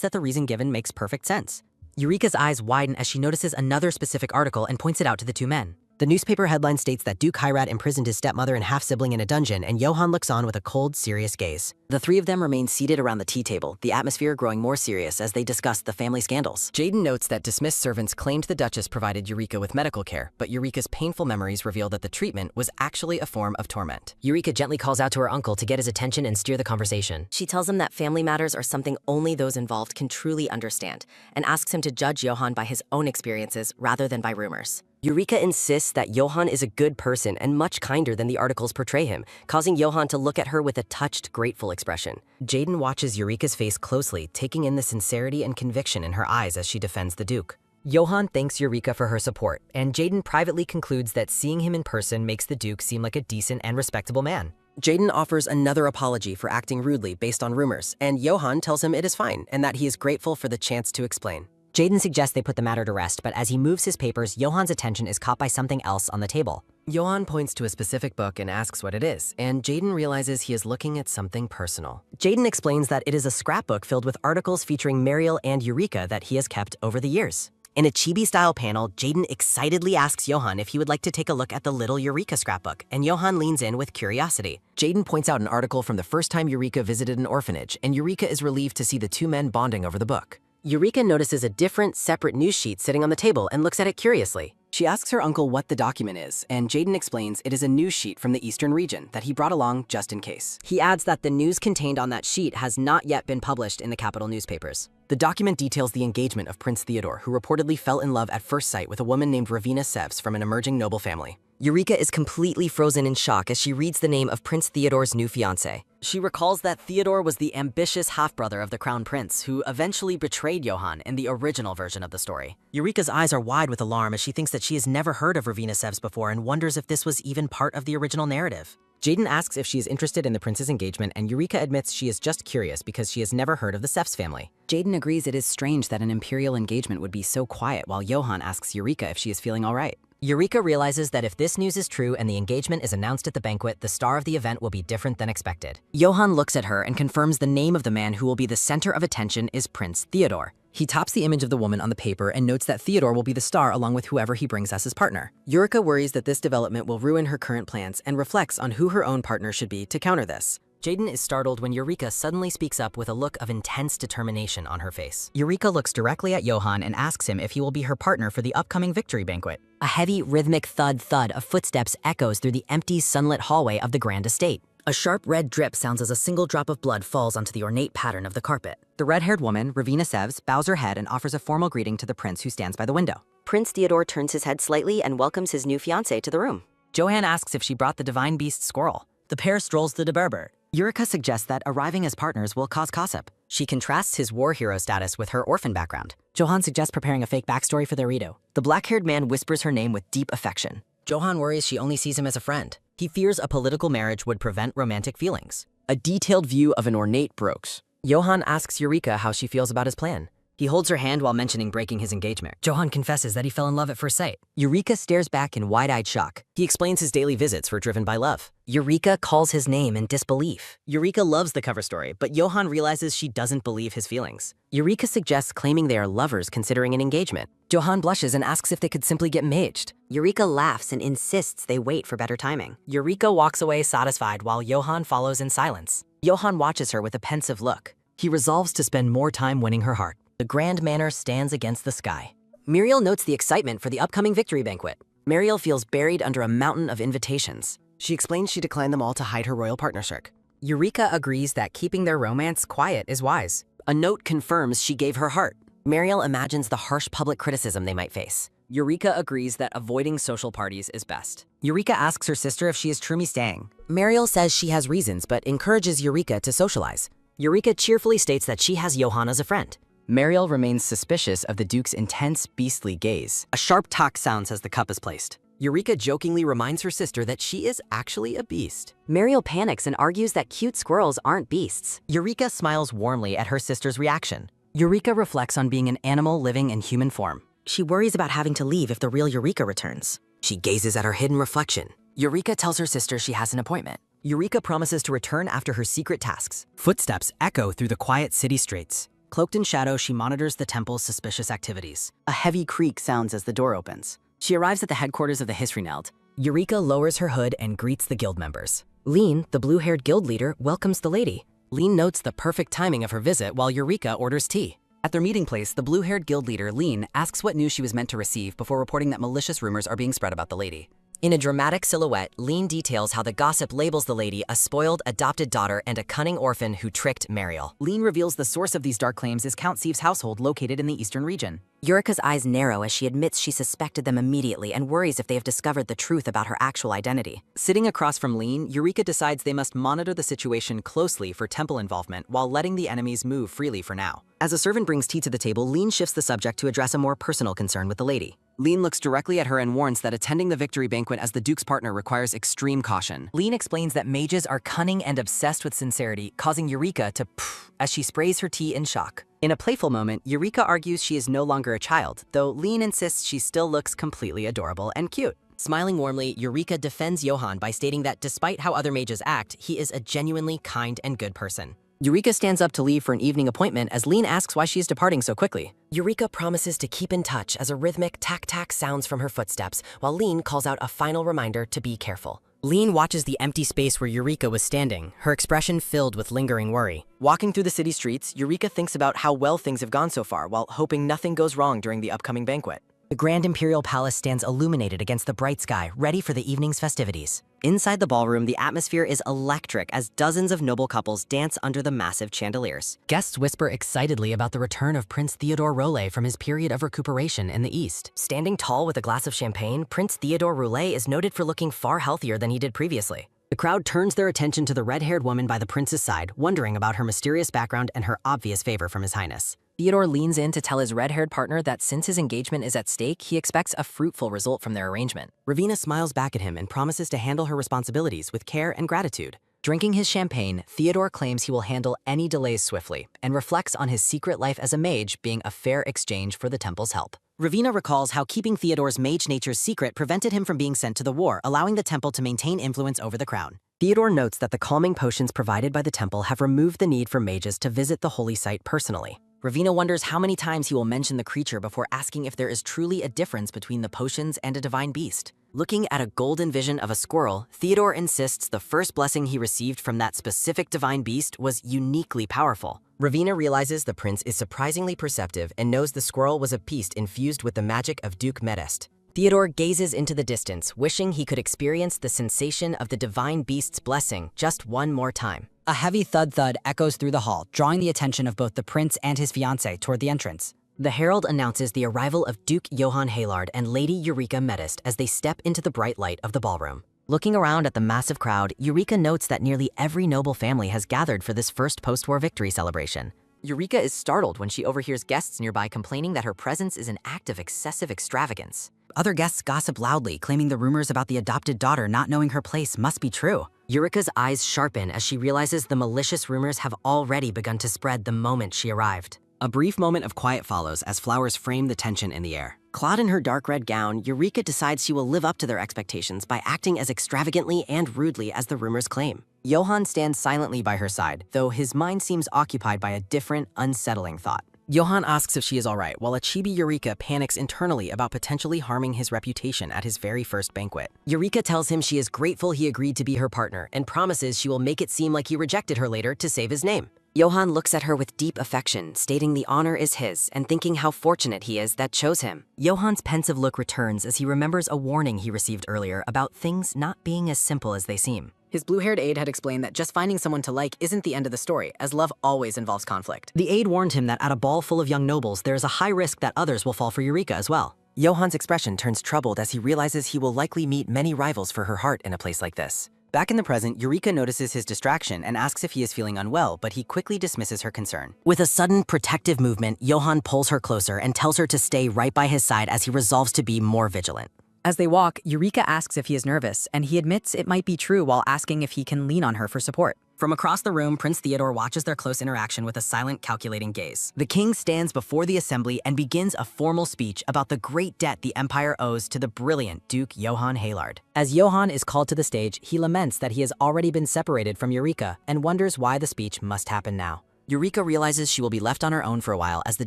that the reason given makes perfect sense. Eureka's eyes widen as she notices another specific article and points it out to the two men. The newspaper headline states that Duke Heirad imprisoned his stepmother and half-sibling in a dungeon, and Johan looks on with a cold, serious gaze. The three of them remain seated around the tea table, the atmosphere growing more serious as they discuss the family scandals. Jaden notes that dismissed servants claimed the Duchess provided Eureka with medical care, but Eureka's painful memories reveal that the treatment was actually a form of torment. Eureka gently calls out to her uncle to get his attention and steer the conversation. She tells him that family matters are something only those involved can truly understand, and asks him to judge Johan by his own experiences rather than by rumors. Eureka insists that Johan is a good person and much kinder than the articles portray him, causing Johan to look at her with a touched, grateful expression. Jaden watches Eureka's face closely, taking in the sincerity and conviction in her eyes as she defends the Duke. Johan thanks Eureka for her support, and Jaden privately concludes that seeing him in person makes the Duke seem like a decent and respectable man. Jaden offers another apology for acting rudely based on rumors, and Johan tells him it is fine and that he is grateful for the chance to explain. Jaden suggests they put the matter to rest, but as he moves his papers, Johan's attention is caught by something else on the table. Johan points to a specific book and asks what it is, and Jaden realizes he is looking at something personal. Jaden explains that it is a scrapbook filled with articles featuring Mariel and Eureka that he has kept over the years. In a chibi-style panel, Jaden excitedly asks Johan if he would like to take a look at the little Eureka scrapbook, and Johan leans in with curiosity. Jaden points out an article from the first time Eureka visited an orphanage, and Eureka is relieved to see the two men bonding over the book. Eureka notices a different, separate news sheet sitting on the table and looks at it curiously. She asks her uncle what the document is, and Jaden explains it is a news sheet from the Eastern region that he brought along just in case. He adds that the news contained on that sheet has not yet been published in the capital newspapers. The document details the engagement of Prince Theodore, who reportedly fell in love at first sight with a woman named Ravina Sevs from an emerging noble family. Eureka is completely frozen in shock as she reads the name of Prince Theodore's new fiancé. She recalls that Theodore was the ambitious half-brother of the crown prince who eventually betrayed Johan in the original version of the story. Eureka's eyes are wide with alarm as she thinks that she has never heard of Ravina Sevs before and wonders if this was even part of the original narrative. Jaden asks if she is interested in the prince's engagement, and Eureka admits she is just curious because she has never heard of the Sevs family. Jaden agrees it is strange that an imperial engagement would be so quiet, while Johan asks Eureka if she is feeling all right. Eureka realizes that if this news is true and the engagement is announced at the banquet, the star of the event will be different than expected. Johan looks at her and confirms the name of the man who will be the center of attention is Prince Theodore. He tops the image of the woman on the paper and notes that Theodore will be the star along with whoever he brings as his partner. Eureka worries that this development will ruin her current plans and reflects on who her own partner should be to counter this. Jaden is startled when Eureka suddenly speaks up with a look of intense determination on her face. Eureka looks directly at Johan and asks him if he will be her partner for the upcoming victory banquet. A heavy, rhythmic thud-thud of footsteps echoes through the empty, sunlit hallway of the grand estate. A sharp red drip sounds as a single drop of blood falls onto the ornate pattern of the carpet. The red-haired woman, Ravina Sevs, bows her head and offers a formal greeting to the prince who stands by the window. Prince Theodore turns his head slightly and welcomes his new fiancée to the room. Johan asks if she brought the divine beast squirrel. The pair strolls to the Berber. Eureka suggests that arriving as partners will cause gossip. She contrasts his war hero status with her orphan background. Johan suggests preparing a fake backstory for their Rito. The black-haired man whispers her name with deep affection. Johan worries she only sees him as a friend. He fears a political marriage would prevent romantic feelings. A detailed view of an ornate brooch. Johan asks Eureka how she feels about his plan. He holds her hand while mentioning breaking his engagement. Johan confesses that he fell in love at first sight. Eureka stares back in wide-eyed shock. He explains his daily visits were driven by love. Eureka calls his name in disbelief. Eureka loves the cover story, but Johan realizes she doesn't believe his feelings. Eureka suggests claiming they are lovers considering an engagement. Johan blushes and asks if they could simply get maged. Eureka laughs and insists they wait for better timing. Eureka walks away satisfied while Johan follows in silence. Johan watches her with a pensive look. He resolves to spend more time winning her heart. The grand manor stands against the sky. Muriel notes the excitement for the upcoming victory banquet. Mariel feels buried under a mountain of invitations. She explains she declined them all to hide her royal partnership. Eureka agrees that keeping their romance quiet is wise. A note confirms she gave her heart. Mariel imagines the harsh public criticism they might face. Eureka agrees that avoiding social parties is best. Eureka asks her sister if she is truly staying. Mariel says she has reasons but encourages Eureka to socialize. Eureka cheerfully states that she has Johan as a friend. Mariel remains suspicious of the Duke's intense, beastly gaze. A sharp talk sounds as the cup is placed. Eureka jokingly reminds her sister that she is actually a beast. Mariel panics and argues that cute squirrels aren't beasts. Eureka smiles warmly at her sister's reaction. Eureka reflects on being an animal living in human form. She worries about having to leave if the real Eureka returns. She gazes at her hidden reflection. Eureka tells her sister she has an appointment. Eureka promises to return after her secret tasks. Footsteps echo through the quiet city streets. Cloaked in shadow, she monitors the temple's suspicious activities. A heavy creak sounds as the door opens. She arrives at the headquarters of the Hisrineld. Eureka lowers her hood and greets the guild members. Lean, the blue-haired guild leader, welcomes the lady. Lean notes the perfect timing of her visit while Eureka orders tea. At their meeting place, the blue-haired guild leader, Lean, asks what news she was meant to receive before reporting that malicious rumors are being spread about the lady. In a dramatic silhouette, Lean details how the gossip labels the lady a spoiled adopted daughter and a cunning orphan who tricked Mariel. Lean reveals the source of these dark claims is Count Siev's household located in the eastern region. Eureka's eyes narrow as she admits she suspected them immediately and worries if they have discovered the truth about her actual identity. Sitting across from Lean, Eureka decides they must monitor the situation closely for temple involvement while letting the enemies move freely for now. As a servant brings tea to the table, Lean shifts the subject to address a more personal concern with the lady. Lean looks directly at her and warns that attending the victory banquet as the Duke's partner requires extreme caution. Lean explains that mages are cunning and obsessed with sincerity, causing Eureka to pff as she sprays her tea in shock. In a playful moment, Eureka argues she is no longer a child, though Lean insists she still looks completely adorable and cute. Smiling warmly, Eureka defends Johann by stating that despite how other mages act, he is a genuinely kind and good person. Eureka stands up to leave for an evening appointment as Lean asks why she is departing so quickly. Eureka promises to keep in touch as a rhythmic tack-tack sounds from her footsteps, while Lean calls out a final reminder to be careful. Lean watches the empty space where Eureka was standing, her expression filled with lingering worry. Walking through the city streets, Eureka thinks about how well things have gone so far while hoping nothing goes wrong during the upcoming banquet. The Grand Imperial Palace stands illuminated against the bright sky, ready for the evening's festivities. Inside the ballroom, the atmosphere is electric as dozens of noble couples dance under the massive chandeliers. Guests whisper excitedly about the return of Prince Theodore Roulet from his period of recuperation in the East. Standing tall with a glass of champagne, Prince Theodore Roulet is noted for looking far healthier than he did previously. The crowd turns their attention to the red-haired woman by the prince's side, wondering about her mysterious background and her obvious favor from His Highness. Theodore leans in to tell his red-haired partner that since his engagement is at stake, he expects a fruitful result from their arrangement. Ravina smiles back at him and promises to handle her responsibilities with care and gratitude. Drinking his champagne, Theodore claims he will handle any delays swiftly and reflects on his secret life as a mage being a fair exchange for the temple's help. Ravina recalls how keeping Theodore's mage nature's secret prevented him from being sent to the war, allowing the temple to maintain influence over the crown. Theodore notes that the calming potions provided by the temple have removed the need for mages to visit the holy site personally. Ravina wonders how many times he will mention the creature before asking if there is truly a difference between the potions and a divine beast. Looking at a golden vision of a squirrel, Theodore insists the first blessing he received from that specific divine beast was uniquely powerful. Ravina realizes the prince is surprisingly perceptive and knows the squirrel was a beast infused with the magic of Duke Medest. Theodore gazes into the distance, wishing he could experience the sensation of the divine beast's blessing just one more time. A heavy thud-thud echoes through the hall, drawing the attention of both the prince and his fiancée toward the entrance. The herald announces the arrival of Duke Johann Haylard and Lady Eureka Medest as they step into the bright light of the ballroom. Looking around at the massive crowd, Eureka notes that nearly every noble family has gathered for this first post-war victory celebration. Eureka is startled when she overhears guests nearby complaining that her presence is an act of excessive extravagance. Other guests gossip loudly, claiming the rumors about the adopted daughter not knowing her place must be true. Eureka's eyes sharpen as she realizes the malicious rumors have already begun to spread the moment she arrived. A brief moment of quiet follows as flowers frame the tension in the air. Clad in her dark red gown, Eureka decides she will live up to their expectations by acting as extravagantly and rudely as the rumors claim. Johann stands silently by her side, though his mind seems occupied by a different, unsettling thought. Johann asks if she is all right, while a chibi Eureka panics internally about potentially harming his reputation at his very first banquet. Eureka tells him she is grateful he agreed to be her partner and promises she will make it seem like he rejected her later to save his name. Johann looks at her with deep affection, stating the honor is his and thinking how fortunate he is that chose him. Johann's pensive look returns as he remembers a warning he received earlier about things not being as simple as they seem. His blue-haired aide had explained that just finding someone to like isn't the end of the story, as love always involves conflict. The aide warned him that at a ball full of young nobles, there is a high risk that others will fall for Eureka as well. Johann's expression turns troubled as he realizes he will likely meet many rivals for her heart in a place like this. Back in the present, Eureka notices his distraction and asks if he is feeling unwell, but he quickly dismisses her concern. With a sudden protective movement, Johann pulls her closer and tells her to stay right by his side as he resolves to be more vigilant. As they walk, Eureka asks if he is nervous, and he admits it might be true while asking if he can lean on her for support. From across the room, Prince Theodore watches their close interaction with a silent, calculating gaze. The king stands before the assembly and begins a formal speech about the great debt the empire owes to the brilliant Duke Johann Haylard. As Johann is called to the stage, he laments that he has already been separated from Eureka and wonders why the speech must happen now. Eureka realizes she will be left on her own for a while as the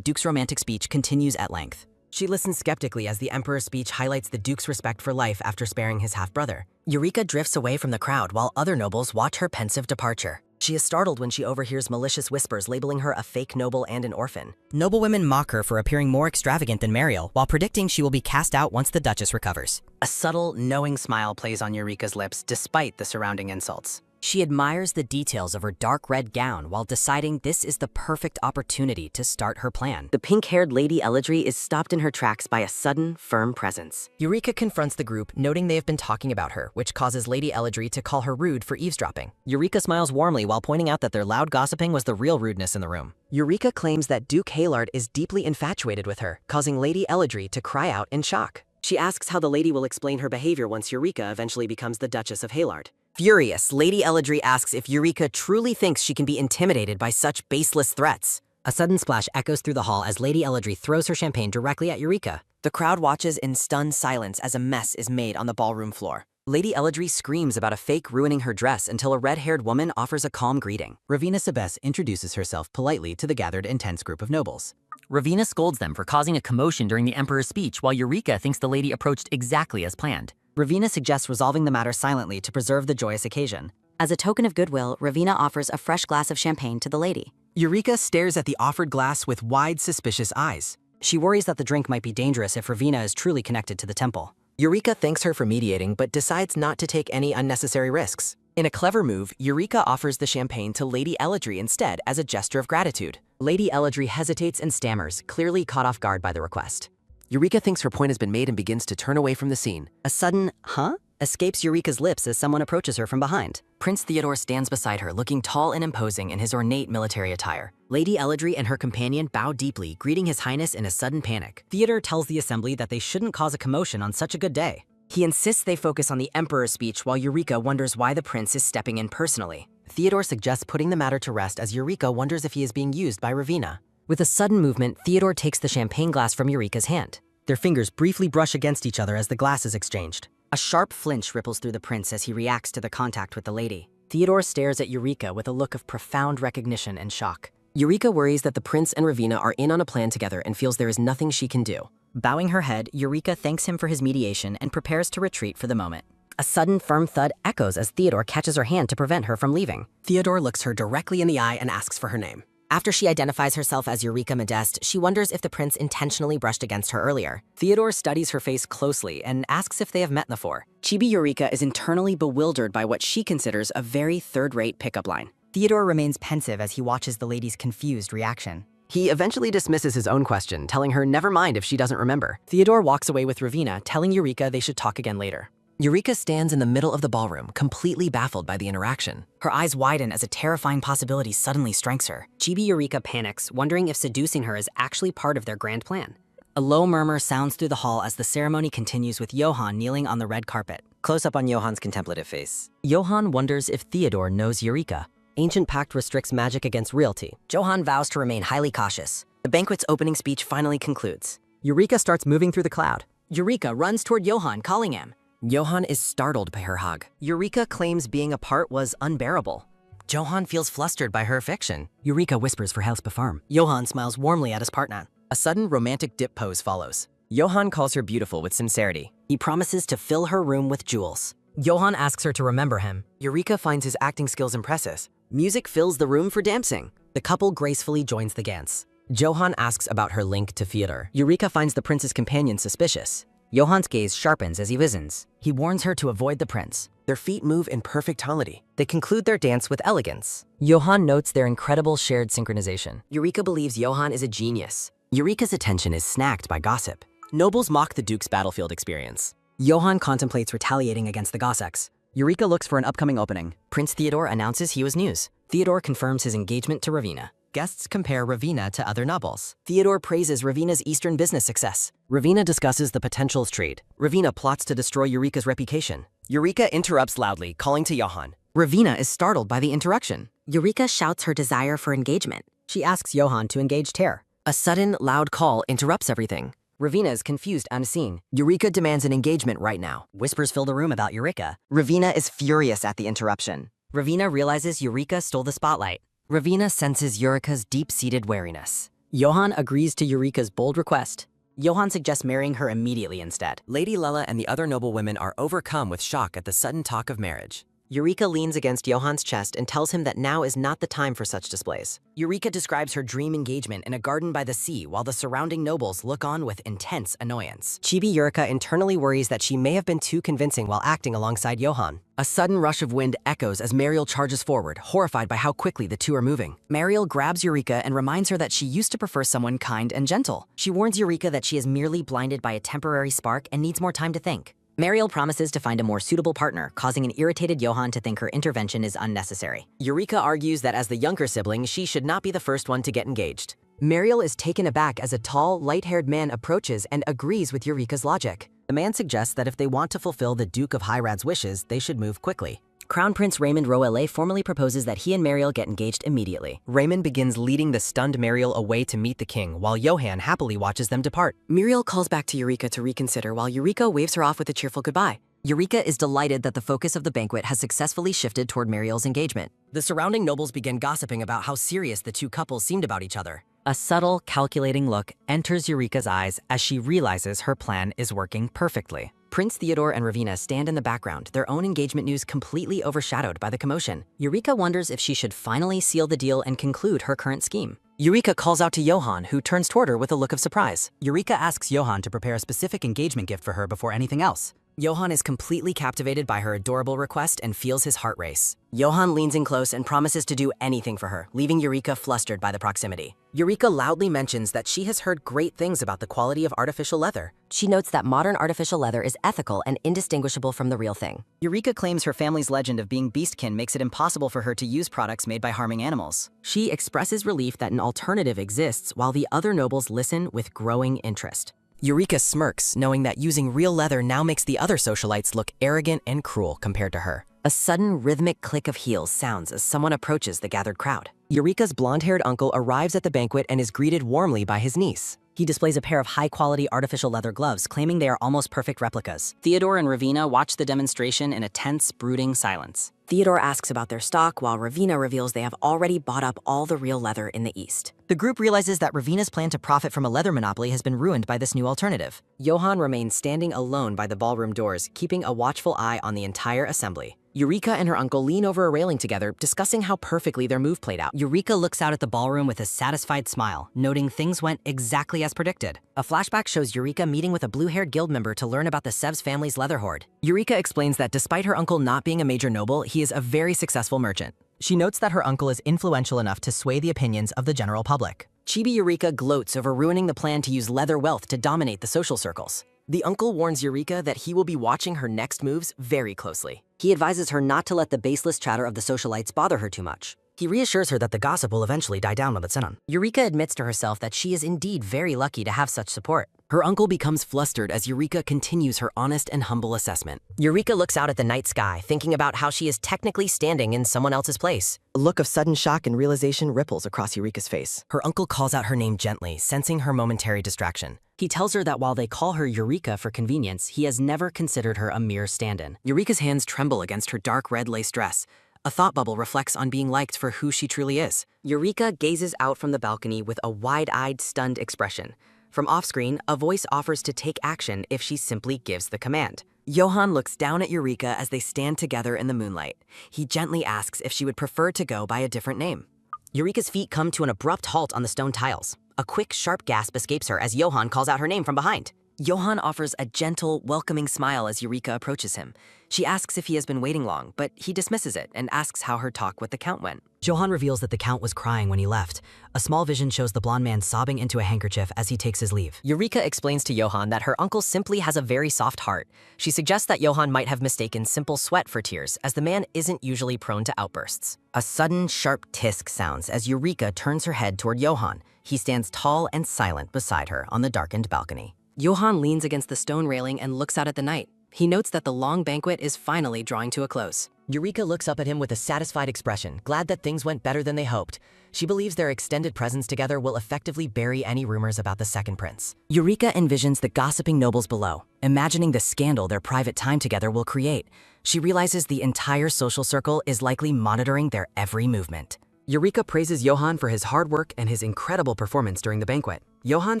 Duke's romantic speech continues at length. She listens skeptically as the Emperor's speech highlights the Duke's respect for life after sparing his half-brother. Eureka drifts away from the crowd while other nobles watch her pensive departure. She is startled when she overhears malicious whispers labeling her a fake noble and an orphan. Noblewomen mock her for appearing more extravagant than Mariel, while predicting she will be cast out once the Duchess recovers. A subtle, knowing smile plays on Eureka's lips despite the surrounding insults. She admires the details of her dark red gown while deciding this is the perfect opportunity to start her plan. The pink-haired Lady Eladri is stopped in her tracks by a sudden, firm presence. Eureka confronts the group, noting they have been talking about her, which causes Lady Eladri to call her rude for eavesdropping. Eureka smiles warmly while pointing out that their loud gossiping was the real rudeness in the room. Eureka claims that Duke Haylard is deeply infatuated with her, causing Lady Eladri to cry out in shock. She asks how the lady will explain her behavior once Eureka eventually becomes the Duchess of Haylard. Furious, Lady Eladri asks if Eureka truly thinks she can be intimidated by such baseless threats. A sudden splash echoes through the hall as Lady Eladri throws her champagne directly at Eureka. The crowd watches in stunned silence as a mess is made on the ballroom floor. Lady Eladri screams about a fake ruining her dress until a red-haired woman offers a calm greeting. Ravina Sebes introduces herself politely to the gathered intense group of nobles. Ravina scolds them for causing a commotion during the Emperor's speech, while Eureka thinks the lady approached exactly as planned. Ravina suggests resolving the matter silently to preserve the joyous occasion. As a token of goodwill, Ravina offers a fresh glass of champagne to the lady. Eureka stares at the offered glass with wide, suspicious eyes. She worries that the drink might be dangerous if Ravina is truly connected to the temple. Eureka thanks her for mediating but decides not to take any unnecessary risks. In a clever move, Eureka offers the champagne to Lady Eladri instead as a gesture of gratitude. Lady Eladri hesitates and stammers, clearly caught off guard by the request. Eureka thinks her point has been made and begins to turn away from the scene. A sudden, huh? Escapes Eureka's lips as someone approaches her from behind. Prince Theodore stands beside her, looking tall and imposing in his ornate military attire. Lady Eladri and her companion bow deeply, greeting His Highness in a sudden panic. Theodore tells the assembly that they shouldn't cause a commotion on such a good day. He insists they focus on the Emperor's speech while Eureka wonders why the prince is stepping in personally. Theodore suggests putting the matter to rest as Eureka wonders if he is being used by Ravina. With a sudden movement, Theodore takes the champagne glass from Eureka's hand. Their fingers briefly brush against each other as the glass is exchanged. A sharp flinch ripples through the prince as he reacts to the contact with the lady. Theodore stares at Eureka with a look of profound recognition and shock. Eureka worries that the prince and Ravina are in on a plan together and feels there is nothing she can do. Bowing her head, Eureka thanks him for his mediation and prepares to retreat for the moment. A sudden firm thud echoes as Theodore catches her hand to prevent her from leaving. Theodore looks her directly in the eye and asks for her name. After she identifies herself as Eureka Modeste, she wonders if the prince intentionally brushed against her earlier. Theodore studies her face closely and asks if they have met before. Chibi Eureka is internally bewildered by what she considers a very third-rate pickup line. Theodore remains pensive as he watches the lady's confused reaction. He eventually dismisses his own question, telling her never mind if she doesn't remember. Theodore walks away with Ravina, telling Eureka they should talk again later. Eureka stands in the middle of the ballroom, completely baffled by the interaction. Her eyes widen as a terrifying possibility suddenly strikes her. Chibi Eureka panics, wondering if seducing her is actually part of their grand plan. A low murmur sounds through the hall as the ceremony continues with Johann kneeling on the red carpet. Close up on Johann's contemplative face. Johann wonders if Theodore knows Eureka. Ancient pact restricts magic against realty. Johann vows to remain highly cautious. The banquet's opening speech finally concludes. Eureka starts moving through the crowd. Eureka runs toward Johann, calling him. Johann is startled by her hug. Eureka claims being apart was unbearable. Johann feels flustered by her affection. Eureka whispers for help perform. Johann smiles warmly at his partner. A sudden romantic dip pose follows. Johann calls her beautiful with sincerity. He promises to fill her room with jewels. Johann asks her to remember him. Eureka finds his acting skills impressive. Music fills the room for dancing. The couple gracefully joins the dance. Johann asks about her link to Theodore. Eureka finds the prince's companion suspicious. Johann's gaze sharpens as he listens. He warns her to avoid the prince. Their feet move in perfect harmony. They conclude their dance with elegance. Johann notes their incredible shared synchronization. Eureka believes Johann is a genius. Eureka's attention is snagged by gossip. Nobles mock the Duke's battlefield experience. Johann contemplates retaliating against the Gossecks. Eureka looks for an upcoming opening. Prince Theodore announces he was news. Theodore confirms his engagement to Ravina. Guests compare Ravina to other nobles. Theodore praises Ravina's Eastern business success. Ravina discusses the potential trade. Ravina plots to destroy Eureka's reputation. Eureka interrupts loudly, calling to Johann. Ravina is startled by the interruption. Eureka shouts her desire for engagement. She asks Johann to engage Ter. A sudden, loud call interrupts everything. Ravina is confused and unseen. Eureka demands an engagement right now. Whispers fill the room about Eureka. Ravina is furious at the interruption. Ravina realizes Eureka stole the spotlight. Ravina senses Eureka's deep-seated wariness. Johann agrees to Eureka's bold request. Johann suggests marrying her immediately instead. Lady Lella and the other noblewomen are overcome with shock at the sudden talk of marriage. Eureka leans against Johan's chest and tells him that now is not the time for such displays. Eureka describes her dream engagement in a garden by the sea while the surrounding nobles look on with intense annoyance. Chibi Eureka internally worries that she may have been too convincing while acting alongside Johan. A sudden rush of wind echoes as Mariel charges forward, horrified by how quickly the two are moving. Mariel grabs Eureka and reminds her that she used to prefer someone kind and gentle. She warns Eureka that she is merely blinded by a temporary spark and needs more time to think. Mariel promises to find a more suitable partner, causing an irritated Johan to think her intervention is unnecessary. Eureka argues that as the younger sibling, she should not be the first one to get engaged. Mariel is taken aback as a tall, light-haired man approaches and agrees with Eureka's logic. The man suggests that if they want to fulfill the Duke of Hyrad's wishes, they should move quickly. Crown Prince Raymond Roelle formally proposes that he and Mariel get engaged immediately. Raymond begins leading the stunned Mariel away to meet the king, while Johan happily watches them depart. Mariel calls back to Eureka to reconsider while Eureka waves her off with a cheerful goodbye. Eureka is delighted that the focus of the banquet has successfully shifted toward Mariel's engagement. The surrounding nobles begin gossiping about how serious the two couples seemed about each other. A subtle, calculating look enters Eureka's eyes as she realizes her plan is working perfectly. Prince Theodore and Ravina stand in the background, their own engagement news completely overshadowed by the commotion. Eureka wonders if she should finally seal the deal and conclude her current scheme. Eureka calls out to Johan, who turns toward her with a look of surprise. Eureka asks Johan to prepare a specific engagement gift for her before anything else. Johan is completely captivated by her adorable request and feels his heart race. Johan leans in close and promises to do anything for her, leaving Eureka flustered by the proximity. Eureka loudly mentions that she has heard great things about the quality of artificial leather. She notes that modern artificial leather is ethical and indistinguishable from the real thing. Eureka claims her family's legend of being beastkin makes it impossible for her to use products made by harming animals. She expresses relief that an alternative exists while the other nobles listen with growing interest. Eureka smirks, knowing that using real leather now makes the other socialites look arrogant and cruel compared to her. A sudden rhythmic click of heels sounds as someone approaches the gathered crowd. Eureka's blonde-haired uncle arrives at the banquet and is greeted warmly by his niece. He displays a pair of high-quality artificial leather gloves, claiming they are almost perfect replicas. Theodore and Ravina watch the demonstration in a tense, brooding silence. Theodore asks about their stock, while Ravina reveals they have already bought up all the real leather in the East. The group realizes that Ravina's plan to profit from a leather monopoly has been ruined by this new alternative. Johan remains standing alone by the ballroom doors, keeping a watchful eye on the entire assembly. Eureka and her uncle lean over a railing together, discussing how perfectly their move played out. Eureka looks out at the ballroom with a satisfied smile, noting things went exactly as predicted. A flashback shows Eureka meeting with a blue-haired guild member to learn about the Sevs family's leather hoard. Eureka explains that despite her uncle not being a major noble, he is a very successful merchant. She notes that her uncle is influential enough to sway the opinions of the general public. Chibi Eureka gloats over ruining the plan to use leather wealth to dominate the social circles. The uncle warns Eureka that he will be watching her next moves very closely. He advises her not to let the baseless chatter of the socialites bother her too much. He reassures her that the gossip will eventually die down when it's on. Eureka admits to herself that she is indeed very lucky to have such support. Her uncle becomes flustered as Eureka continues her honest and humble assessment. Eureka looks out at the night sky, thinking about how she is technically standing in someone else's place. A look of sudden shock and realization ripples across Eureka's face. Her uncle calls out her name gently, sensing her momentary distraction. He tells her that while they call her Eureka for convenience, he has never considered her a mere stand-in. Eureka's hands tremble against her dark red lace dress. A thought bubble reflects on being liked for who she truly is. Eureka gazes out from the balcony with a wide-eyed, stunned expression. From off-screen, a voice offers to take action if she simply gives the command. Johan looks down at Eureka as they stand together in the moonlight. He gently asks if she would prefer to go by a different name. Eureka's feet come to an abrupt halt on the stone tiles. A quick, sharp gasp escapes her as Johan calls out her name from behind. Johan offers a gentle, welcoming smile as Eureka approaches him. She asks if he has been waiting long, but he dismisses it and asks how her talk with the Count went. Johan reveals that the Count was crying when he left. A small vision shows the blonde man sobbing into a handkerchief as he takes his leave. Eureka explains to Johan that her uncle simply has a very soft heart. She suggests that Johan might have mistaken simple sweat for tears, as the man isn't usually prone to outbursts. A sudden, sharp tisk sounds as Eureka turns her head toward Johan. He stands tall and silent beside her on the darkened balcony. Johan leans against the stone railing and looks out at the night. He notes that the long banquet is finally drawing to a close. Eureka looks up at him with a satisfied expression, glad that things went better than they hoped. She believes their extended presence together will effectively bury any rumors about the second prince. Eureka envisions the gossiping nobles below, imagining the scandal their private time together will create. She realizes the entire social circle is likely monitoring their every movement. Eureka praises Johan for his hard work and his incredible performance during the banquet. Johan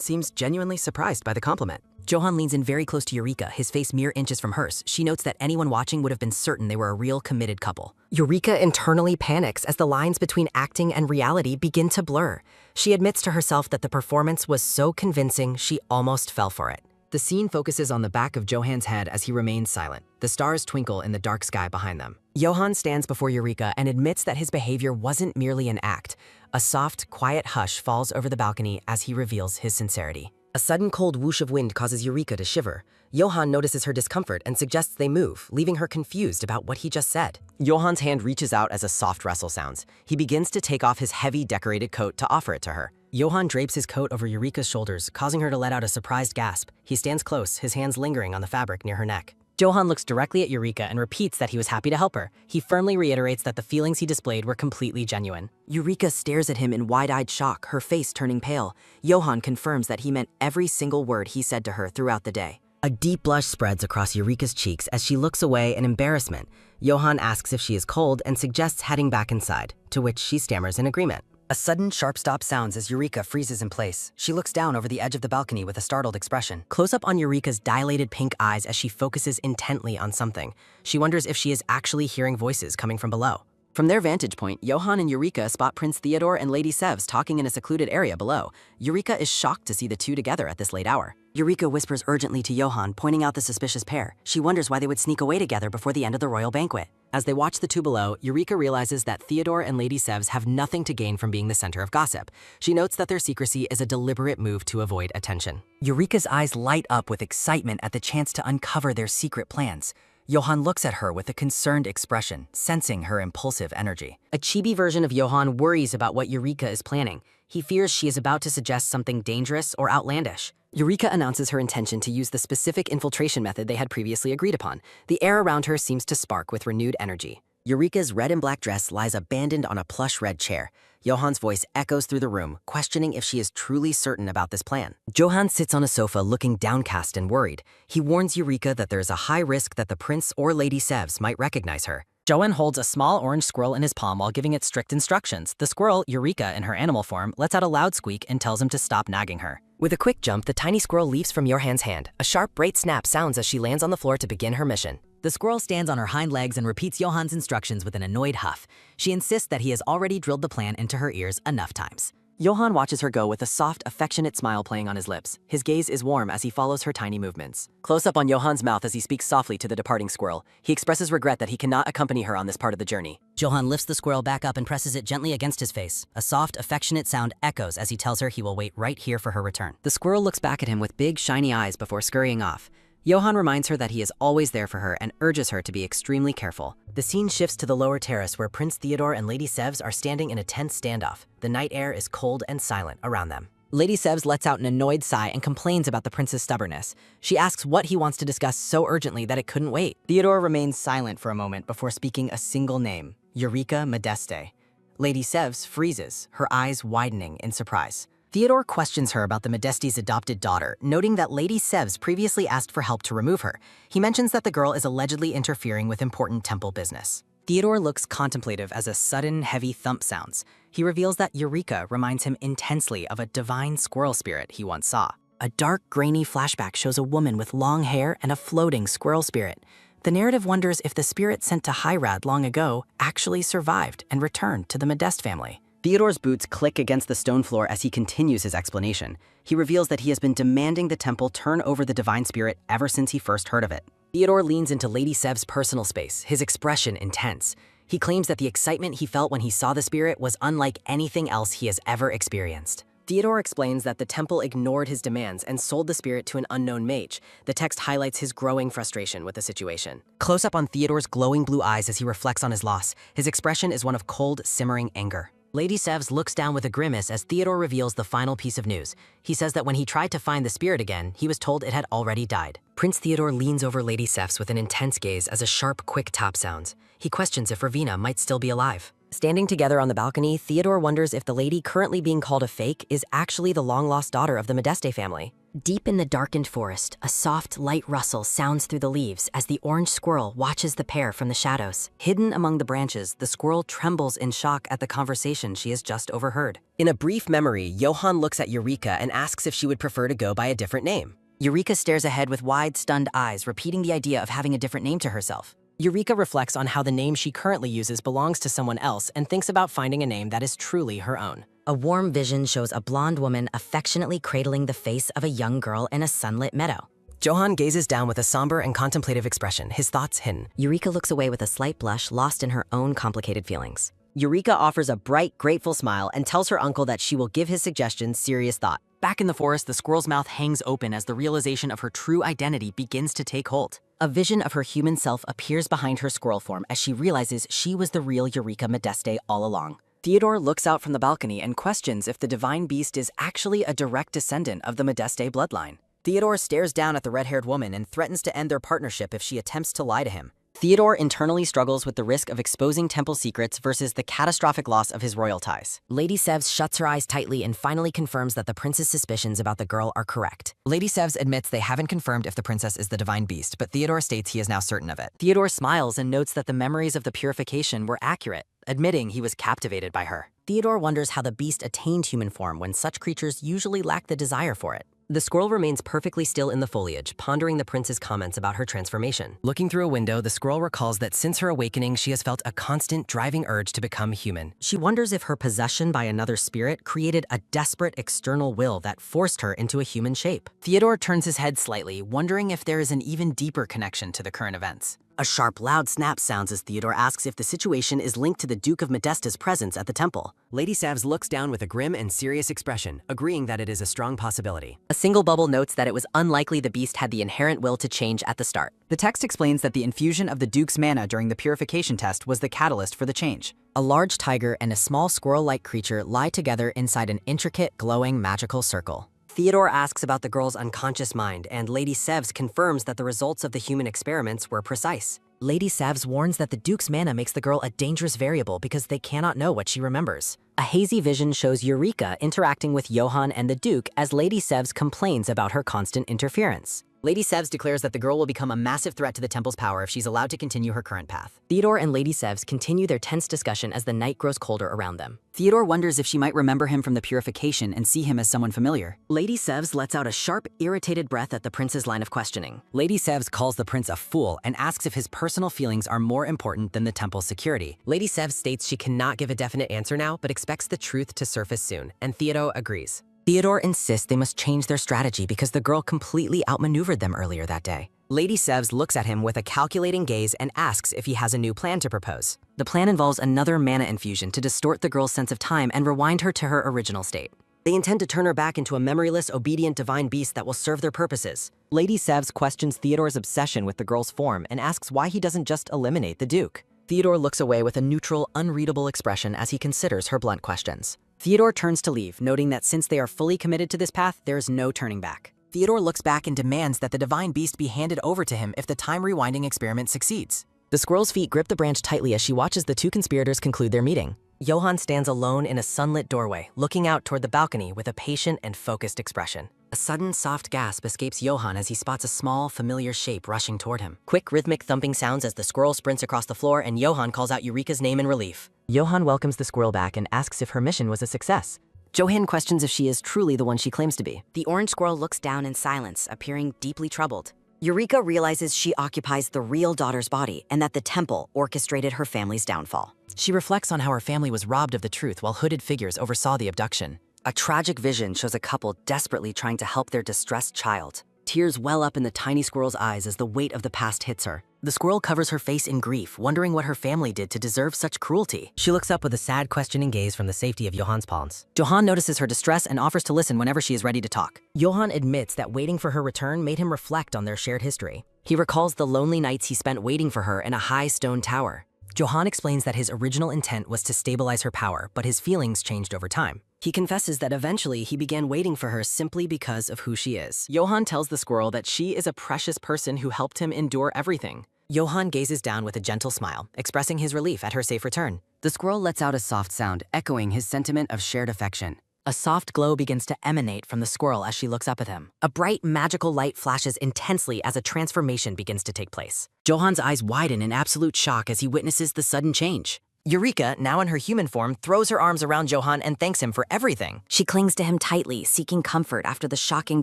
seems genuinely surprised by the compliment. Johan leans in very close to Eureka, his face mere inches from hers. She notes that anyone watching would have been certain they were a real committed couple. Eureka internally panics as the lines between acting and reality begin to blur. She admits to herself that the performance was so convincing she almost fell for it. The scene focuses on the back of Johan's head as he remains silent. The stars twinkle in the dark sky behind them. Johan stands before Eureka and admits that his behavior wasn't merely an act. A soft, quiet hush falls over the balcony as he reveals his sincerity. A sudden cold whoosh of wind causes Eureka to shiver. Johan notices her discomfort and suggests they move, leaving her confused about what he just said. Johan's hand reaches out as a soft rustle sounds. He begins to take off his heavy, decorated coat to offer it to her. Johan drapes his coat over Eureka's shoulders, causing her to let out a surprised gasp. He stands close, his hands lingering on the fabric near her neck. Johan looks directly at Eureka and repeats that he was happy to help her. He firmly reiterates that the feelings he displayed were completely genuine. Eureka stares at him in wide-eyed shock, her face turning pale. Johan confirms that he meant every single word he said to her throughout the day. A deep blush spreads across Eureka's cheeks as she looks away in embarrassment. Johan asks if she is cold and suggests heading back inside, to which she stammers in agreement. A sudden sharp stop sounds as Eureka freezes in place. She looks down over the edge of the balcony with a startled expression. Close up on Eureka's dilated pink eyes as she focuses intently on something. She wonders if she is actually hearing voices coming from below. From their vantage point, Johan and Eureka spot Prince Theodore and Lady Sevs talking in a secluded area below. Eureka is shocked to see the two together at this late hour. Eureka whispers urgently to Johan, pointing out the suspicious pair. She wonders why they would sneak away together before the end of the royal banquet. As they watch the two below, Eureka realizes that Theodore and Lady Sevs have nothing to gain from being the center of gossip. She notes that their secrecy is a deliberate move to avoid attention. Eureka's eyes light up with excitement at the chance to uncover their secret plans. Johan looks at her with a concerned expression, sensing her impulsive energy. A chibi version of Johan worries about what Eureka is planning. He fears she is about to suggest something dangerous or outlandish. Eureka announces her intention to use the specific infiltration method they had previously agreed upon. The air around her seems to spark with renewed energy. Eureka's red and black dress lies abandoned on a plush red chair. Johan's voice echoes through the room, questioning if she is truly certain about this plan. Johan sits on a sofa looking downcast and worried. He warns Eureka that there is a high risk that the prince or Lady Sevs might recognize her. Johan holds a small orange squirrel in his palm while giving it strict instructions. The squirrel, Eureka in her animal form, lets out a loud squeak and tells him to stop nagging her. With a quick jump, the tiny squirrel leaps from Johan's hand. A sharp, bright snap sounds as she lands on the floor to begin her mission. The squirrel stands on her hind legs and repeats Johan's instructions with an annoyed huff. She insists that he has already drilled the plan into her ears enough times. Johan watches her go with a soft, affectionate smile playing on his lips. His gaze is warm as he follows her tiny movements. Close up on Johan's mouth as he speaks softly to the departing squirrel. He expresses regret that he cannot accompany her on this part of the journey. Johan lifts the squirrel back up and presses it gently against his face. A soft, affectionate sound echoes as he tells her he will wait right here for her return. The squirrel looks back at him with big, shiny eyes before scurrying off. Johan reminds her that he is always there for her and urges her to be extremely careful. The scene shifts to the lower terrace where Prince Theodore and Lady Sevs are standing in a tense standoff. The night air is cold and silent around them. Lady Sevs lets out an annoyed sigh and complains about the prince's stubbornness. She asks what he wants to discuss so urgently that it couldn't wait. Theodore remains silent for a moment before speaking a single name, Eureka Modeste. Lady Sevs freezes, her eyes widening in surprise. Theodore questions her about the Modeste's adopted daughter, noting that Lady Sevs previously asked for help to remove her. He mentions that the girl is allegedly interfering with important temple business. Theodore looks contemplative as a sudden, heavy thump sounds. He reveals that Eureka reminds him intensely of a divine squirrel spirit he once saw. A dark, grainy flashback shows a woman with long hair and a floating squirrel spirit. The narrative wonders if the spirit sent to Hyrad long ago actually survived and returned to the Modeste family. Theodore's boots click against the stone floor as he continues his explanation. He reveals that he has been demanding the temple turn over the divine spirit ever since he first heard of it. Theodore leans into Lady Sevs' personal space, his expression intense. He claims that the excitement he felt when he saw the spirit was unlike anything else he has ever experienced. Theodore explains that the temple ignored his demands and sold the spirit to an unknown mage. The text highlights his growing frustration with the situation. Close up on Theodore's glowing blue eyes as he reflects on his loss. His expression is one of cold, simmering anger. Lady Sevs looks down with a grimace as Theodore reveals the final piece of news. He says that when he tried to find the spirit again, he was told it had already died. Prince Theodore leans over Lady Sevs with an intense gaze as a sharp, quick tap sounds. He questions if Ravina might still be alive. Standing together on the balcony, Theodore wonders if the lady currently being called a fake is actually the long-lost daughter of the Modeste family. Deep in the darkened forest, a soft, light rustle sounds through the leaves as the orange squirrel watches the pair from the shadows. Hidden among the branches, the squirrel trembles in shock at the conversation she has just overheard. In a brief memory, Johan looks at Eureka and asks if she would prefer to go by a different name. Eureka stares ahead with wide, stunned eyes, repeating the idea of having a different name to herself. Eureka reflects on how the name she currently uses belongs to someone else and thinks about finding a name that is truly her own. A warm vision shows a blonde woman affectionately cradling the face of a young girl in a sunlit meadow. Johan gazes down with a somber and contemplative expression, his thoughts hidden. Eureka looks away with a slight blush, lost in her own complicated feelings. Eureka offers a bright, grateful smile and tells her uncle that she will give his suggestions serious thought. Back in the forest, the squirrel's mouth hangs open as the realization of her true identity begins to take hold. A vision of her human self appears behind her squirrel form as she realizes she was the real Eureka Modeste all along. Theodore looks out from the balcony and questions if the divine beast is actually a direct descendant of the Modeste bloodline. Theodore stares down at the red-haired woman and threatens to end their partnership if she attempts to lie to him. Theodore internally struggles with the risk of exposing temple secrets versus the catastrophic loss of his royal ties. Lady Sevs shuts her eyes tightly and finally confirms that the prince's suspicions about the girl are correct. Lady Sevs admits they haven't confirmed if the princess is the divine beast, but Theodore states he is now certain of it. Theodore smiles and notes that the memories of the purification were accurate, admitting he was captivated by her. Theodore wonders how the beast attained human form when such creatures usually lack the desire for it. The squirrel remains perfectly still in the foliage, pondering the prince's comments about her transformation. Looking through a window, the squirrel recalls that since her awakening, she has felt a constant driving urge to become human. She wonders if her possession by another spirit created a desperate external will that forced her into a human shape. Theodore turns his head slightly, wondering if there is an even deeper connection to the current events. A sharp, loud snap sounds as Theodore asks if the situation is linked to the Duke of Modeste's presence at the temple. Lady Sevs looks down with a grim and serious expression, agreeing that it is a strong possibility. A single bubble notes that it was unlikely the beast had the inherent will to change at the start. The text explains that the infusion of the Duke's mana during the purification test was the catalyst for the change. A large tiger and a small squirrel-like creature lie together inside an intricate, glowing, magical circle. Theodore asks about the girl's unconscious mind, and Lady Sevs confirms that the results of the human experiments were precise. Lady Sevs warns that the Duke's mana makes the girl a dangerous variable because they cannot know what she remembers. A hazy vision shows Eureka interacting with Johann and the Duke as Lady Sevs complains about her constant interference. Lady Sevs declares that the girl will become a massive threat to the temple's power if she's allowed to continue her current path. Theodore and Lady Sevs continue their tense discussion as the night grows colder around them. Theodore wonders if she might remember him from the purification and see him as someone familiar. Lady Sevs lets out a sharp, irritated breath at the prince's line of questioning. Lady Sevs calls the prince a fool and asks if his personal feelings are more important than the temple's security. Lady Sevs states she cannot give a definite answer now, but expects the truth to surface soon, and Theodore agrees. Theodore insists they must change their strategy because the girl completely outmaneuvered them earlier that day. Lady Sevs looks at him with a calculating gaze and asks if he has a new plan to propose. The plan involves another mana infusion to distort the girl's sense of time and rewind her to her original state. They intend to turn her back into a memoryless, obedient divine beast that will serve their purposes. Lady Sevs questions Theodore's obsession with the girl's form and asks why he doesn't just eliminate the Duke. Theodore looks away with a neutral, unreadable expression as he considers her blunt questions. Theodore turns to leave, noting that since they are fully committed to this path, there is no turning back. Theodore looks back and demands that the divine beast be handed over to him if the time rewinding experiment succeeds. The squirrel's feet grip the branch tightly as she watches the two conspirators conclude their meeting. Johann stands alone in a sunlit doorway, looking out toward the balcony with a patient and focused expression. A sudden, soft gasp escapes Johann as he spots a small, familiar shape rushing toward him. Quick, rhythmic thumping sounds as the squirrel sprints across the floor, and Johann calls out Eureka's name in relief. Johann welcomes the squirrel back and asks if her mission was a success. Johann questions if she is truly the one she claims to be. The orange squirrel looks down in silence, appearing deeply troubled. Eureka realizes she occupies the real daughter's body and that the temple orchestrated her family's downfall. She reflects on how her family was robbed of the truth while hooded figures oversaw the abduction. A tragic vision shows a couple desperately trying to help their distressed child. Tears well up in the tiny squirrel's eyes as the weight of the past hits her. The squirrel covers her face in grief, wondering what her family did to deserve such cruelty. She looks up with a sad, questioning gaze from the safety of Johann's palms. Johann notices her distress and offers to listen whenever she is ready to talk. Johann admits that waiting for her return made him reflect on their shared history. He recalls the lonely nights he spent waiting for her in a high stone tower. Johann explains that his original intent was to stabilize her power, but his feelings changed over time. He confesses that eventually he began waiting for her simply because of who she is. Johann tells the squirrel that she is a precious person who helped him endure everything. Johann gazes down with a gentle smile, expressing his relief at her safe return. The squirrel lets out a soft sound, echoing his sentiment of shared affection. A soft glow begins to emanate from the squirrel as she looks up at him. A bright, magical light flashes intensely as a transformation begins to take place. Johann's eyes widen in absolute shock as he witnesses the sudden change. Eureka, now in her human form, throws her arms around Johan and thanks him for everything. She clings to him tightly, seeking comfort after the shocking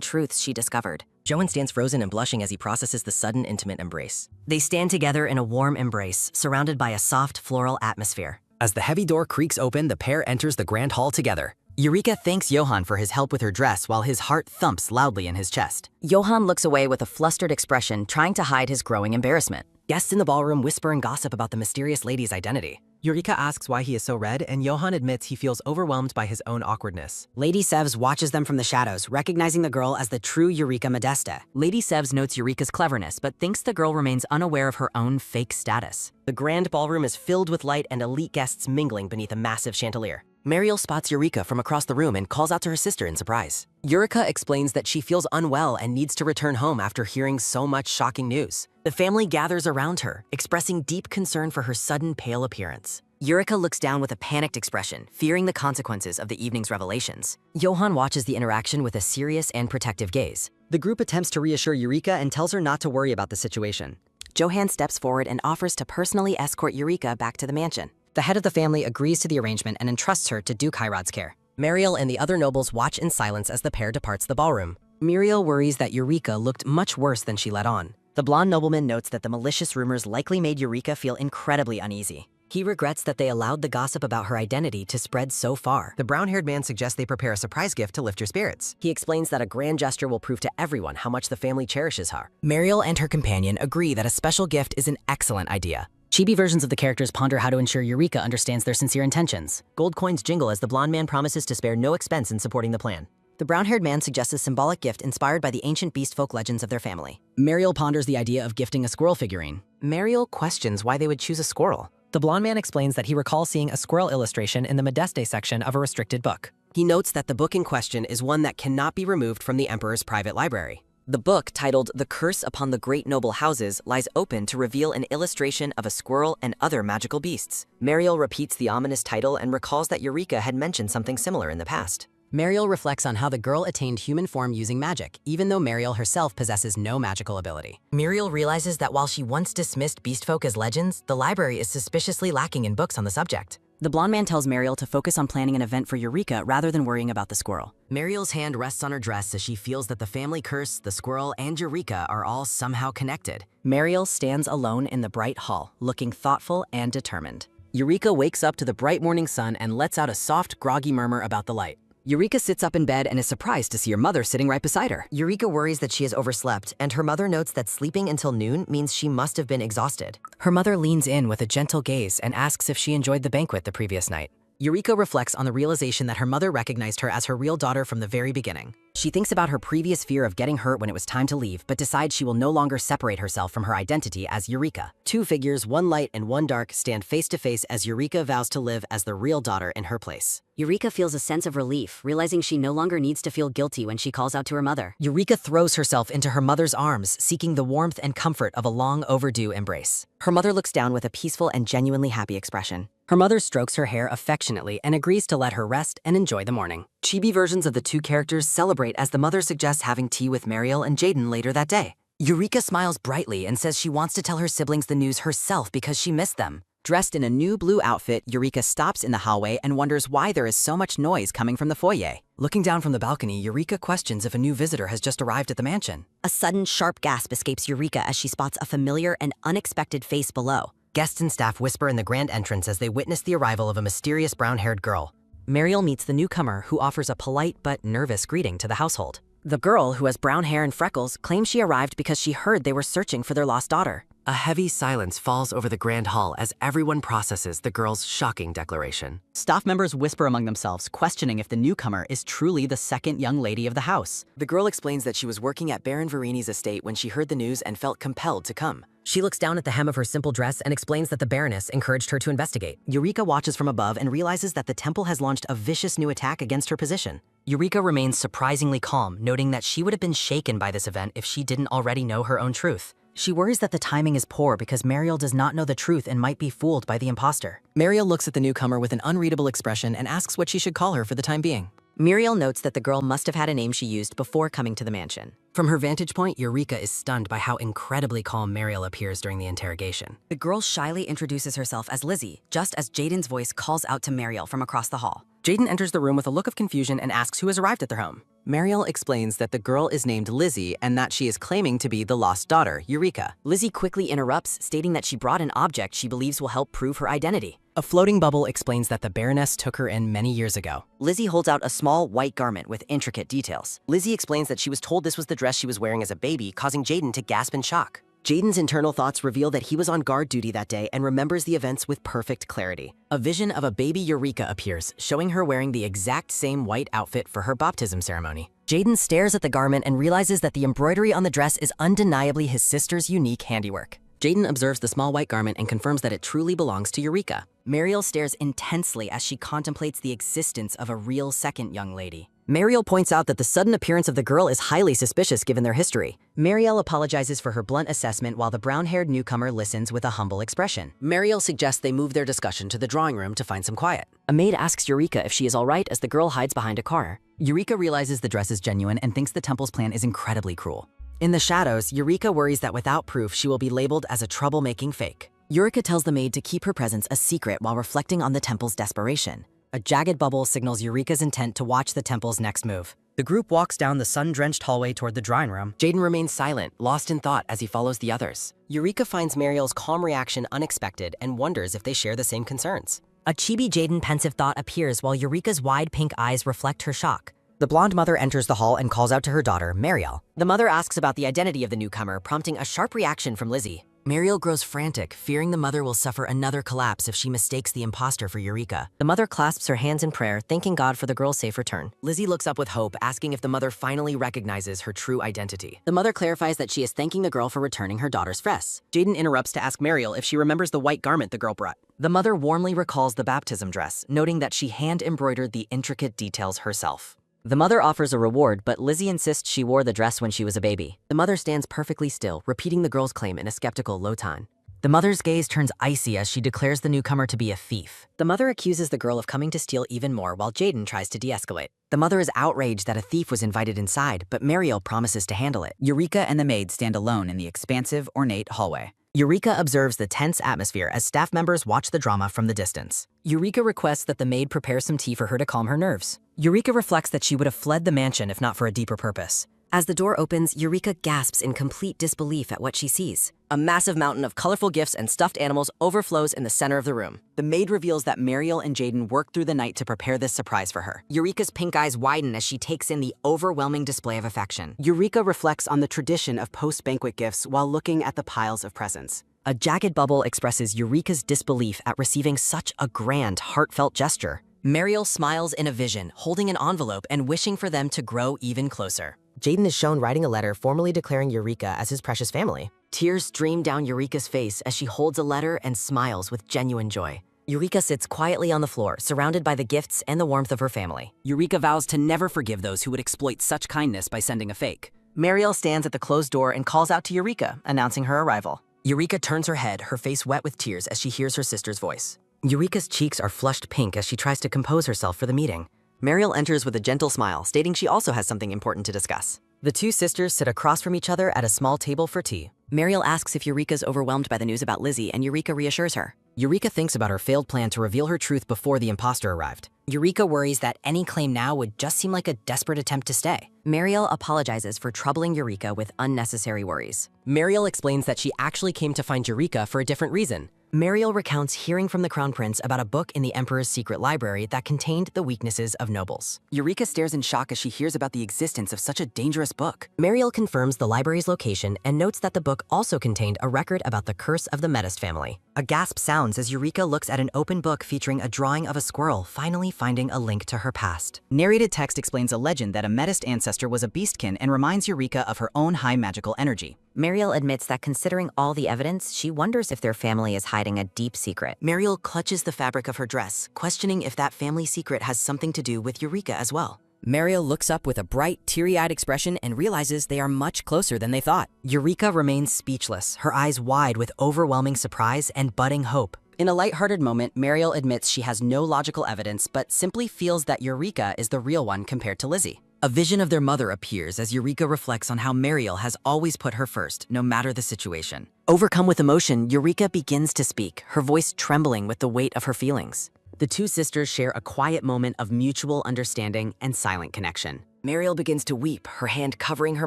truths she discovered. Johan stands frozen and blushing as he processes the sudden intimate embrace. They stand together in a warm embrace, surrounded by a soft floral atmosphere. As the heavy door creaks open, the pair enters the grand hall together. Eureka thanks Johan for his help with her dress while his heart thumps loudly in his chest. Johan looks away with a flustered expression, trying to hide his growing embarrassment. Guests in the ballroom whisper and gossip about the mysterious lady's identity. Eureka asks why he is so red, and Johan admits he feels overwhelmed by his own awkwardness. Lady Sevs watches them from the shadows, recognizing the girl as the true Eureka Modesta. Lady Sevs notes Eureka's cleverness, but thinks the girl remains unaware of her own fake status. The grand ballroom is filled with light and elite guests mingling beneath a massive chandelier. Mariel spots Eureka from across the room and calls out to her sister in surprise. Eureka explains that she feels unwell and needs to return home after hearing so much shocking news. The family gathers around her, expressing deep concern for her sudden pale appearance. Eureka looks down with a panicked expression, fearing the consequences of the evening's revelations. Johan watches the interaction with a serious and protective gaze. The group attempts to reassure Eureka and tells her not to worry about the situation. Johan steps forward and offers to personally escort Eureka back to the mansion. The head of the family agrees to the arrangement and entrusts her to Duke Heirod's care. Mariel and the other nobles watch in silence as the pair departs the ballroom. Muriel worries that Eureka looked much worse than she let on. The blonde nobleman notes that the malicious rumors likely made Eureka feel incredibly uneasy. He regrets that they allowed the gossip about her identity to spread so far. The brown-haired man suggests they prepare a surprise gift to lift your spirits. He explains that a grand gesture will prove to everyone how much the family cherishes her. Mariel and her companion agree that a special gift is an excellent idea. Chibi versions of the characters ponder how to ensure Eureka understands their sincere intentions. Gold coins jingle as the blonde man promises to spare no expense in supporting the plan. The brown-haired man suggests a symbolic gift inspired by the ancient beast folk legends of their family. Mariel ponders the idea of gifting a squirrel figurine. Mariel questions why they would choose a squirrel. The blonde man explains that he recalls seeing a squirrel illustration in the Modeste section of a restricted book. He notes that the book in question is one that cannot be removed from the emperor's private library. The book, titled The Curse Upon the Great Noble Houses, lies open to reveal an illustration of a squirrel and other magical beasts. Mariel repeats the ominous title and recalls that Eureka had mentioned something similar in the past. Mariel reflects on how the girl attained human form using magic, even though Mariel herself possesses no magical ability. Muriel realizes that while she once dismissed beastfolk as legends, the library is suspiciously lacking in books on the subject. The blonde man tells Mariel to focus on planning an event for Eureka rather than worrying about the squirrel. Mariel's hand rests on her dress as she feels that the family curse, the squirrel, and Eureka are all somehow connected. Mariel stands alone in the bright hall, looking thoughtful and determined. Eureka wakes up to the bright morning sun and lets out a soft, groggy murmur about the light. Eureka sits up in bed and is surprised to see her mother sitting right beside her. Eureka worries that she has overslept, and her mother notes that sleeping until noon means she must have been exhausted. Her mother leans in with a gentle gaze and asks if she enjoyed the banquet the previous night. Eureka reflects on the realization that her mother recognized her as her real daughter from the very beginning. She thinks about her previous fear of getting hurt when it was time to leave, but decides she will no longer separate herself from her identity as Eureka. Two figures, one light and one dark, stand face to face as Eureka vows to live as the real daughter in her place. Eureka feels a sense of relief, realizing she no longer needs to feel guilty when she calls out to her mother. Eureka throws herself into her mother's arms, seeking the warmth and comfort of a long overdue embrace. Her mother looks down with a peaceful and genuinely happy expression. Her mother strokes her hair affectionately and agrees to let her rest and enjoy the morning. Chibi versions of the two characters celebrate as the mother suggests having tea with Mariel and Jaden later that day. Eureka smiles brightly and says she wants to tell her siblings the news herself because she missed them. Dressed in a new blue outfit, Eureka stops in the hallway and wonders why there is so much noise coming from the foyer. Looking down from the balcony, Eureka questions if a new visitor has just arrived at the mansion. A sudden, sharp gasp escapes Eureka as she spots a familiar and unexpected face below. Guests and staff whisper in the grand entrance as they witness the arrival of a mysterious brown-haired girl. Mariel meets the newcomer, who offers a polite but nervous greeting to the household. The girl, who has brown hair and freckles, claims she arrived because she heard they were searching for their lost daughter. A heavy silence falls over the grand hall as everyone processes the girl's shocking declaration. Staff members whisper among themselves, questioning if the newcomer is truly the second young lady of the house. The girl explains that she was working at Baron Verini's estate when she heard the news and felt compelled to come. She looks down at the hem of her simple dress and explains that the Baroness encouraged her to investigate. Eureka watches from above and realizes that the temple has launched a vicious new attack against her position. Eureka remains surprisingly calm, noting that she would have been shaken by this event if she didn't already know her own truth. She worries that the timing is poor because Mariel does not know the truth and might be fooled by the imposter. Mariel looks at the newcomer with an unreadable expression and asks what she should call her for the time being. Muriel notes that the girl must have had a name she used before coming to the mansion. From her vantage point, Eureka is stunned by how incredibly calm Mariel appears during the interrogation. The girl shyly introduces herself as Lizzie, just as Jaden's voice calls out to Mariel from across the hall. Jaden enters the room with a look of confusion and asks who has arrived at their home. Mariel explains that the girl is named Lizzie and that she is claiming to be the lost daughter, Eureka. Lizzie quickly interrupts, stating that she brought an object she believes will help prove her identity. A floating bubble explains that the Baroness took her in many years ago. Lizzie holds out a small white garment with intricate details. Lizzie explains that she was told this was the dress she was wearing as a baby, causing Jaden to gasp in shock. Jaden's internal thoughts reveal that he was on guard duty that day and remembers the events with perfect clarity. A vision of a baby Eureka appears, showing her wearing the exact same white outfit for her baptism ceremony. Jaden stares at the garment and realizes that the embroidery on the dress is undeniably his sister's unique handiwork. Jaden observes the small white garment and confirms that it truly belongs to Eureka. Mariel stares intensely as she contemplates the existence of a real second young lady. Mariel points out that the sudden appearance of the girl is highly suspicious given their history. Mariel apologizes for her blunt assessment while the brown-haired newcomer listens with a humble expression. Mariel suggests they move their discussion to the drawing room to find some quiet. A maid asks Eureka if she is all right as the girl hides behind a corner. Eureka realizes the dress is genuine and thinks the temple's plan is incredibly cruel. In the shadows, Eureka worries that without proof, she will be labeled as a troublemaking fake. Eureka tells the maid to keep her presence a secret while reflecting on the temple's desperation. A jagged bubble signals Eureka's intent to watch the temple's next move. The group walks down the sun-drenched hallway toward the drawing room. Jaden remains silent, lost in thought as he follows the others. Eureka finds Mariel's calm reaction unexpected and wonders if they share the same concerns. A chibi Jaden pensive thought appears while Eureka's wide pink eyes reflect her shock. The blonde mother enters the hall and calls out to her daughter, Mariel. The mother asks about the identity of the newcomer, prompting a sharp reaction from Lizzie. Mariel grows frantic, fearing the mother will suffer another collapse if she mistakes the imposter for Eureka. The mother clasps her hands in prayer, thanking God for the girl's safe return. Lizzie looks up with hope, asking if the mother finally recognizes her true identity. The mother clarifies that she is thanking the girl for returning her daughter's dress. Jaden interrupts to ask Mariel if she remembers the white garment the girl brought. The mother warmly recalls the baptism dress, noting that she hand-embroidered the intricate details herself. The mother offers a reward, but Lizzie insists she wore the dress when she was a baby. The mother stands perfectly still, repeating the girl's claim in a skeptical low tone. The mother's gaze turns icy as she declares the newcomer to be a thief. The mother accuses the girl of coming to steal even more while Jaden tries to de-escalate. The mother is outraged that a thief was invited inside, but Mariel promises to handle it. Eureka and the maid stand alone in the expansive, ornate hallway. Eureka observes the tense atmosphere as staff members watch the drama from the distance. Eureka requests that the maid prepare some tea for her to calm her nerves. Eureka reflects that she would have fled the mansion if not for a deeper purpose. As the door opens, Eureka gasps in complete disbelief at what she sees. A massive mountain of colorful gifts and stuffed animals overflows in the center of the room. The maid reveals that Mariel and Jaden worked through the night to prepare this surprise for her. Eureka's pink eyes widen as she takes in the overwhelming display of affection. Eureka reflects on the tradition of post-banquet gifts while looking at the piles of presents. A jagged bubble expresses Eureka's disbelief at receiving such a grand, heartfelt gesture. Mariel smiles in a vision, holding an envelope and wishing for them to grow even closer. Jaden is shown writing a letter formally declaring Eureka as his precious family. Tears stream down Eureka's face as she holds a letter and smiles with genuine joy. Eureka sits quietly on the floor, surrounded by the gifts and the warmth of her family. Eureka vows to never forgive those who would exploit such kindness by sending a fake. Mariel stands at the closed door and calls out to Eureka, announcing her arrival. Eureka turns her head, her face wet with tears as she hears her sister's voice. Eureka's cheeks are flushed pink as she tries to compose herself for the meeting. Mariel enters with a gentle smile, stating she also has something important to discuss. The two sisters sit across from each other at a small table for tea. Mariel asks if Eureka's overwhelmed by the news about Lizzie, and Eureka reassures her. Eureka thinks about her failed plan to reveal her truth before the imposter arrived. Eureka worries that any claim now would just seem like a desperate attempt to stay. Mariel apologizes for troubling Eureka with unnecessary worries. Mariel explains that she actually came to find Eureka for a different reason. Mariel recounts hearing from the Crown Prince about a book in the Emperor's secret library that contained the weaknesses of nobles. Eureka stares in shock as she hears about the existence of such a dangerous book. Mariel confirms the library's location and notes that the book also contained a record about the curse of the Medest family. A gasp sounds as Eureka looks at an open book featuring a drawing of a squirrel finally finding a link to her past. Narrated text explains a legend that a Medest ancestor was a beastkin and reminds Eureka of her own high magical energy. Mariel admits that considering all the evidence, she wonders if their family is hiding a deep secret. Mariel clutches the fabric of her dress, questioning if that family secret has something to do with Eureka as well. Mariel looks up with a bright, teary-eyed expression and realizes they are much closer than they thought. Eureka remains speechless, her eyes wide with overwhelming surprise and budding hope. In a lighthearted moment, Mariel admits she has no logical evidence but simply feels that Eureka is the real one compared to Lizzie. A vision of their mother appears as Eureka reflects on how Mariel has always put her first, no matter the situation. Overcome with emotion, Eureka begins to speak, her voice trembling with the weight of her feelings. The two sisters share a quiet moment of mutual understanding and silent connection. Mariel begins to weep, her hand covering her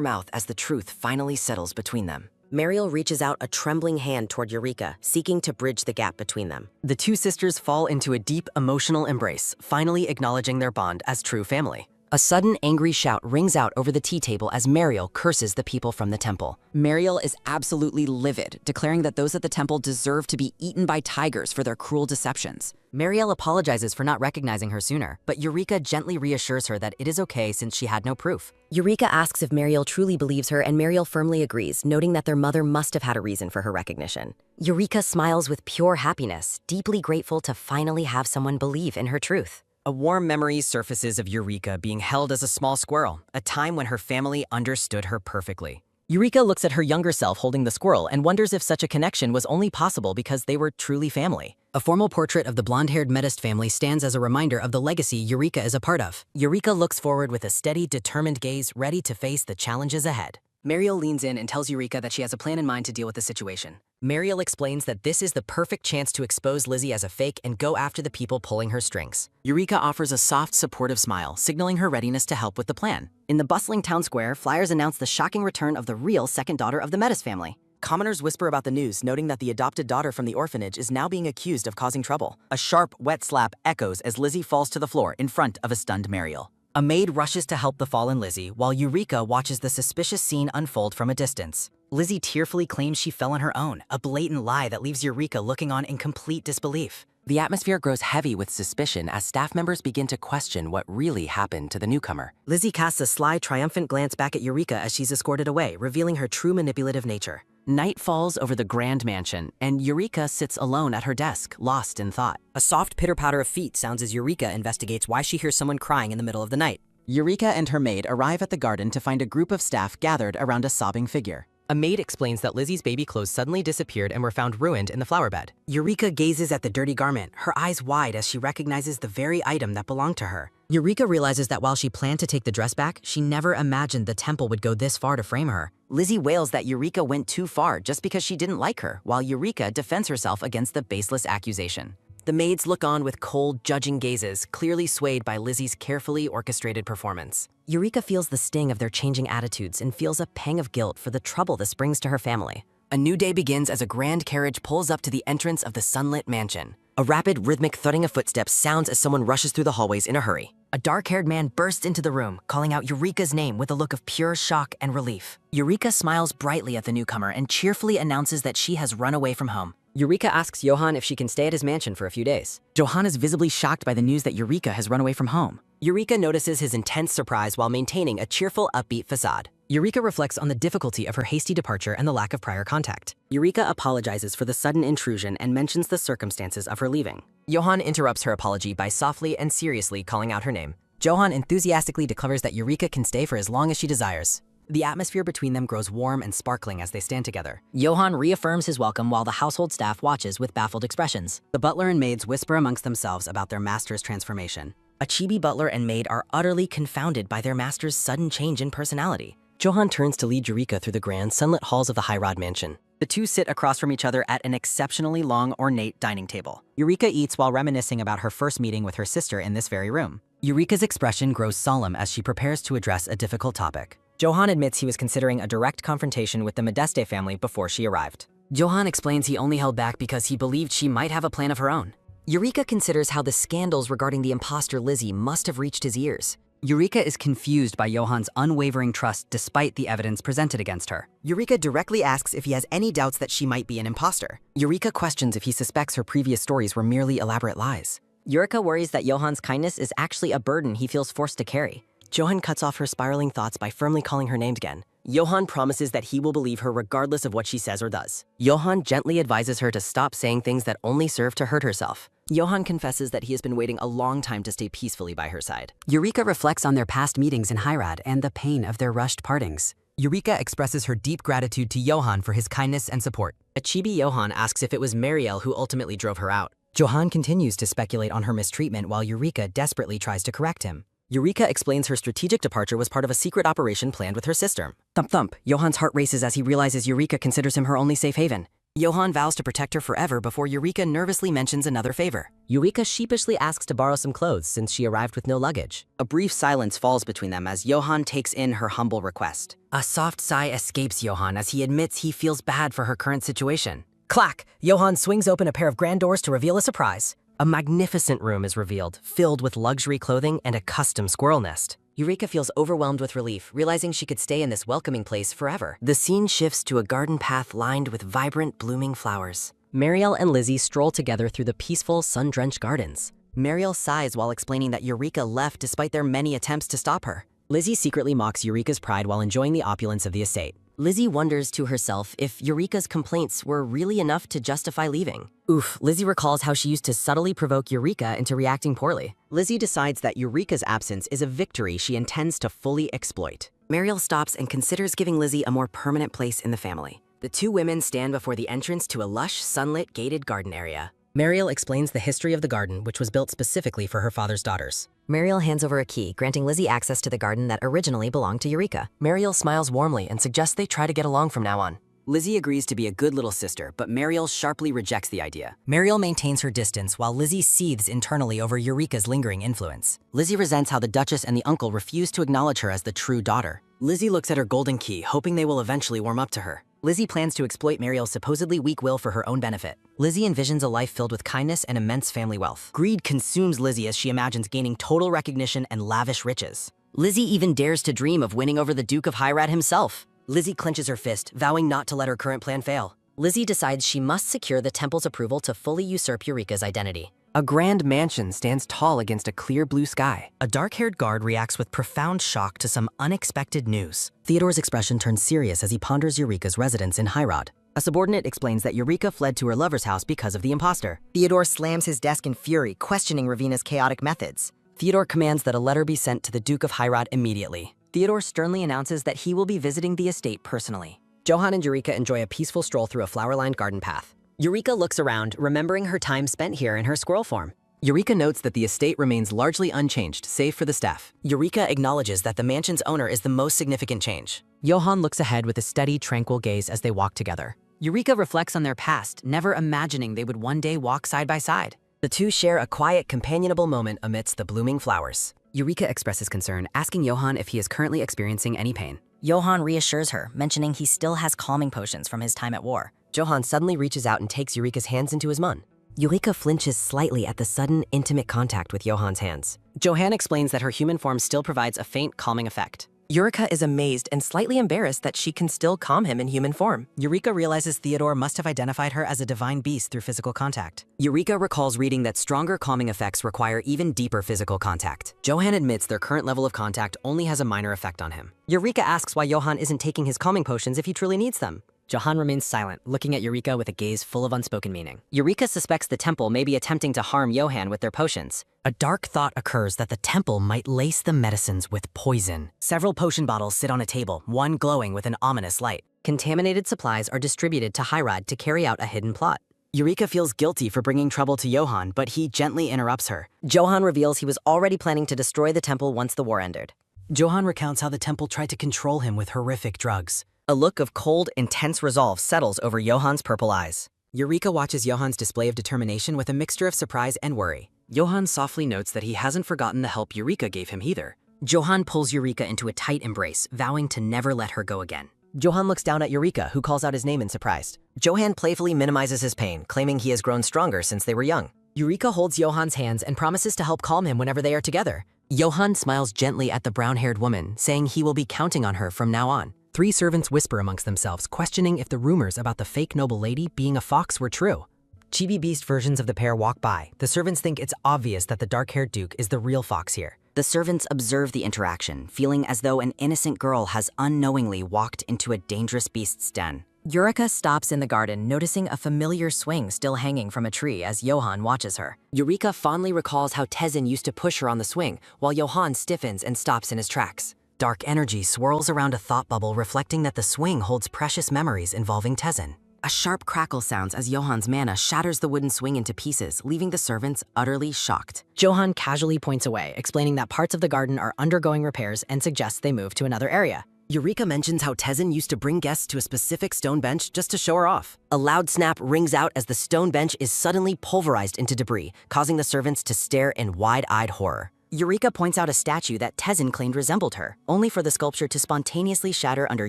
mouth as the truth finally settles between them. Mariel reaches out a trembling hand toward Eureka, seeking to bridge the gap between them. The two sisters fall into a deep emotional embrace, finally acknowledging their bond as true family. A sudden angry shout rings out over the tea table as Mariel curses the people from the temple. Mariel is absolutely livid, declaring that those at the temple deserve to be eaten by tigers for their cruel deceptions. Mariel apologizes for not recognizing her sooner, but Eureka gently reassures her that it is okay since she had no proof. Eureka asks if Mariel truly believes her, and Mariel firmly agrees, noting that their mother must have had a reason for her recognition. Eureka smiles with pure happiness, deeply grateful to finally have someone believe in her truth. A warm memory surfaces of Eureka being held as a small squirrel, a time when her family understood her perfectly. Eureka looks at her younger self holding the squirrel and wonders if such a connection was only possible because they were truly family. A formal portrait of the blonde-haired Medest family stands as a reminder of the legacy Eureka is a part of. Eureka looks forward with a steady, determined gaze, ready to face the challenges ahead. Mariel leans in and tells Eureka that she has a plan in mind to deal with the situation. Mariel explains that this is the perfect chance to expose Lizzie as a fake and go after the people pulling her strings. Eureka offers a soft, supportive smile, signaling her readiness to help with the plan. In the bustling town square, flyers announce the shocking return of the real second daughter of the Medest family. Commoners whisper about the news, noting that the adopted daughter from the orphanage is now being accused of causing trouble. A sharp, wet slap echoes as Lizzie falls to the floor in front of a stunned Mariel. A maid rushes to help the fallen Lizzie, while Eureka watches the suspicious scene unfold from a distance. Lizzie tearfully claims she fell on her own, a blatant lie that leaves Eureka looking on in complete disbelief. The atmosphere grows heavy with suspicion as staff members begin to question what really happened to the newcomer. Lizzie casts a sly, triumphant glance back at Eureka as she's escorted away, revealing her true manipulative nature. Night falls over the grand mansion, and Eureka sits alone at her desk, lost in thought. A soft pitter-patter of feet sounds as Eureka investigates why she hears someone crying in the middle of the night. Eureka and her maid arrive at the garden to find a group of staff gathered around a sobbing figure. A maid explains that Lizzie's baby clothes suddenly disappeared and were found ruined in the flower bed. Eureka gazes at the dirty garment, her eyes wide as she recognizes the very item that belonged to her. Eureka realizes that while she planned to take the dress back, she never imagined the temple would go this far to frame her. Lizzie wails that Eureka went too far just because she didn't like her, while Eureka defends herself against the baseless accusation. The maids look on with cold, judging gazes, clearly swayed by Lizzie's carefully orchestrated performance. Eureka feels the sting of their changing attitudes and feels a pang of guilt for the trouble this brings to her family. A new day begins as a grand carriage pulls up to the entrance of the sunlit mansion. A rapid, rhythmic thudding of footsteps sounds as someone rushes through the hallways in a hurry. A dark-haired man bursts into the room, calling out Eureka's name with a look of pure shock and relief. Eureka smiles brightly at the newcomer and cheerfully announces that she has run away from home. Eureka asks Johann if she can stay at his mansion for a few days. Johann is visibly shocked by the news that Eureka has run away from home. Eureka notices his intense surprise while maintaining a cheerful, upbeat facade. Eureka reflects on the difficulty of her hasty departure and the lack of prior contact. Eureka apologizes for the sudden intrusion and mentions the circumstances of her leaving. Johann interrupts her apology by softly and seriously calling out her name. Johann enthusiastically declares that Eureka can stay for as long as she desires. The atmosphere between them grows warm and sparkling as they stand together. Johann reaffirms his welcome while the household staff watches with baffled expressions. The butler and maids whisper amongst themselves about their master's transformation. A chibi butler and maid are utterly confounded by their master's sudden change in personality. Johann turns to lead Eureka through the grand, sunlit halls of the High-Rod mansion. The two sit across from each other at an exceptionally long, ornate dining table. Eureka eats while reminiscing about her first meeting with her sister in this very room. Eureka's expression grows solemn as she prepares to address a difficult topic. Johann admits he was considering a direct confrontation with the Medeste family before she arrived. Johann explains he only held back because he believed she might have a plan of her own. Eureka considers how the scandals regarding the imposter Lizzie must have reached his ears. Eureka is confused by Johann's unwavering trust despite the evidence presented against her. Eureka directly asks if he has any doubts that she might be an imposter. Eureka questions if he suspects her previous stories were merely elaborate lies. Eureka worries that Johann's kindness is actually a burden he feels forced to carry. Johann cuts off her spiraling thoughts by firmly calling her name again. Johann promises that he will believe her regardless of what she says or does. Johann gently advises her to stop saying things that only serve to hurt herself. Johann confesses that he has been waiting a long time to stay peacefully by her side. Eureka reflects on their past meetings in Hyrad and the pain of their rushed partings. Eureka expresses her deep gratitude to Johan for his kindness and support. A chibi Johan asks if it was Marielle who ultimately drove her out. Johan continues to speculate on her mistreatment while Eureka desperately tries to correct him. Eureka explains her strategic departure was part of a secret operation planned with her sister. Thump thump, Johan's heart races as he realizes Eureka considers him her only safe haven. Johan vows to protect her forever before Eureka nervously mentions another favor. Eureka sheepishly asks to borrow some clothes since she arrived with no luggage. A brief silence falls between them as Johan takes in her humble request. A soft sigh escapes Johan as he admits he feels bad for her current situation. Clack! Johan swings open a pair of grand doors to reveal a surprise. A magnificent room is revealed, filled with luxury clothing and a custom squirrel nest. Eureka feels overwhelmed with relief, realizing she could stay in this welcoming place forever. The scene shifts to a garden path lined with vibrant, blooming flowers. Marielle and Lizzie stroll together through the peaceful, sun-drenched gardens. Marielle sighs while explaining that Eureka left despite their many attempts to stop her. Lizzie secretly mocks Eureka's pride while enjoying the opulence of the estate. Lizzie wonders to herself if Eureka's complaints were really enough to justify leaving. Oof, Lizzie recalls how she used to subtly provoke Eureka into reacting poorly. Lizzie decides that Eureka's absence is a victory she intends to fully exploit. Marielle stops and considers giving Lizzie a more permanent place in the family. The two women stand before the entrance to a lush, sunlit, gated garden area. Marielle explains the history of the garden, which was built specifically for her father's daughters. Marielle hands over a key, granting Lizzie access to the garden that originally belonged to Eureka. Marielle smiles warmly and suggests they try to get along from now on. Lizzie agrees to be a good little sister, but Marielle sharply rejects the idea. Marielle maintains her distance while Lizzie seethes internally over Eureka's lingering influence. Lizzie resents how the Duchess and the uncle refuse to acknowledge her as the true daughter. Lizzie looks at her golden key, hoping they will eventually warm up to her. Lizzie plans to exploit Marielle's supposedly weak will for her own benefit. Lizzie envisions a life filled with kindness and immense family wealth. Greed consumes Lizzie as she imagines gaining total recognition and lavish riches. Lizzie even dares to dream of winning over the Duke of Hyrad himself. Lizzie clenches her fist, vowing not to let her current plan fail. Lizzie decides she must secure the temple's approval to fully usurp Eureka's identity. A grand mansion stands tall against a clear blue sky. A dark-haired guard reacts with profound shock to some unexpected news. Theodore's expression turns serious as he ponders Eureka's residence in Hyrod. A subordinate explains that Eureka fled to her lover's house because of the imposter. Theodore slams his desk in fury, questioning Ravina's chaotic methods. Theodore commands that a letter be sent to the Duke of Hyrod immediately. Theodore sternly announces that he will be visiting the estate personally. Johan and Eureka enjoy a peaceful stroll through a flower-lined garden path. Eureka looks around, remembering her time spent here in her squirrel form. Eureka notes that the estate remains largely unchanged, save for the staff. Eureka acknowledges that the mansion's owner is the most significant change. Johan looks ahead with a steady, tranquil gaze as they walk together. Eureka reflects on their past, never imagining they would one day walk side by side. The two share a quiet, companionable moment amidst the blooming flowers. Eureka expresses concern, asking Johan if he is currently experiencing any pain. Johan reassures her, mentioning he still has calming potions from his time at war. Johan suddenly reaches out and takes Eureka's hands into his mun. Eureka flinches slightly at the sudden, intimate contact with Johan's hands. Johan explains that her human form still provides a faint, calming effect. Eureka is amazed and slightly embarrassed that she can still calm him in human form. Eureka realizes Theodore must have identified her as a divine beast through physical contact. Eureka recalls reading that stronger calming effects require even deeper physical contact. Johan admits their current level of contact only has a minor effect on him. Eureka asks why Johan isn't taking his calming potions if he truly needs them. Johan remains silent, looking at Eureka with a gaze full of unspoken meaning. Eureka suspects the temple may be attempting to harm Johan with their potions. A dark thought occurs that the temple might lace the medicines with poison. Several potion bottles sit on a table, one glowing with an ominous light. Contaminated supplies are distributed to Hyrod to carry out a hidden plot. Eureka feels guilty for bringing trouble to Johan, but he gently interrupts her. Johan reveals he was already planning to destroy the temple once the war ended. Johan recounts how the temple tried to control him with horrific drugs. A look of cold, intense resolve settles over Johan's purple eyes. Eureka watches Johan's display of determination with a mixture of surprise and worry. Johan softly notes that he hasn't forgotten the help Eureka gave him either. Johan pulls Eureka into a tight embrace, vowing to never let her go again. Johan looks down at Eureka, who calls out his name in surprise. Johan playfully minimizes his pain, claiming he has grown stronger since they were young. Eureka holds Johan's hands and promises to help calm him whenever they are together. Johan smiles gently at the brown-haired woman, saying he will be counting on her from now on. Three servants whisper amongst themselves, questioning if the rumors about the fake noble lady being a fox were true. Chibi Beast versions of the pair walk by. The servants think it's obvious that the dark-haired Duke is the real fox here. The servants observe the interaction, feeling as though an innocent girl has unknowingly walked into a dangerous beast's den. Eureka stops in the garden, noticing a familiar swing still hanging from a tree as Johan watches her. Eureka fondly recalls how Tezin used to push her on the swing, while Johan stiffens and stops in his tracks. Dark energy swirls around a thought bubble reflecting that the swing holds precious memories involving Tezen. A sharp crackle sounds as Johan's mana shatters the wooden swing into pieces, leaving the servants utterly shocked. Johan casually points away, explaining that parts of the garden are undergoing repairs and suggests they move to another area. Eureka mentions how Tezen used to bring guests to a specific stone bench just to show her off. A loud snap rings out as the stone bench is suddenly pulverized into debris, causing the servants to stare in wide-eyed horror. Eureka points out a statue that Tezen claimed resembled her, only for the sculpture to spontaneously shatter under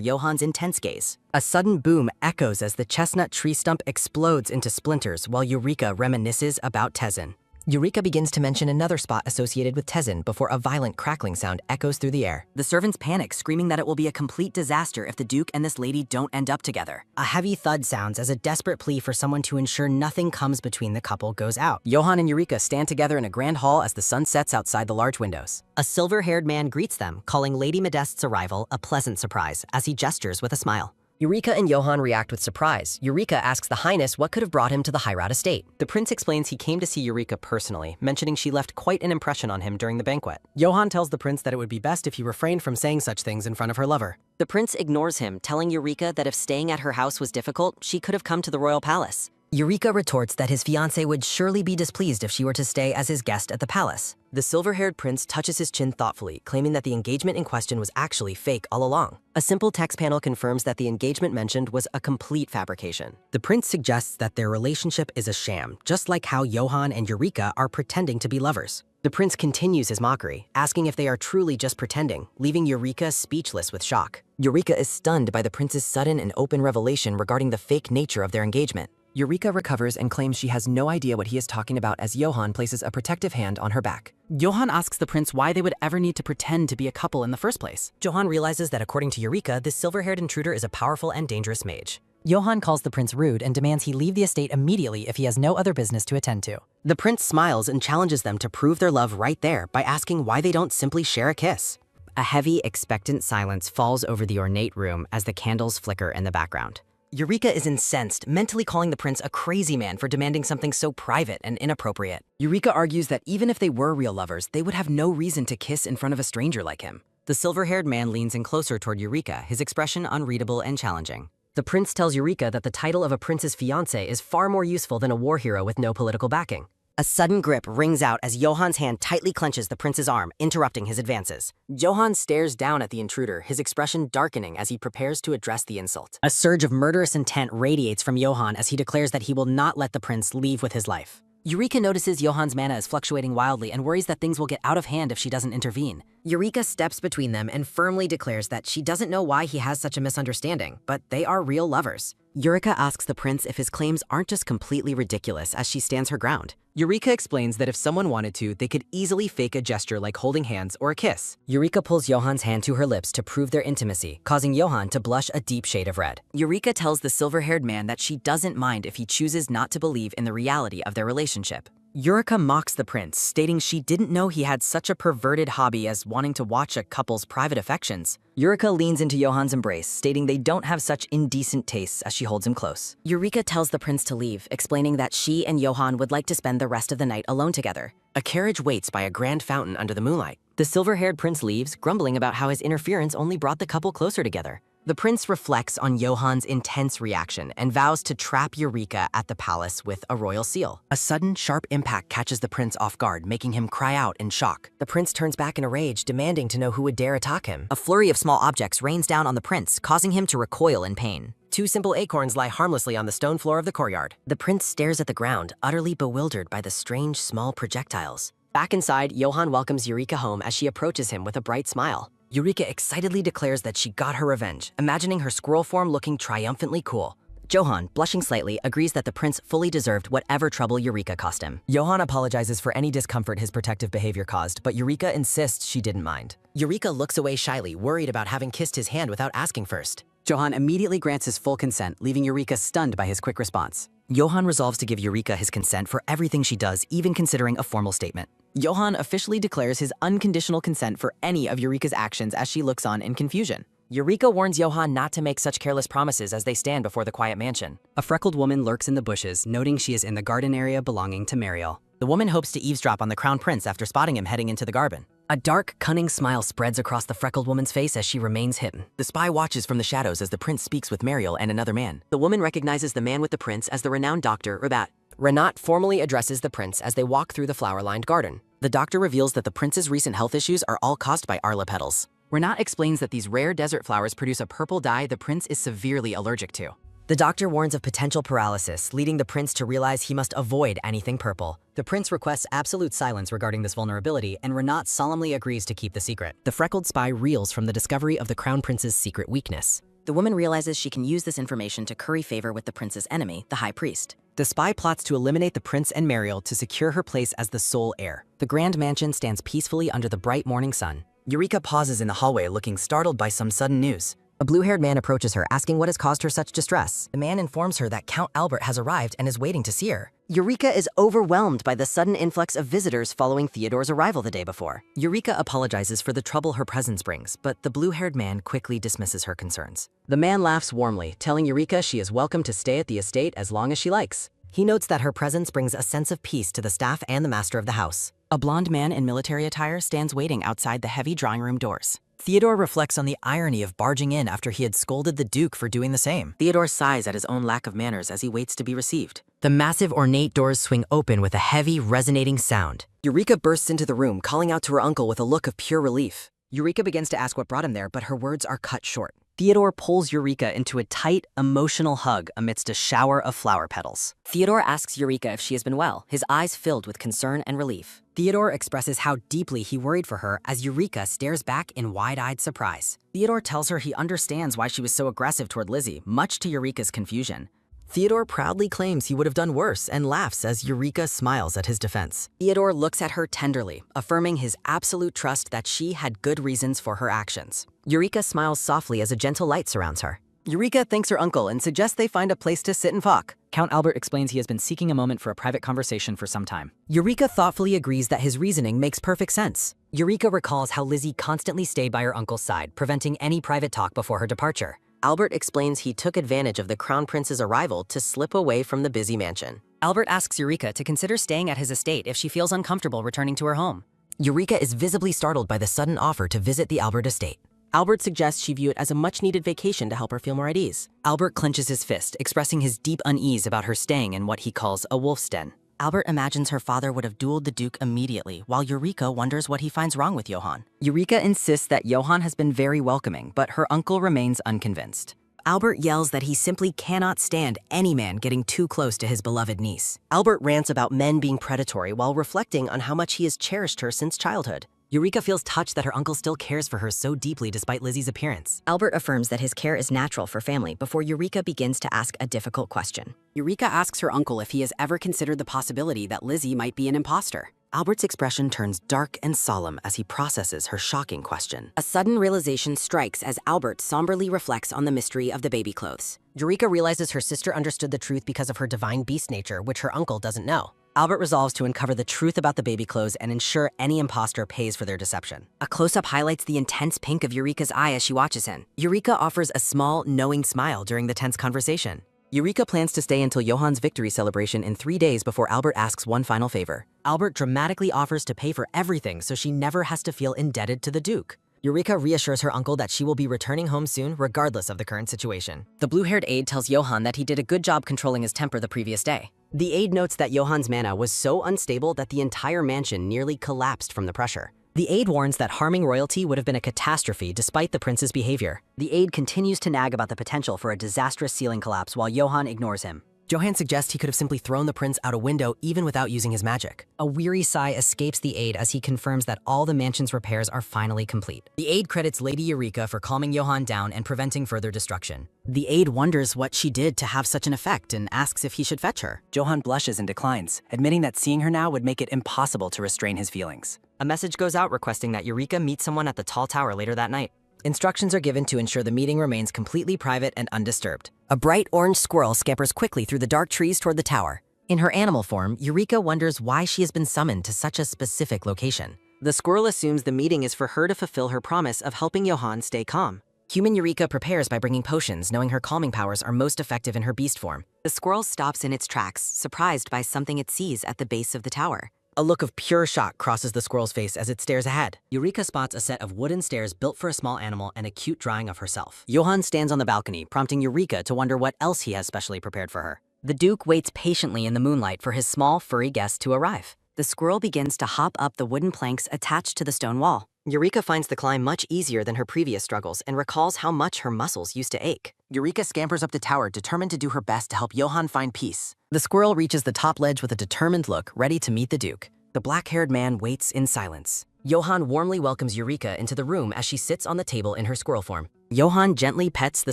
Johan's intense gaze. A sudden boom echoes as the chestnut tree stump explodes into splinters while Eureka reminisces about Tezen. Eureka begins to mention another spot associated with Tezen before a violent crackling sound echoes through the air. The servants panic, screaming that it will be a complete disaster if the Duke and this lady don't end up together. A heavy thud sounds as a desperate plea for someone to ensure nothing comes between the couple goes out. Johan and Eureka stand together in a grand hall as the sun sets outside the large windows. A silver-haired man greets them, calling Lady Modeste's arrival a pleasant surprise as he gestures with a smile. Eureka and Johan react with surprise. Eureka asks the Highness what could have brought him to the Heirat estate. The prince explains he came to see Eureka personally, mentioning she left quite an impression on him during the banquet. Johan tells the prince that it would be best if he refrained from saying such things in front of her lover. The prince ignores him, telling Eureka that if staying at her house was difficult, she could have come to the royal palace. Eureka retorts that his fiancée would surely be displeased if she were to stay as his guest at the palace. The silver-haired prince touches his chin thoughtfully, claiming that the engagement in question was actually fake all along. A simple text panel confirms that the engagement mentioned was a complete fabrication. The prince suggests that their relationship is a sham, just like how Johan and Eureka are pretending to be lovers. The prince continues his mockery, asking if they are truly just pretending, leaving Eureka speechless with shock. Eureka is stunned by the prince's sudden and open revelation regarding the fake nature of their engagement. Eureka recovers and claims she has no idea what he is talking about as Johan places a protective hand on her back. Johan asks the prince why they would ever need to pretend to be a couple in the first place. Johan realizes that according to Eureka, this silver-haired intruder is a powerful and dangerous mage. Johan calls the prince rude and demands he leave the estate immediately if he has no other business to attend to. The prince smiles and challenges them to prove their love right there by asking why they don't simply share a kiss. A heavy, expectant silence falls over the ornate room as the candles flicker in the background. Eureka is incensed, mentally calling the prince a crazy man for demanding something so private and inappropriate. Eureka argues that even if they were real lovers, they would have no reason to kiss in front of a stranger like him. The silver-haired man leans in closer toward Eureka, his expression unreadable and challenging. The prince tells Eureka that the title of a prince's fiancé is far more useful than a war hero with no political backing. A sudden grip rings out as Johan's hand tightly clenches the prince's arm, interrupting his advances. Johan stares down at the intruder, his expression darkening as he prepares to address the insult. A surge of murderous intent radiates from Johan as he declares that he will not let the prince leave with his life. Eureka notices Johan's mana is fluctuating wildly and worries that things will get out of hand if she doesn't intervene. Eureka steps between them and firmly declares that she doesn't know why he has such a misunderstanding, but they are real lovers. Eureka asks the prince if his claims aren't just completely ridiculous as she stands her ground. Eureka explains that if someone wanted to, they could easily fake a gesture like holding hands or a kiss. Eureka pulls Johan's hand to her lips to prove their intimacy, causing Johan to blush a deep shade of red. Eureka tells the silver-haired man that she doesn't mind if he chooses not to believe in the reality of their relationship. Eureka mocks the prince, stating she didn't know he had such a perverted hobby as wanting to watch a couple's private affections. Eureka leans into Johan's embrace, stating they don't have such indecent tastes as she holds him close. Eureka tells the prince to leave, explaining that she and Johan would like to spend the rest of the night alone together. A carriage waits by a grand fountain under the moonlight. The silver-haired prince leaves, grumbling about how his interference only brought the couple closer together. The prince reflects on Johan's intense reaction and vows to trap Eureka at the palace with a royal seal. A sudden, sharp impact catches the prince off guard, making him cry out in shock. The prince turns back in a rage, demanding to know who would dare attack him. A flurry of small objects rains down on the prince, causing him to recoil in pain. Two simple acorns lie harmlessly on the stone floor of the courtyard. The prince stares at the ground, utterly bewildered by the strange, small projectiles. Back inside, Johan welcomes Eureka home as she approaches him with a bright smile. Eureka excitedly declares that she got her revenge, imagining her squirrel form looking triumphantly cool. Johan, blushing slightly, agrees that the prince fully deserved whatever trouble Eureka cost him. Johan apologizes for any discomfort his protective behavior caused, but Eureka insists she didn't mind. Eureka looks away shyly, worried about having kissed his hand without asking first. Johan immediately grants his full consent, leaving Eureka stunned by his quick response. Johan resolves to give Eureka his consent for everything she does, even considering a formal statement. Johan officially declares his unconditional consent for any of Eureka's actions as she looks on in confusion. Eureka warns Johan not to make such careless promises as they stand before the quiet mansion. A freckled woman lurks in the bushes, noting she is in the garden area belonging to Mariel. The woman hopes to eavesdrop on the crown prince after spotting him heading into the garden. A dark, cunning smile spreads across the freckled woman's face as she remains hidden. The spy watches from the shadows as the prince speaks with Mariel and another man. The woman recognizes the man with the prince as the renowned doctor, Rabat. Renat formally addresses the prince as they walk through the flower-lined garden. The doctor reveals that the prince's recent health issues are all caused by Arla petals. Renat explains that these rare desert flowers produce a purple dye the prince is severely allergic to. The doctor warns of potential paralysis, leading the prince to realize he must avoid anything purple. The prince requests absolute silence regarding this vulnerability, and Renat solemnly agrees to keep the secret. The freckled spy reels from the discovery of the crown prince's secret weakness. The woman realizes she can use this information to curry favor with the prince's enemy, the high priest. The spy plots to eliminate the prince and Mariel to secure her place as the sole heir. The grand mansion stands peacefully under the bright morning sun. Eureka pauses in the hallway, looking startled by some sudden news. A blue-haired man approaches her, asking what has caused her such distress. The man informs her that Count Albert has arrived and is waiting to see her. Eureka is overwhelmed by the sudden influx of visitors following Theodore's arrival the day before. Eureka apologizes for the trouble her presence brings, but the blue-haired man quickly dismisses her concerns. The man laughs warmly, telling Eureka she is welcome to stay at the estate as long as she likes. He notes that her presence brings a sense of peace to the staff and the master of the house. A blonde man in military attire stands waiting outside the heavy drawing room doors. Theodore reflects on the irony of barging in after he had scolded the Duke for doing the same. Theodore sighs at his own lack of manners as he waits to be received. The massive ornate doors swing open with a heavy, resonating sound. Eureka bursts into the room, calling out to her uncle with a look of pure relief. Eureka begins to ask what brought him there, but her words are cut short. Theodore pulls Eureka into a tight, emotional hug amidst a shower of flower petals. Theodore asks Eureka if she has been well, his eyes filled with concern and relief. Theodore expresses how deeply he worried for her as Eureka stares back in wide-eyed surprise. Theodore tells her he understands why she was so aggressive toward Lizzie, much to Eureka's confusion. Theodore proudly claims he would have done worse and laughs as Eureka smiles at his defense. Theodore looks at her tenderly, affirming his absolute trust that she had good reasons for her actions. Eureka smiles softly as a gentle light surrounds her. Eureka thanks her uncle and suggests they find a place to sit and talk. Count Albert explains he has been seeking a moment for a private conversation for some time. Eureka thoughtfully agrees that his reasoning makes perfect sense. Eureka recalls how Lizzie constantly stayed by her uncle's side, preventing any private talk before her departure. Albert explains he took advantage of the crown prince's arrival to slip away from the busy mansion. Albert asks Eureka to consider staying at his estate if she feels uncomfortable returning to her home. Eureka is visibly startled by the sudden offer to visit the Albert estate. Albert suggests she view it as a much-needed vacation to help her feel more at ease. Albert clenches his fist, expressing his deep unease about her staying in what he calls a wolf's den. Albert imagines her father would have dueled the Duke immediately, while Eureka wonders what he finds wrong with Johann. Eureka insists that Johann has been very welcoming, but her uncle remains unconvinced. Albert yells that he simply cannot stand any man getting too close to his beloved niece. Albert rants about men being predatory while reflecting on how much he has cherished her since childhood. Eureka feels touched that her uncle still cares for her so deeply despite Lizzie's appearance. Albert affirms that his care is natural for family before Eureka begins to ask a difficult question. Eureka asks her uncle if he has ever considered the possibility that Lizzie might be an imposter. Albert's expression turns dark and solemn as he processes her shocking question. A sudden realization strikes as Albert somberly reflects on the mystery of the baby clothes. Eureka realizes her sister understood the truth because of her divine beast nature, which her uncle doesn't know. Albert resolves to uncover the truth about the baby clothes and ensure any imposter pays for their deception. A close-up highlights the intense pink of Eureka's eye as she watches him. Eureka offers a small, knowing smile during the tense conversation. Eureka plans to stay until Johann's victory celebration in 3 days before Albert asks one final favor. Albert dramatically offers to pay for everything so she never has to feel indebted to the Duke. Eureka reassures her uncle that she will be returning home soon regardless of the current situation. The blue-haired aide tells Johann that he did a good job controlling his temper the previous day. The aide notes that Johann's mana was so unstable that the entire mansion nearly collapsed from the pressure. The aide warns that harming royalty would have been a catastrophe despite the prince's behavior. The aide continues to nag about the potential for a disastrous ceiling collapse while Johann ignores him. Johann suggests he could have simply thrown the prince out a window even without using his magic. A weary sigh escapes the aide as he confirms that all the mansion's repairs are finally complete. The aide credits Lady Eureka for calming Johann down and preventing further destruction. The aide wonders what she did to have such an effect and asks if he should fetch her. Johann blushes and declines, admitting that seeing her now would make it impossible to restrain his feelings. A message goes out requesting that Eureka meet someone at the tall tower later that night. Instructions are given to ensure the meeting remains completely private and undisturbed. A bright orange squirrel scampers quickly through the dark trees toward the tower. In her animal form, Eureka wonders why she has been summoned to such a specific location. The squirrel assumes the meeting is for her to fulfill her promise of helping Johann stay calm. Human Eureka prepares by bringing potions, knowing her calming powers are most effective in her beast form. The squirrel stops in its tracks, surprised by something it sees at the base of the tower. A look of pure shock crosses the squirrel's face as it stares ahead. Eureka spots a set of wooden stairs built for a small animal and a cute drawing of herself. Johann stands on the balcony, prompting Eureka to wonder what else he has specially prepared for her. The Duke waits patiently in the moonlight for his small, furry guest to arrive. The squirrel begins to hop up the wooden planks attached to the stone wall. Eureka finds the climb much easier than her previous struggles and recalls how much her muscles used to ache. Eureka scampers up the tower, determined to do her best to help Johann find peace. The squirrel reaches the top ledge with a determined look, ready to meet the Duke. The black-haired man waits in silence. Johann warmly welcomes Eureka into the room as she sits on the table in her squirrel form. Johann gently pets the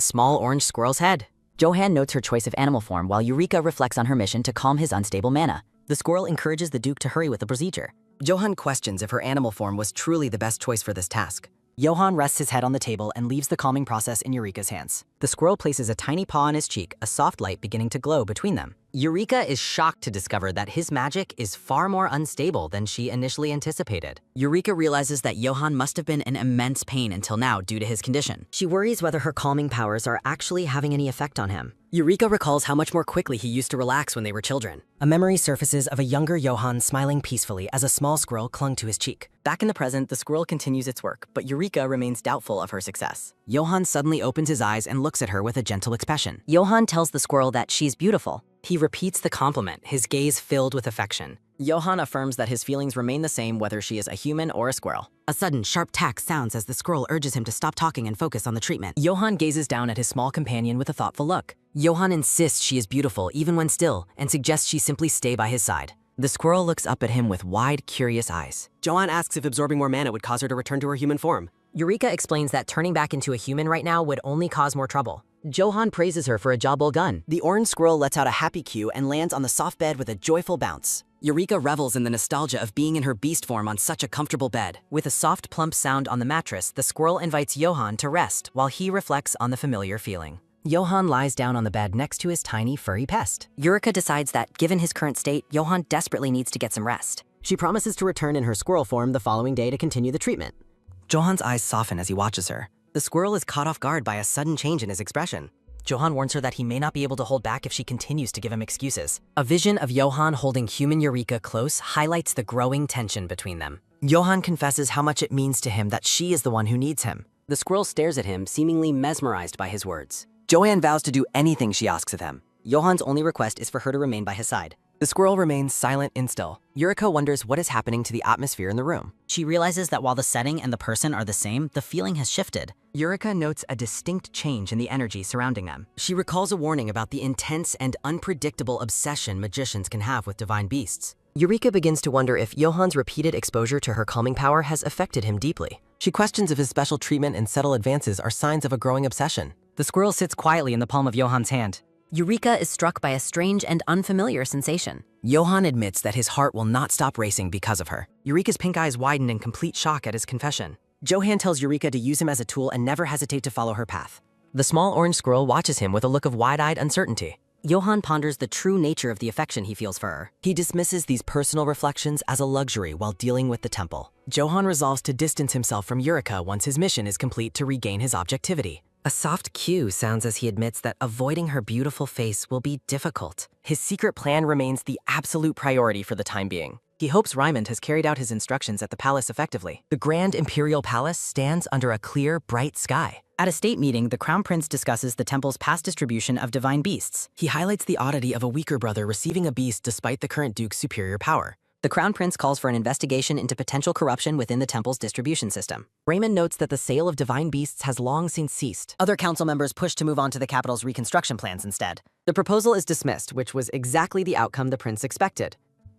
small orange squirrel's head. Johann notes her choice of animal form while Eureka reflects on her mission to calm his unstable mana. The squirrel encourages the Duke to hurry with the procedure. Johann questions if her animal form was truly the best choice for this task. Johann rests his head on the table and leaves the calming process in Eureka's hands. The squirrel places a tiny paw on his cheek, a soft light beginning to glow between them. Eureka is shocked to discover that his magic is far more unstable than she initially anticipated. Eureka realizes that Johann must have been in immense pain until now due to his condition. She worries whether her calming powers are actually having any effect on him. Eureka recalls how much more quickly he used to relax when they were children. A memory surfaces of a younger Johann smiling peacefully as a small squirrel clung to his cheek. Back in the present, the squirrel continues its work, but Eureka remains doubtful of her success. Johann suddenly opens his eyes and looks at her with a gentle expression. Johann tells the squirrel that she's beautiful. He repeats the compliment, his gaze filled with affection. Johann affirms that his feelings remain the same whether she is a human or a squirrel. A sudden, sharp tack sounds as the squirrel urges him to stop talking and focus on the treatment. Johann gazes down at his small companion with a thoughtful look. Johann insists she is beautiful even when still and suggests she simply stay by his side. The squirrel looks up at him with wide, curious eyes. Johann asks if absorbing more mana would cause her to return to her human form. Eureka explains that turning back into a human right now would only cause more trouble. Johann praises her for a job well done. The orange squirrel lets out a happy cue and lands on the soft bed with a joyful bounce. Eureka revels in the nostalgia of being in her beast form on such a comfortable bed. With a soft, plump sound on the mattress, the squirrel invites Johann to rest while he reflects on the familiar feeling. Johann lies down on the bed next to his tiny, furry pest. Eureka decides that, given his current state, Johann desperately needs to get some rest. She promises to return in her squirrel form the following day to continue the treatment. Johann's eyes soften as he watches her. The squirrel is caught off guard by a sudden change in his expression. Johann warns her that he may not be able to hold back if she continues to give him excuses. A vision of Johann holding human Eureka close highlights the growing tension between them. Johann confesses how much it means to him that she is the one who needs him. The squirrel stares at him, seemingly mesmerized by his words. Johann vows to do anything she asks of him. Johann's only request is for her to remain by his side. The squirrel remains silent and still. Eureka wonders what is happening to the atmosphere in the room. She realizes that while the setting and the person are the same, the feeling has shifted. Eureka notes a distinct change in the energy surrounding them. She recalls a warning about the intense and unpredictable obsession magicians can have with divine beasts. Eureka begins to wonder if Johann's repeated exposure to her calming power has affected him deeply. She questions if his special treatment and subtle advances are signs of a growing obsession. The squirrel sits quietly in the palm of Johann's hand. Eureka is struck by a strange and unfamiliar sensation. Johann admits that his heart will not stop racing because of her. Eureka's pink eyes widen in complete shock at his confession. Johann tells Eureka to use him as a tool and never hesitate to follow her path. The small orange squirrel watches him with a look of wide-eyed uncertainty. Johann ponders the true nature of the affection he feels for her. He dismisses these personal reflections as a luxury while dealing with the temple. Johann resolves to distance himself from Eureka once his mission is complete to regain his objectivity. A soft cue sounds as he admits that avoiding her beautiful face will be difficult. His secret plan remains the absolute priority for the time being. He hopes Raimund has carried out his instructions at the palace effectively. The Grand Imperial Palace stands under a clear, bright sky. At a state meeting, the Crown Prince discusses the temple's past distribution of divine beasts. He highlights the oddity of a weaker brother receiving a beast despite the current duke's superior power. The Crown Prince calls for an investigation into potential corruption within the temple's distribution system. Raimund notes that the sale of divine beasts has long since ceased. Other council members push to move on to the capital's reconstruction plans instead. The proposal is dismissed, which was exactly the outcome the prince expected.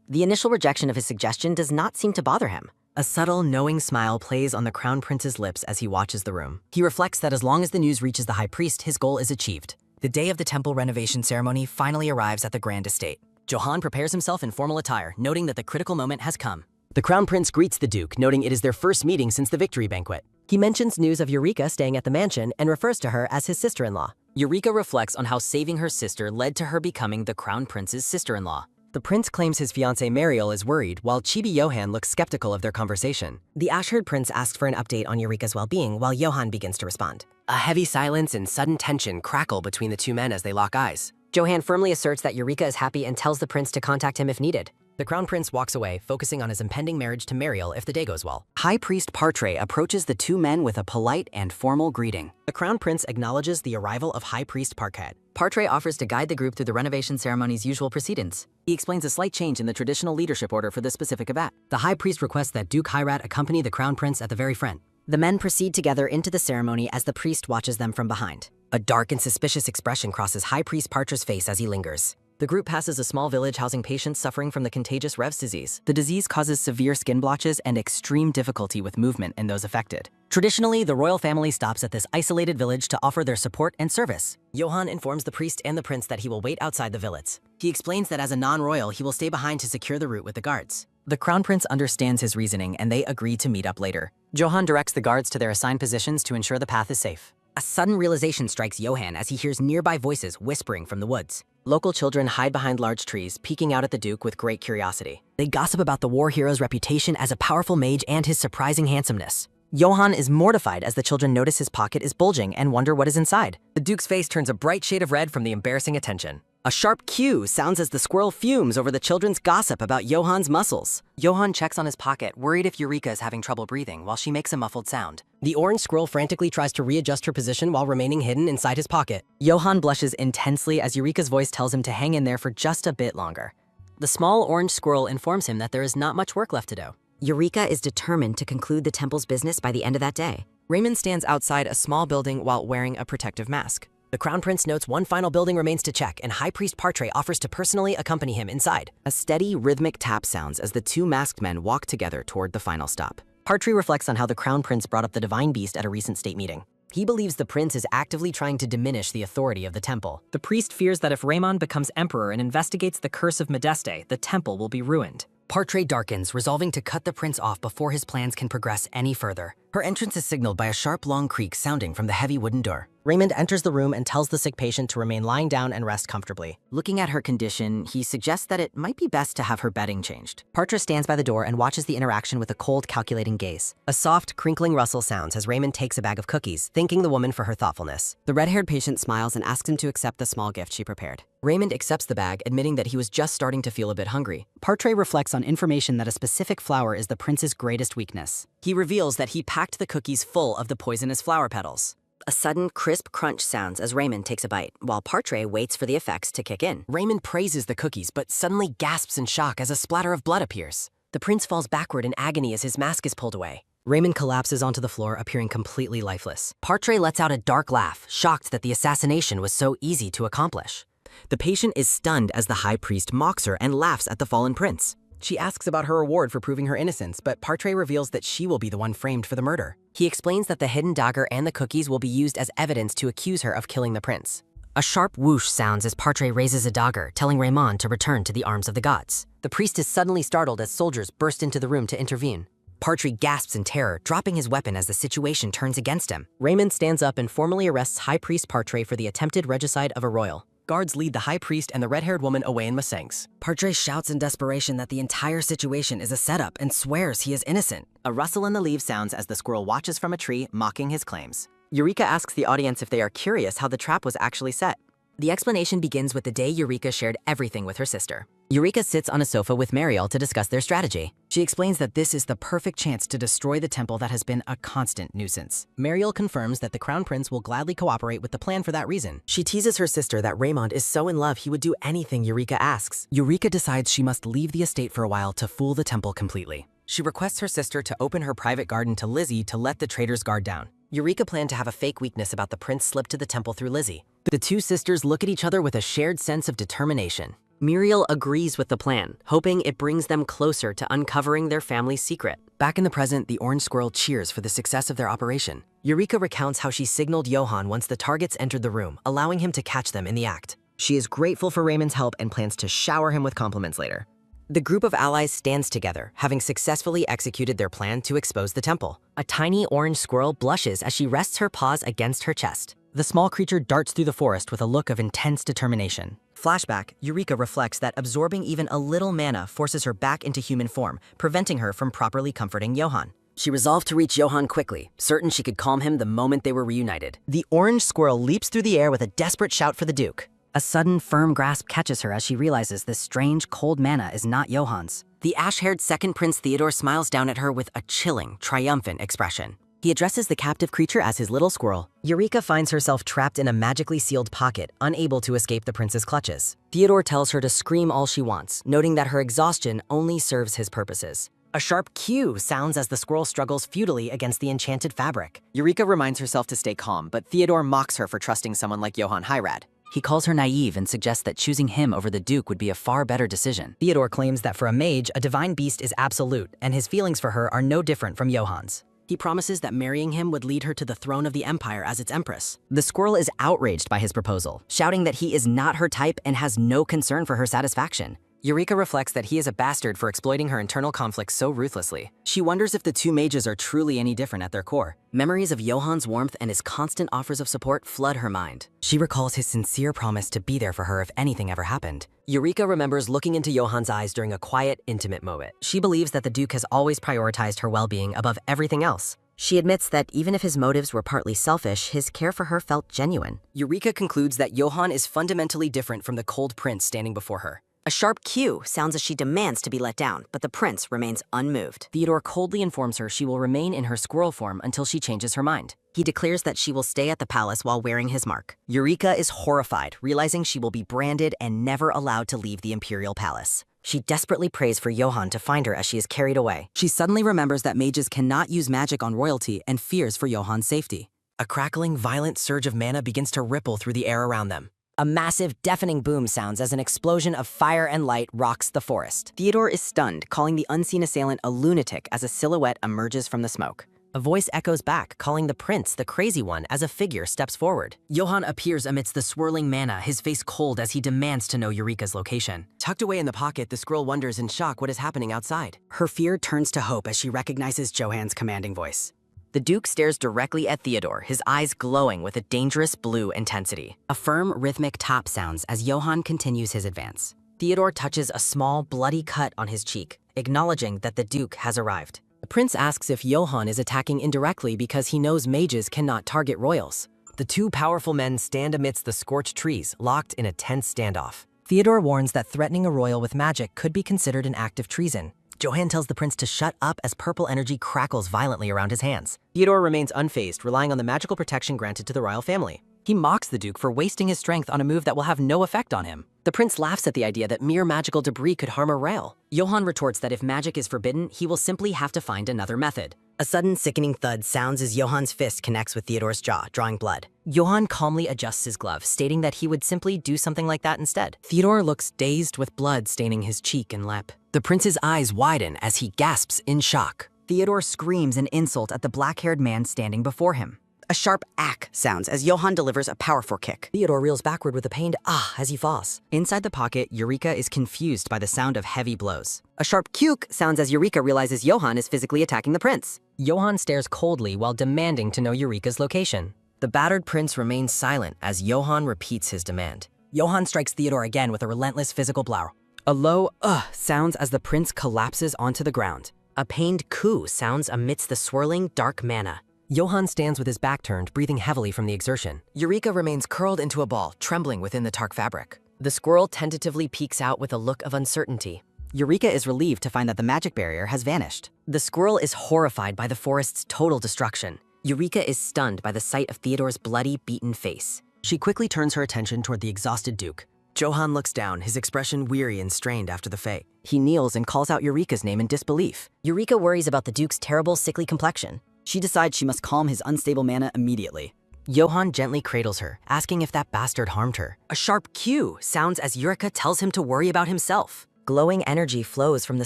The initial rejection of his suggestion does not seem to bother him. A subtle, knowing smile plays on the Crown Prince's lips as he watches the room. He reflects that as long as the news reaches the High Priest, his goal is achieved. The day of the temple renovation ceremony finally arrives at the Grand Estate. Johann prepares himself in formal attire, noting that the critical moment has come. The Crown Prince greets the Duke, noting it is their first meeting since the victory banquet. He mentions news of Eureka staying at the mansion and refers to her as his sister-in-law. Eureka reflects on how saving her sister led to her becoming the Crown Prince's sister-in-law. The prince claims his fiancée Mariel is worried, while Chibi Johann looks skeptical of their conversation. The Ashherd Prince asks for an update on Eureka's well-being while Johann begins to respond. A heavy silence and sudden tension crackle between the two men as they lock eyes. Johann firmly asserts that Eureka is happy and tells the prince to contact him if needed. The Crown Prince walks away, focusing on his impending marriage to Mariel if the day goes well. High Priest Partre approaches the two men with a polite and formal greeting. The Crown Prince acknowledges the arrival of High Priest Parquet. Partre offers to guide the group through the renovation ceremony's usual proceedings. He explains a slight change in the traditional leadership order for this specific event. The High Priest requests that Duke Hyrat accompany the Crown Prince at the very front. The men proceed together into the ceremony as the priest watches them from behind. A dark and suspicious expression crosses High Priest Partre's face as he lingers. The group passes a small village housing patients suffering from the contagious Rev's disease. The disease causes severe skin blotches and extreme difficulty with movement in those affected. Traditionally, the royal family stops at this isolated village to offer their support and service. Johann informs the priest and the prince that he will wait outside the village. He explains that as a non-royal, he will stay behind to secure the route with the guards. The Crown Prince understands his reasoning and they agree to meet up later. Johann directs the guards to their assigned positions to ensure the path is safe. A sudden realization strikes Johann as he hears nearby voices whispering from the woods. Local children hide behind large trees, peeking out at the Duke with great curiosity. They gossip about the war hero's reputation as a powerful mage and his surprising handsomeness. Johann is mortified as the children notice his pocket is bulging and wonder what is inside. The Duke's face turns a bright shade of red from the embarrassing attention. A sharp cue sounds as the squirrel fumes over the children's gossip about Johann's muscles. Johann checks on his pocket, worried if Eureka is having trouble breathing, while she makes a muffled sound. The orange squirrel frantically tries to readjust her position while remaining hidden inside his pocket. Johann blushes intensely as Eureka's voice tells him to hang in there for just a bit longer. The small orange squirrel informs him that there is not much work left to do. Eureka is determined to conclude the temple's business by the end of that day. Raymond stands outside a small building while wearing a protective mask. The Crown Prince notes one final building remains to check, and High Priest Partre offers to personally accompany him inside. A steady, rhythmic tap sounds as the two masked men walk together toward the final stop. Partre reflects on how the Crown Prince brought up the Divine Beast at a recent state meeting. He believes the prince is actively trying to diminish the authority of the temple. The priest fears that if Raymond becomes emperor and investigates the curse of Modeste, the temple will be ruined. Partre darkens, resolving to cut the prince off before his plans can progress any further. Her entrance is signaled by a sharp, long creak sounding from the heavy wooden door. Raymond enters the room and tells the sick patient to remain lying down and rest comfortably. Looking at her condition, he suggests that it might be best to have her bedding changed. Partre stands by the door and watches the interaction with a cold, calculating gaze. A soft, crinkling rustle sounds as Raymond takes a bag of cookies, thanking the woman for her thoughtfulness. The red-haired patient smiles and asks him to accept the small gift she prepared. Raymond accepts the bag, admitting that he was just starting to feel a bit hungry. Partre reflects on information that a specific flower is the prince's greatest weakness. He reveals that he packed the cookies full of the poisonous flower petals. A sudden, crisp crunch sounds as Raymond takes a bite, while Partre waits for the effects to kick in. Raymond praises the cookies, but suddenly gasps in shock as a splatter of blood appears. The prince falls backward in agony as his mask is pulled away. Raymond collapses onto the floor, appearing completely lifeless. Partre lets out a dark laugh, shocked that the assassination was so easy to accomplish. The patient is stunned as the high priest mocks her and laughs at the fallen prince. She asks about her reward for proving her innocence, but Partre reveals that she will be the one framed for the murder. He explains that the hidden dagger and the cookies will be used as evidence to accuse her of killing the prince. A sharp whoosh sounds as Partre raises a dagger, telling Raymond to return to the arms of the gods. The priest is suddenly startled as soldiers burst into the room to intervene. Partre gasps in terror, dropping his weapon as the situation turns against him. Raymond stands up and formally arrests High Priest Partre for the attempted regicide of a royal. Guards lead the high priest and the red-haired woman away in Masangs. Partre shouts in desperation that the entire situation is a setup and swears he is innocent. A rustle in the leaves sounds as the squirrel watches from a tree, mocking his claims. Eureka asks the audience if they are curious how the trap was actually set. The explanation begins with the day Eureka shared everything with her sister. Eureka sits on a sofa with Mariel to discuss their strategy. She explains that this is the perfect chance to destroy the temple that has been a constant nuisance. Mariel confirms that the Crown Prince will gladly cooperate with the plan for that reason. She teases her sister that Raymond is so in love he would do anything Eureka asks. Eureka decides she must leave the estate for a while to fool the temple completely. She requests her sister to open her private garden to Lizzie to let the traitors guard down. Eureka planned to have a fake weakness about the prince slipped to the temple through Lizzie. The two sisters look at each other with a shared sense of determination. Muriel agrees with the plan, hoping it brings them closer to uncovering their family's secret. Back in the present, the orange squirrel cheers for the success of their operation. Eureka recounts how she signaled Johann once the targets entered the room, allowing him to catch them in the act. She is grateful for Raymond's help and plans to shower him with compliments later. The group of allies stands together, having successfully executed their plan to expose the temple. A tiny orange squirrel blushes as she rests her paws against her chest. The small creature darts through the forest with a look of intense determination. Flashback, Eureka reflects that absorbing even a little mana forces her back into human form, preventing her from properly comforting Johann. She resolved to reach Johann quickly, certain she could calm him the moment they were reunited. The orange squirrel leaps through the air with a desperate shout for the Duke. A sudden, firm grasp catches her as she realizes this strange, cold mana is not Johan's. The ash-haired second Prince Theodore smiles down at her with a chilling, triumphant expression. He addresses the captive creature as his little squirrel. Eureka finds herself trapped in a magically sealed pocket, unable to escape the prince's clutches. Theodore tells her to scream all she wants, noting that her exhaustion only serves his purposes. A sharp cue sounds as the squirrel struggles futilely against the enchanted fabric. Eureka reminds herself to stay calm, but Theodore mocks her for trusting someone like Johann Hyrad. He calls her naive and suggests that choosing him over the Duke would be a far better decision. Theodore claims that for a mage, a divine beast is absolute, and his feelings for her are no different from Johann's. He promises that marrying him would lead her to the throne of the Empire as its empress. The squirrel is outraged by his proposal, shouting that he is not her type and has no concern for her satisfaction. Eureka reflects that he is a bastard for exploiting her internal conflicts so ruthlessly. She wonders if the two mages are truly any different at their core. Memories of Johann's warmth and his constant offers of support flood her mind. She recalls his sincere promise to be there for her if anything ever happened. Eureka remembers looking into Johann's eyes during a quiet, intimate moment. She believes that the Duke has always prioritized her well-being above everything else. She admits that even if his motives were partly selfish, his care for her felt genuine. Eureka concludes that Johann is fundamentally different from the cold prince standing before her. A sharp cue sounds as she demands to be let down, but the prince remains unmoved. Theodore coldly informs her she will remain in her squirrel form until she changes her mind. He declares that she will stay at the palace while wearing his mark. Eureka is horrified, realizing she will be branded and never allowed to leave the imperial palace. She desperately prays for Johann to find her as she is carried away. She suddenly remembers that mages cannot use magic on royalty and fears for Johann's safety. A crackling, violent surge of mana begins to ripple through the air around them. A massive, deafening boom sounds as an explosion of fire and light rocks the forest. Theodore is stunned, calling the unseen assailant a lunatic as a silhouette emerges from the smoke. A voice echoes back, calling the prince the crazy one as a figure steps forward. Johann appears amidst the swirling mana, his face cold as he demands to know Eureka's location. Tucked away in the pocket, the squirrel wonders in shock what is happening outside. Her fear turns to hope as she recognizes Johann's commanding voice. The Duke stares directly at Theodore, his eyes glowing with a dangerous blue intensity. A firm, rhythmic tap sounds as Johann continues his advance. Theodore touches a small, bloody cut on his cheek, acknowledging that the Duke has arrived. The prince asks if Johann is attacking indirectly because he knows mages cannot target royals. The two powerful men stand amidst the scorched trees, locked in a tense standoff. Theodore warns that threatening a royal with magic could be considered an act of treason. Johann tells the prince to shut up as purple energy crackles violently around his hands. Theodore remains unfazed, relying on the magical protection granted to the royal family. He mocks the Duke for wasting his strength on a move that will have no effect on him. The prince laughs at the idea that mere magical debris could harm a royal. Johann retorts that if magic is forbidden, he will simply have to find another method. A sudden, sickening thud sounds as Johann's fist connects with Theodore's jaw, drawing blood. Johann calmly adjusts his glove, stating that he would simply do something like that instead. Theodore looks dazed with blood staining his cheek and lip. The prince's eyes widen as he gasps in shock. Theodore screams an insult at the black-haired man standing before him. A sharp ack sounds as Johann delivers a powerful kick. Theodore reels backward with a pained ah as he falls. Inside the pocket, Eureka is confused by the sound of heavy blows. A sharp cuke sounds as Eureka realizes Johann is physically attacking the prince. Johann stares coldly while demanding to know Eureka's location. The battered prince remains silent as Johann repeats his demand. Johann strikes Theodore again with a relentless physical blow. A low sounds as the prince collapses onto the ground. A pained coo sounds amidst the swirling dark mana. Johann stands with his back turned, breathing heavily from the exertion. Eureka remains curled into a ball, trembling within the dark fabric. The squirrel tentatively peeks out with a look of uncertainty. Eureka is relieved to find that the magic barrier has vanished. The squirrel is horrified by the forest's total destruction. Eureka is stunned by the sight of Theodore's bloody, beaten face. She quickly turns her attention toward the exhausted Duke. Johann looks down, his expression weary and strained after the fate. He kneels and calls out Eureka's name in disbelief. Eureka worries about the Duke's terrible, sickly complexion. She decides she must calm his unstable mana immediately. Johann gently cradles her, asking if that bastard harmed her. A sharp cue sounds as Eureka tells him to worry about himself. Glowing energy flows from the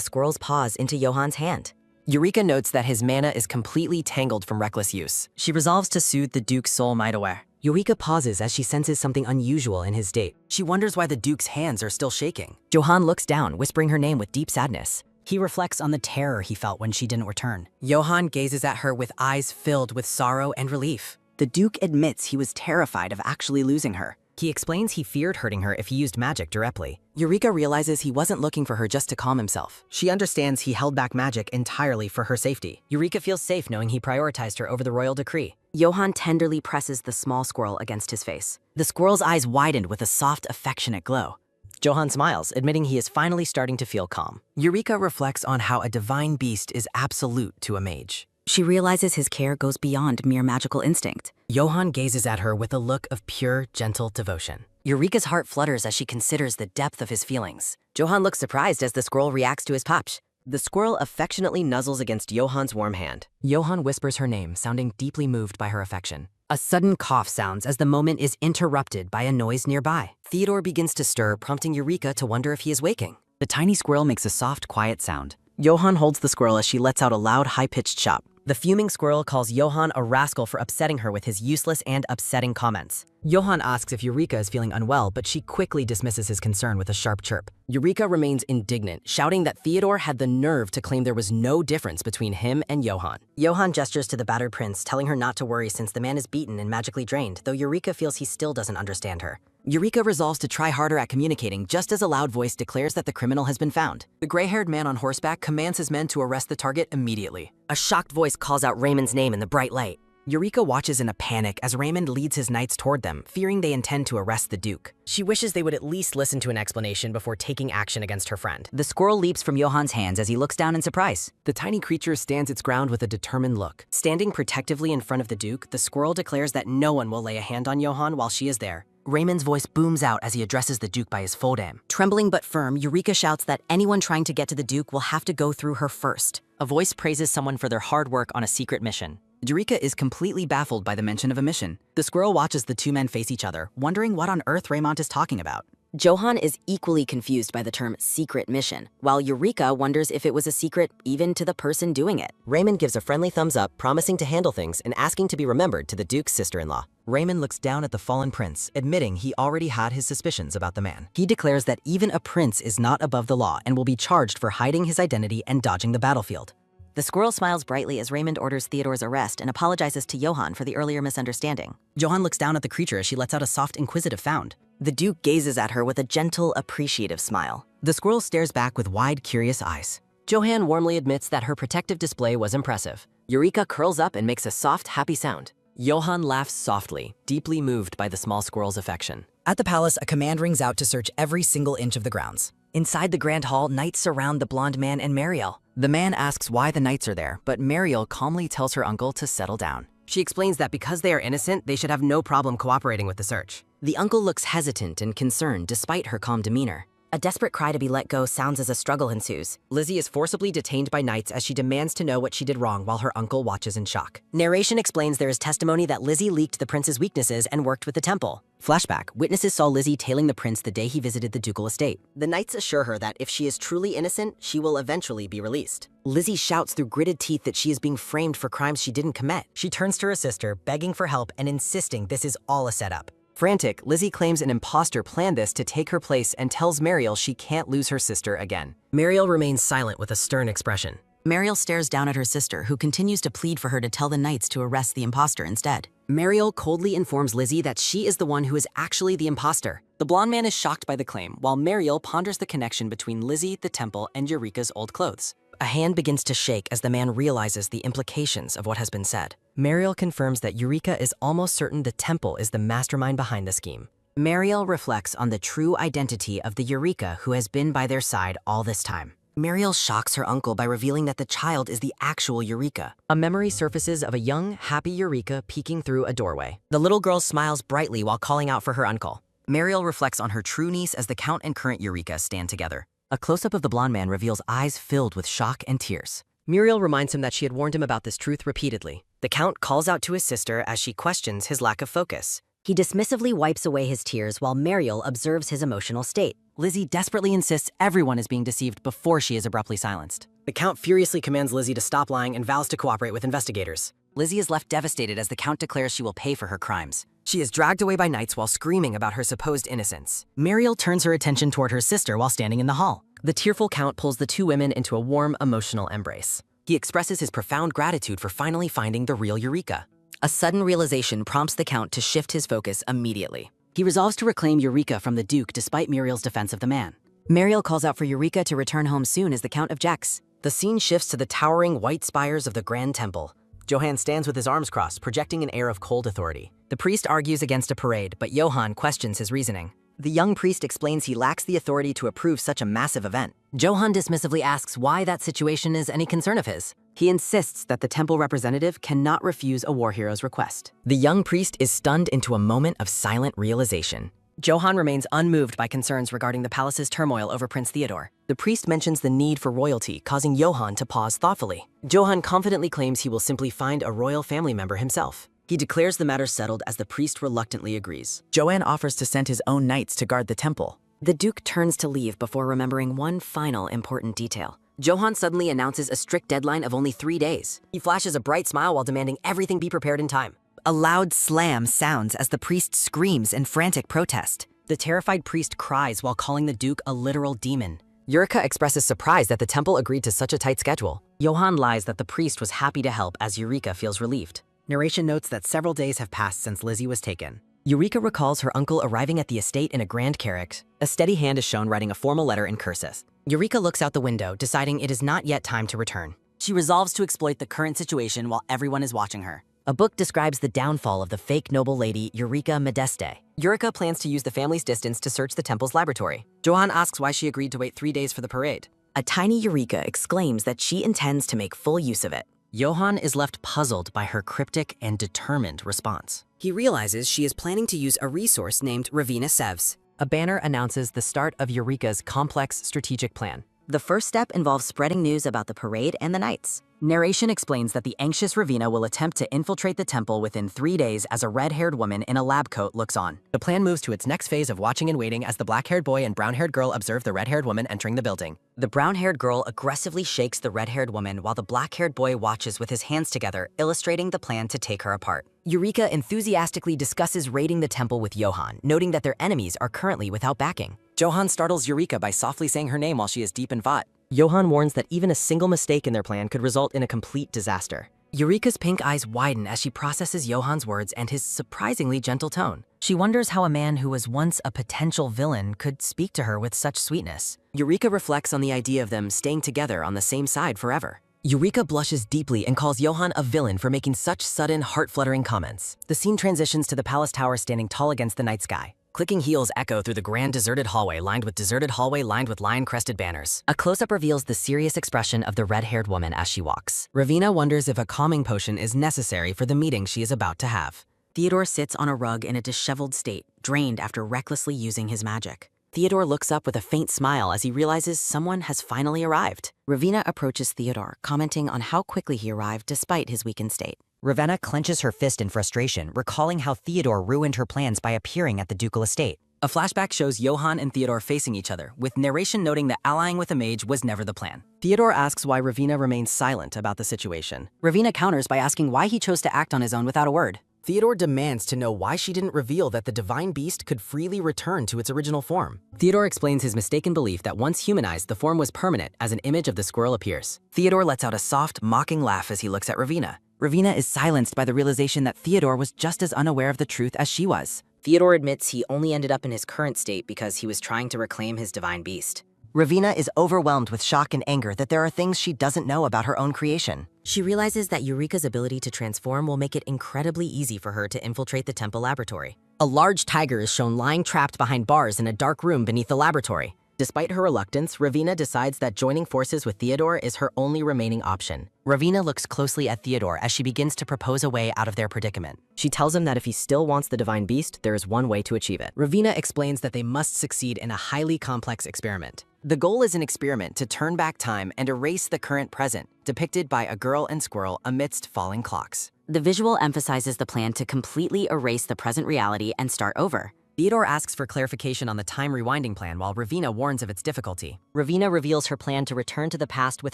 squirrel's paws into Johann's hand. Eureka notes that his mana is completely tangled from reckless use. She resolves to soothe the Duke's soul might aware. Eureka pauses as she senses something unusual in his state. She wonders why the Duke's hands are still shaking. Johann looks down, whispering her name with deep sadness. He reflects on the terror he felt when she didn't return. Johann gazes at her with eyes filled with sorrow and relief. The Duke admits he was terrified of actually losing her. He explains he feared hurting her if he used magic directly. Eureka realizes he wasn't looking for her just to calm himself. She understands he held back magic entirely for her safety. Eureka feels safe knowing he prioritized her over the royal decree. Johann tenderly presses the small squirrel against his face. The squirrel's eyes widened with a soft, affectionate glow. Johann smiles, admitting he is finally starting to feel calm. Eureka reflects on how a divine beast is absolute to a mage. She realizes his care goes beyond mere magical instinct. Johann gazes at her with a look of pure, gentle devotion. Eureka's heart flutters as she considers the depth of his feelings. Johann looks surprised as the squirrel reacts to his popsh. The squirrel affectionately nuzzles against Johann's warm hand. Johann whispers her name, sounding deeply moved by her affection. A sudden cough sounds as the moment is interrupted by a noise nearby. Theodore begins to stir, prompting Eureka to wonder if he is waking. The tiny squirrel makes a soft, quiet sound. Johann holds the squirrel as she lets out a loud, high-pitched shout. The fuming squirrel calls Johann a rascal for upsetting her with his useless and upsetting comments. Johann asks if Eureka is feeling unwell, but she quickly dismisses his concern with a sharp chirp. Eureka remains indignant, shouting that Theodore had the nerve to claim there was no difference between him and Johann. Johann gestures to the battered prince, telling her not to worry since the man is beaten and magically drained, though Eureka feels he still doesn't understand her. Eureka resolves to try harder at communicating just as a loud voice declares that the criminal has been found. The gray-haired man on horseback commands his men to arrest the target immediately. A shocked voice calls out Raymond's name in the bright light. Eureka watches in a panic as Raymond leads his knights toward them, fearing they intend to arrest the Duke. She wishes they would at least listen to an explanation before taking action against her friend. The squirrel leaps from Johann's hands as he looks down in surprise. The tiny creature stands its ground with a determined look. Standing protectively in front of the Duke, the squirrel declares that no one will lay a hand on Johann while she is there. Raymond's voice booms out as he addresses the Duke by his full name. Trembling but firm, Eureka shouts that anyone trying to get to the Duke will have to go through her first. A voice praises someone for their hard work on a secret mission. Eureka is completely baffled by the mention of a mission. The squirrel watches the two men face each other, wondering what on earth Raymond is talking about. Johann is equally confused by the term secret mission, while Eureka wonders if it was a secret even to the person doing it. Raymond gives a friendly thumbs up, promising to handle things and asking to be remembered to the Duke's sister-in-law. Raymond looks down at the fallen prince, admitting he already had his suspicions about the man. He declares that even a prince is not above the law and will be charged for hiding his identity and dodging the battlefield. The squirrel smiles brightly as Raymond orders Theodore's arrest and apologizes to Johann for the earlier misunderstanding. Johann looks down at the creature as she lets out a soft, inquisitive sound. The Duke gazes at her with a gentle, appreciative smile. The squirrel stares back with wide, curious eyes. Johann warmly admits that her protective display was impressive. Eureka curls up and makes a soft, happy sound. Johann laughs softly, deeply moved by the small squirrel's affection. At the palace, a command rings out to search every single inch of the grounds. Inside the grand hall, knights surround the blonde man and Mariel. The man asks why the knights are there, but Mariel calmly tells her uncle to settle down. She explains that because they are innocent, they should have no problem cooperating with the search. The uncle looks hesitant and concerned despite her calm demeanor. A desperate cry to be let go sounds as a struggle ensues. Lizzie is forcibly detained by knights as she demands to know what she did wrong while her uncle watches in shock. Narration explains there is testimony that Lizzie leaked the prince's weaknesses and worked with the temple. Flashback, witnesses saw Lizzie tailing the prince the day he visited the ducal estate. The knights assure her that if she is truly innocent, she will eventually be released. Lizzie shouts through gritted teeth that she is being framed for crimes she didn't commit. She turns to her sister, begging for help and insisting this is all a setup. Frantic, Lizzie claims an imposter planned this to take her place and tells Mariel she can't lose her sister again. Mariel remains silent with a stern expression. Mariel stares down at her sister, who continues to plead for her to tell the knights to arrest the imposter instead. Mariel coldly informs Lizzie that she is the one who is actually the imposter. The blonde man is shocked by the claim, while Mariel ponders the connection between Lizzie, the temple, and Eureka's old clothes. A hand begins to shake as the man realizes the implications of what has been said. Mariel confirms that Eureka is almost certain the temple is the mastermind behind the scheme. Mariel reflects on the true identity of the Eureka who has been by their side all this time. Mariel shocks her uncle by revealing that the child is the actual Eureka. A memory surfaces of a young, happy Eureka peeking through a doorway. The little girl smiles brightly while calling out for her uncle. Mariel reflects on her true niece as the Count and current Eureka stand together. A close-up of the blonde man reveals eyes filled with shock and tears. Muriel reminds him that she had warned him about this truth repeatedly. The Count calls out to his sister as she questions his lack of focus. He dismissively wipes away his tears while Mariel observes his emotional state. Lizzie desperately insists everyone is being deceived before she is abruptly silenced. The Count furiously commands Lizzie to stop lying and vows to cooperate with investigators. Lizzie is left devastated as the Count declares she will pay for her crimes. She is dragged away by knights while screaming about her supposed innocence. Muriel turns her attention toward her sister while standing in the hall. The tearful Count pulls the two women into a warm, emotional embrace. He expresses his profound gratitude for finally finding the real Eureka. A sudden realization prompts the Count to shift his focus immediately. He resolves to reclaim Eureka from the Duke despite Muriel's defense of the man. Muriel calls out for Eureka to return home soon as the Count objects. The scene shifts to the towering white spires of the Grand Temple. Johan stands with his arms crossed, projecting an air of cold authority. The priest argues against a parade, but Johan questions his reasoning. The young priest explains he lacks the authority to approve such a massive event. Johan dismissively asks why that situation is any concern of his. He insists that the temple representative cannot refuse a war hero's request. The young priest is stunned into a moment of silent realization. Johan remains unmoved by concerns regarding the palace's turmoil over Prince Theodore. The priest mentions the need for royalty, causing Johan to pause thoughtfully. Johan confidently claims he will simply find a royal family member himself. He declares the matter settled as the priest reluctantly agrees. Johan offers to send his own knights to guard the temple. The Duke turns to leave before remembering one final important detail. Johan suddenly announces a strict deadline of only 3 days. He flashes a bright smile while demanding everything be prepared in time. A loud slam sounds as the priest screams in frantic protest. The terrified priest cries while calling the Duke a literal demon. Eureka expresses surprise that the temple agreed to such a tight schedule. Johan lies that the priest was happy to help as Eureka feels relieved. Narration notes that several days have passed since Lizzie was taken. Eureka recalls her uncle arriving at the estate in a grand carriage. A steady hand is shown writing a formal letter in cursive. Eureka looks out the window, deciding it is not yet time to return. She resolves to exploit the current situation while everyone is watching her. A book describes the downfall of the fake noble lady Eureka Modeste. Eureka plans to use the family's distance to search the temple's laboratory. Johan asks why she agreed to wait 3 days for the parade. A tiny Eureka exclaims that she intends to make full use of it. Johan is left puzzled by her cryptic and determined response. He realizes she is planning to use a resource named Reincarnated Sevs. A banner announces the start of Eureka's complex strategic plan. The first step involves spreading news about the parade and the knights. Narration explains that the anxious Ravina will attempt to infiltrate the temple within 3 days as a red-haired woman in a lab coat looks on. The plan moves to its next phase of watching and waiting as the black-haired boy and brown-haired girl observe the red-haired woman entering the building. The brown-haired girl aggressively shakes the red-haired woman while the black-haired boy watches with his hands together, illustrating the plan to take her apart. Eureka enthusiastically discusses raiding the temple with Johan, noting that their enemies are currently without backing. Johan startles Eureka by softly saying her name while she is deep in thought. Johan warns that even a single mistake in their plan could result in a complete disaster. Eureka's pink eyes widen as she processes Johan's words and his surprisingly gentle tone. She wonders how a man who was once a potential villain could speak to her with such sweetness. Eureka reflects on the idea of them staying together on the same side forever. Eureka blushes deeply and calls Johan a villain for making such sudden, heart-fluttering comments. The scene transitions to the palace tower standing tall against the night sky. Clicking heels echo through the grand deserted hallway lined with lion-crested banners. A close-up reveals the serious expression of the red-haired woman as she walks. Ravina wonders if a calming potion is necessary for the meeting she is about to have. Theodore sits on a rug in a disheveled state, drained after recklessly using his magic. Theodore looks up with a faint smile as he realizes someone has finally arrived. Ravina approaches Theodore, commenting on how quickly he arrived despite his weakened state. Ravenna clenches her fist in frustration, recalling how Theodore ruined her plans by appearing at the ducal estate. A flashback shows Johan and Theodore facing each other, with narration noting that allying with a mage was never the plan. Theodore asks why Ravina remains silent about the situation. Ravina counters by asking why he chose to act on his own without a word. Theodore demands to know why she didn't reveal that the divine beast could freely return to its original form. Theodore explains his mistaken belief that once humanized, the form was permanent as an image of the squirrel appears. Theodore lets out a soft, mocking laugh as he looks at Ravina. Ravina is silenced by the realization that Theodore was just as unaware of the truth as she was. Theodore admits he only ended up in his current state because he was trying to reclaim his divine beast. Ravina is overwhelmed with shock and anger that there are things she doesn't know about her own creation. She realizes that Eureka's ability to transform will make it incredibly easy for her to infiltrate the temple laboratory. A large tiger is shown lying trapped behind bars in a dark room beneath the laboratory. Despite her reluctance, Ravina decides that joining forces with Theodore is her only remaining option. Ravina looks closely at Theodore as she begins to propose a way out of their predicament. She tells him that if he still wants the divine beast, there is one way to achieve it. Ravina explains that they must succeed in a highly complex experiment. The goal is an experiment to turn back time and erase the current present, depicted by a girl and squirrel amidst falling clocks. The visual emphasizes the plan to completely erase the present reality and start over. Theodore asks for clarification on the time rewinding plan while Ravina warns of its difficulty. Ravina reveals her plan to return to the past with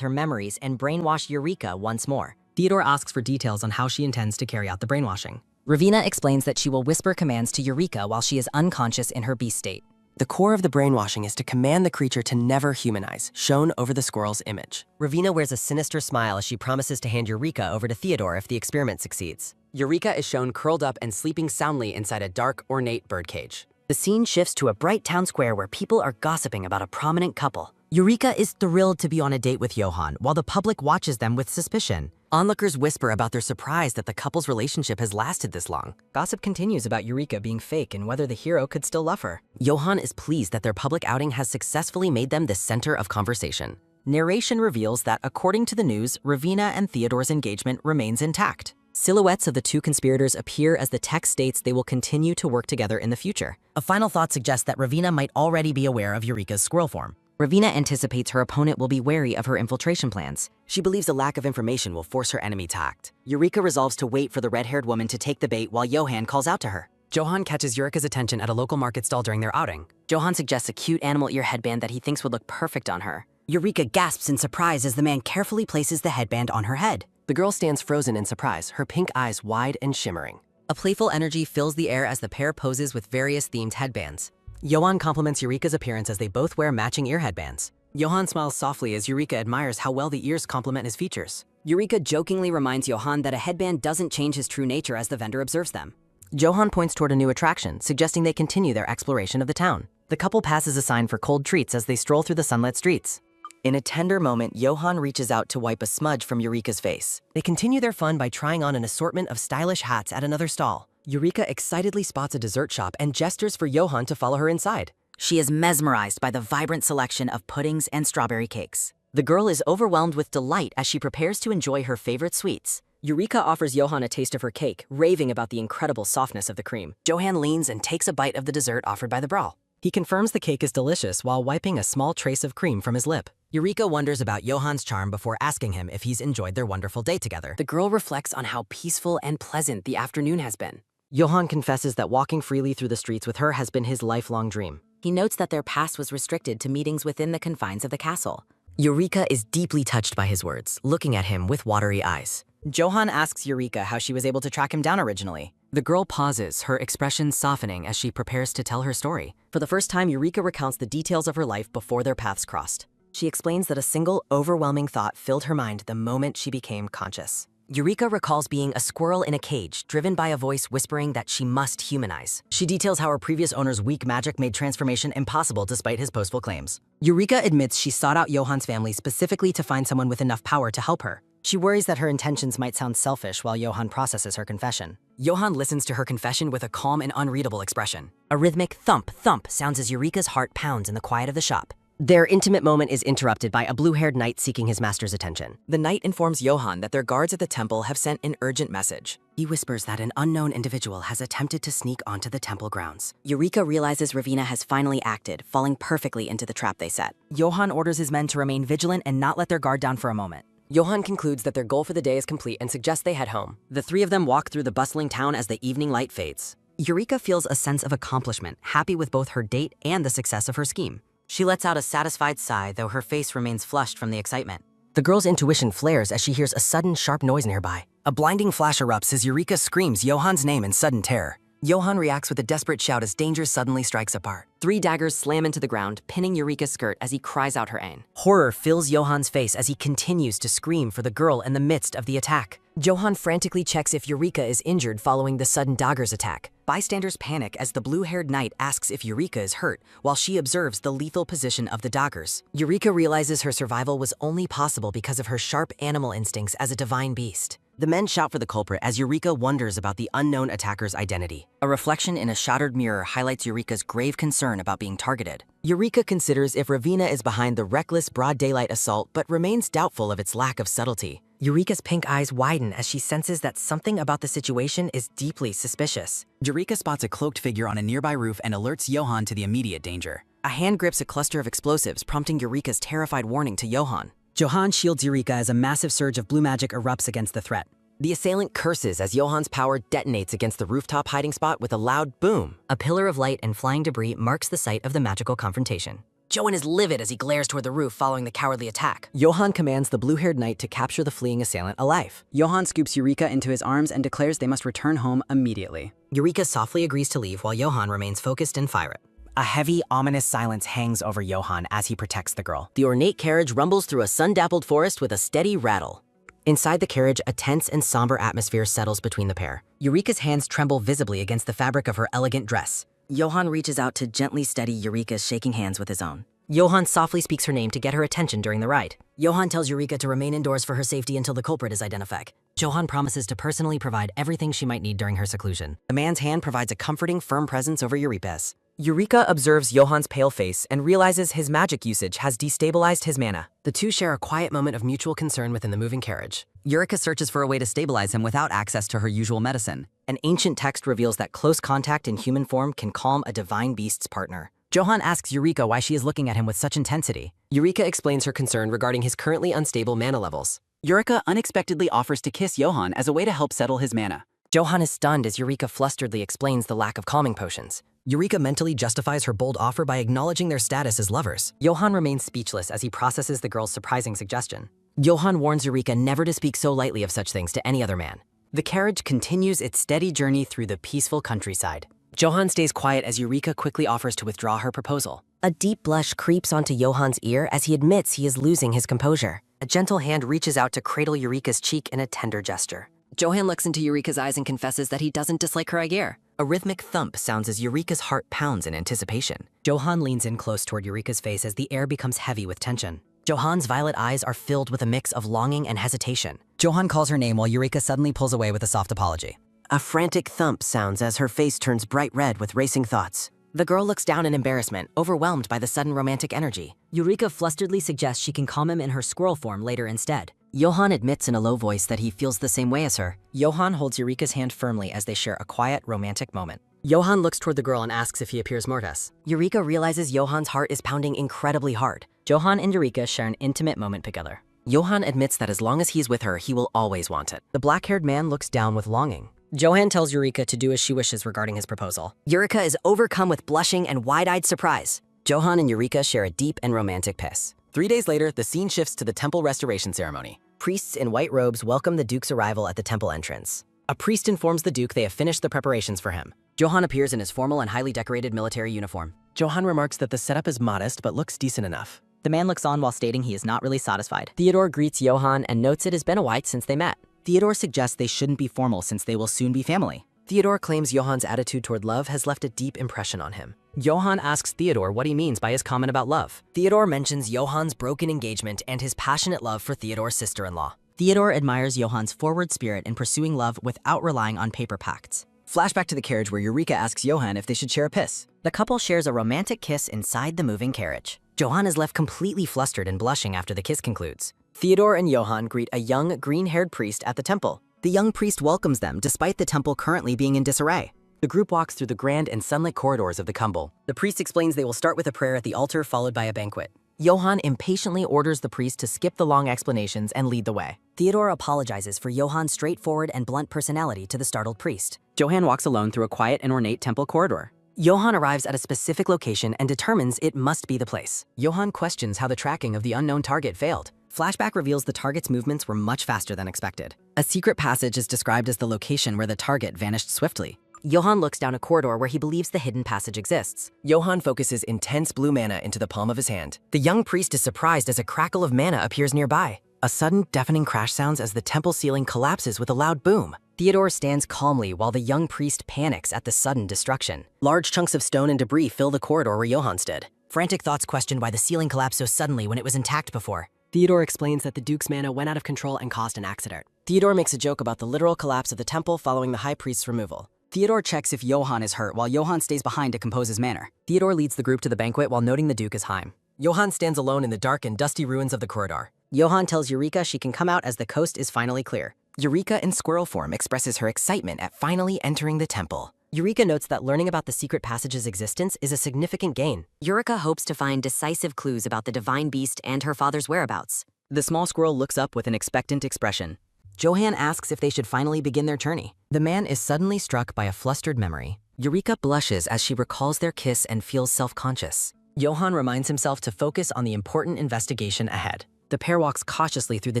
her memories and brainwash Eureka once more. Theodore asks for details on how she intends to carry out the brainwashing. Ravina explains that she will whisper commands to Eureka while she is unconscious in her beast state. The core of the brainwashing is to command the creature to never humanize, shown over the squirrel's image. Ravina wears a sinister smile as she promises to hand Eureka over to Theodore if the experiment succeeds. Eureka is shown curled up and sleeping soundly inside a dark, ornate birdcage. The scene shifts to a bright town square where people are gossiping about a prominent couple. Eureka is thrilled to be on a date with Johan, while the public watches them with suspicion. Onlookers whisper about their surprise that the couple's relationship has lasted this long. Gossip continues about Eureka being fake and whether the hero could still love her. Johan is pleased that their public outing has successfully made them the center of conversation. Narration reveals that, according to the news, Ravina and Theodore's engagement remains intact. Silhouettes of the two conspirators appear as the text states they will continue to work together in the future. A final thought suggests that Ravina might already be aware of Eureka's squirrel form. Ravina anticipates her opponent will be wary of her infiltration plans. She believes a lack of information will force her enemy to act. Eureka resolves to wait for the red-haired woman to take the bait while Johan calls out to her. Johan catches Eureka's attention at a local market stall during their outing. Johan suggests a cute animal ear headband that he thinks would look perfect on her. Eureka gasps in surprise as the man carefully places the headband on her head. The girl stands frozen in surprise, her pink eyes wide and shimmering. A playful energy fills the air as the pair poses with various themed headbands. Johan compliments Eureka's appearance as they both wear matching ear headbands. Johan smiles softly as Eureka admires how well the ears complement his features. Eureka jokingly reminds Johan that a headband doesn't change his true nature as the vendor observes them. Johan points toward a new attraction, suggesting they continue their exploration of the town. The couple passes a sign for cold treats as they stroll through the sunlit streets. In a tender moment, Johan reaches out to wipe a smudge from Eureka's face. They continue their fun by trying on an assortment of stylish hats at another stall. Eureka excitedly spots a dessert shop and gestures for Johan to follow her inside. She is mesmerized by the vibrant selection of puddings and strawberry cakes. The girl is overwhelmed with delight as she prepares to enjoy her favorite sweets. Eureka offers Johan a taste of her cake, raving about the incredible softness of the cream. Johan leans and takes a bite of the dessert offered by the brawl. He confirms the cake is delicious while wiping a small trace of cream from his lip. Eureka wonders about Johan's charm before asking him if he's enjoyed their wonderful day together. The girl reflects on how peaceful and pleasant the afternoon has been. Johan confesses that walking freely through the streets with her has been his lifelong dream. He notes that their past was restricted to meetings within the confines of the castle. Eureka is deeply touched by his words, looking at him with watery eyes. Johan asks Eureka how she was able to track him down originally. The girl pauses, her expression softening as she prepares to tell her story. For the first time, Eureka recounts the details of her life before their paths crossed. She explains that a single, overwhelming thought filled her mind the moment she became conscious. Eureka recalls being a squirrel in a cage, driven by a voice whispering that she must humanize. She details how her previous owner's weak magic made transformation impossible despite his boastful claims. Eureka admits she sought out Johan's family specifically to find someone with enough power to help her. She worries that her intentions might sound selfish while Johan processes her confession. Johan listens to her confession with a calm and unreadable expression. A rhythmic thump, thump sounds as Eureka's heart pounds in the quiet of the shop. Their intimate moment is interrupted by a blue-haired knight seeking his master's attention. The knight informs Johan that their guards at the temple have sent an urgent message. He whispers that an unknown individual has attempted to sneak onto the temple grounds. Eureka realizes Ravina has finally acted, falling perfectly into the trap they set. Johan orders his men to remain vigilant and not let their guard down for a moment. Johan concludes that their goal for the day is complete and suggests they head home. The three of them walk through the bustling town as the evening light fades. Eureka feels a sense of accomplishment, happy with both her date and the success of her scheme. She lets out a satisfied sigh, though her face remains flushed from the excitement. The girl's intuition flares as she hears a sudden, sharp noise nearby. A blinding flash erupts as Eureka screams Johan's name in sudden terror. Johan reacts with a desperate shout as danger suddenly strikes apart. 3 daggers slam into the ground, pinning Eureka's skirt as he cries out her ain. Horror fills Johan's face as he continues to scream for the girl in the midst of the attack. Johan frantically checks if Eureka is injured following the sudden dagger's attack. Bystanders panic as the blue-haired knight asks if Eureka is hurt, while she observes the lethal position of the daggers. Eureka realizes her survival was only possible because of her sharp animal instincts as a divine beast. The men shout for the culprit as Eureka wonders about the unknown attacker's identity. A reflection in a shattered mirror highlights Eureka's grave concern about being targeted. Eureka considers if Ravina is behind the reckless broad daylight assault but remains doubtful of its lack of subtlety. Eureka's pink eyes widen as she senses that something about the situation is deeply suspicious. Eureka spots a cloaked figure on a nearby roof and alerts Johan to the immediate danger. A hand grips a cluster of explosives, prompting Eureka's terrified warning to Johan. Johan shields Eureka as a massive surge of blue magic erupts against the threat. The assailant curses as Johan's power detonates against the rooftop hiding spot with a loud boom. A pillar of light and flying debris marks the site of the magical confrontation. Johan is livid as he glares toward the roof following the cowardly attack. Johan commands the blue-haired knight to capture the fleeing assailant alive. Johan scoops Eureka into his arms and declares they must return home immediately. Eureka softly agrees to leave while Johan remains focused and fiery. A heavy, ominous silence hangs over Johan as he protects the girl. The ornate carriage rumbles through a sun-dappled forest with a steady rattle. Inside the carriage, a tense and somber atmosphere settles between the pair. Eureka's hands tremble visibly against the fabric of her elegant dress. Johan reaches out to gently steady Eureka's shaking hands with his own. Johan softly speaks her name to get her attention during the ride. Johan tells Eureka to remain indoors for her safety until the culprit is identified. Johan promises to personally provide everything she might need during her seclusion. The man's hand provides a comforting, firm presence over Eureka's. Eureka observes Johan's pale face and realizes his magic usage has destabilized his mana. The two share a quiet moment of mutual concern within the moving carriage. Eureka searches for a way to stabilize him without access to her usual medicine. An ancient text reveals that close contact in human form can calm a divine beast's partner. Johan asks Eureka why she is looking at him with such intensity. Eureka explains her concern regarding his currently unstable mana levels. Eureka unexpectedly offers to kiss Johan as a way to help settle his mana. Johan is stunned as Eureka flusteredly explains the lack of calming potions. Eureka mentally justifies her bold offer by acknowledging their status as lovers. Johan remains speechless as he processes the girl's surprising suggestion. Johan warns Eureka never to speak so lightly of such things to any other man. The carriage continues its steady journey through the peaceful countryside. Johan stays quiet as Eureka quickly offers to withdraw her proposal. A deep blush creeps onto Johan's ear as he admits he is losing his composure. A gentle hand reaches out to cradle Eureka's cheek in a tender gesture. Johan looks into Eureka's eyes and confesses that he doesn't dislike her idea. A rhythmic thump sounds as Eureka's heart pounds in anticipation. Johan leans in close toward Eureka's face as the air becomes heavy with tension. Johan's violet eyes are filled with a mix of longing and hesitation. Johan calls her name while Eureka suddenly pulls away with a soft apology. A frantic thump sounds as her face turns bright red with racing thoughts. The girl looks down in embarrassment, overwhelmed by the sudden romantic energy. Eureka flusteredly suggests she can calm him in her squirrel form later instead. Johan admits in a low voice that he feels the same way as her. Johan holds Eureka's hand firmly as they share a quiet, romantic moment. Johan looks toward the girl and asks if he appears mortis. Eureka realizes Johan's heart is pounding incredibly hard. Johan and Eureka share an intimate moment together. Johan admits that as long as he's with her, he will always want it. The black-haired man looks down with longing. Johan tells Eureka to do as she wishes regarding his proposal. Eureka is overcome with blushing and wide-eyed surprise. Johan and Eureka share a deep and romantic kiss. 3 days later, the scene shifts to the temple restoration ceremony. Priests in white robes welcome the Duke's arrival at the temple entrance. A priest informs the Duke they have finished the preparations for him. Johan appears in his formal and highly decorated military uniform. Johan remarks that the setup is modest but looks decent enough. The man looks on while stating he is not really satisfied. Theodore greets Johan and notes it has been a while since they met. Theodore suggests they shouldn't be formal since they will soon be family. Theodore claims Johan's attitude toward love has left a deep impression on him. Johan asks Theodore what he means by his comment about love. Theodore mentions Johan's broken engagement and his passionate love for Theodore's sister-in-law. Theodore admires Johan's forward spirit in pursuing love without relying on paper pacts. Flashback to the carriage where Eureka asks Johan if they should share a kiss. The couple shares a romantic kiss inside the moving carriage. Johan is left completely flustered and blushing after the kiss concludes. Theodore and Johan greet a young, green-haired priest at the temple. The young priest welcomes them despite the temple currently being in disarray. The group walks through the grand and sunlit corridors of the temple. The priest explains they will start with a prayer at the altar followed by a banquet. Johan impatiently orders the priest to skip the long explanations and lead the way. Theodore apologizes for Johan's straightforward and blunt personality to the startled priest. Johan walks alone through a quiet and ornate temple corridor. Johan arrives at a specific location and determines it must be the place. Johan questions how the tracking of the unknown target failed. Flashback reveals the target's movements were much faster than expected. A secret passage is described as the location where the target vanished swiftly. Johan looks down a corridor where he believes the hidden passage exists. Johan focuses intense blue mana into the palm of his hand. The young priest is surprised as a crackle of mana appears nearby. A sudden, deafening crash sounds as the temple ceiling collapses with a loud boom. Theodore stands calmly while the young priest panics at the sudden destruction. Large chunks of stone and debris fill the corridor where Johan stood. Frantic thoughts question why the ceiling collapsed so suddenly when it was intact before. Theodore explains that the Duke's mana went out of control and caused an accident. Theodore makes a joke about the literal collapse of the temple following the high priest's removal. Theodore checks if Johan is hurt while Johan stays behind to compose his manner. Theodore leads the group to the banquet while noting the Duke is Heim. Johan stands alone in the dark and dusty ruins of the corridor. Johan tells Eureka she can come out as the coast is finally clear. Eureka in squirrel form expresses her excitement at finally entering the temple. Eureka notes that learning about the secret passage's existence is a significant gain. Eureka hopes to find decisive clues about the divine beast and her father's whereabouts. The small squirrel looks up with an expectant expression. Johan asks if they should finally begin their journey. The man is suddenly struck by a flustered memory. Eureka blushes as she recalls their kiss and feels self-conscious. Johan reminds himself to focus on the important investigation ahead. The pair walks cautiously through the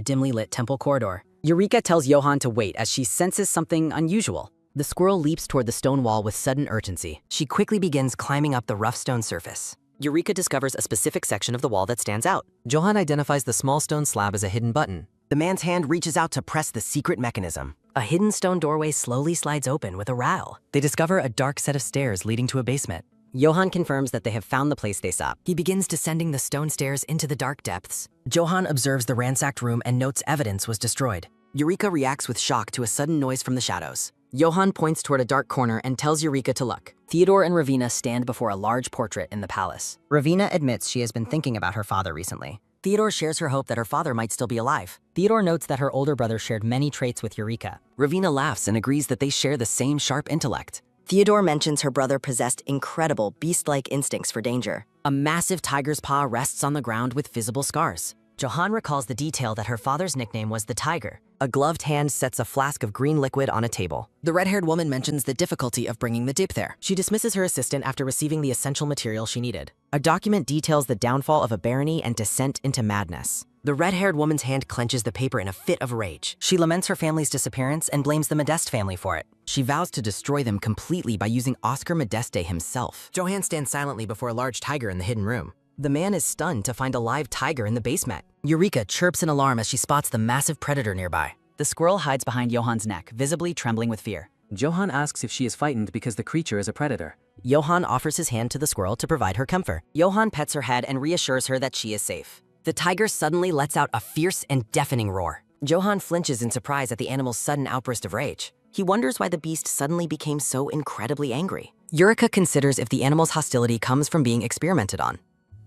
dimly lit temple corridor. Eureka tells Johan to wait as she senses something unusual. The squirrel leaps toward the stone wall with sudden urgency. She quickly begins climbing up the rough stone surface. Eureka discovers a specific section of the wall that stands out. Johan identifies the small stone slab as a hidden button. The man's hand reaches out to press the secret mechanism. A hidden stone doorway slowly slides open with a rattle. They discover a dark set of stairs leading to a basement. Johan confirms that they have found the place they sought. He begins descending the stone stairs into the dark depths. Johan observes the ransacked room and notes evidence was destroyed. Eureka reacts with shock to a sudden noise from the shadows. Johan points toward a dark corner and tells Eureka to look. Theodore and Ravina stand before a large portrait in the palace. Ravina admits she has been thinking about her father recently. Theodore shares her hope that her father might still be alive. Theodore notes that her older brother shared many traits with Eureka. Ravina laughs and agrees that they share the same sharp intellect. Theodore mentions her brother possessed incredible beast-like instincts for danger. A massive tiger's paw rests on the ground with visible scars. Johan recalls the detail that her father's nickname was the Tiger. A gloved hand sets a flask of green liquid on a table. The red-haired woman mentions the difficulty of bringing the dip there. She dismisses her assistant after receiving the essential material she needed. A document details the downfall of a barony and descent into madness. The red-haired woman's hand clenches the paper in a fit of rage. She laments her family's disappearance and blames the Modeste family for it. She vows to destroy them completely by using Oscar Modeste himself. Johan stands silently before a large tiger in the hidden room. The man is stunned to find a live tiger in the basement. Eureka chirps in alarm as she spots the massive predator nearby. The squirrel hides behind Johan's neck, visibly trembling with fear. Johan asks if she is frightened because the creature is a predator. Johan offers his hand to the squirrel to provide her comfort. Johan pets her head and reassures her that she is safe. The tiger suddenly lets out a fierce and deafening roar. Johan flinches in surprise at the animal's sudden outburst of rage. He wonders why the beast suddenly became so incredibly angry. Eureka considers if the animal's hostility comes from being experimented on.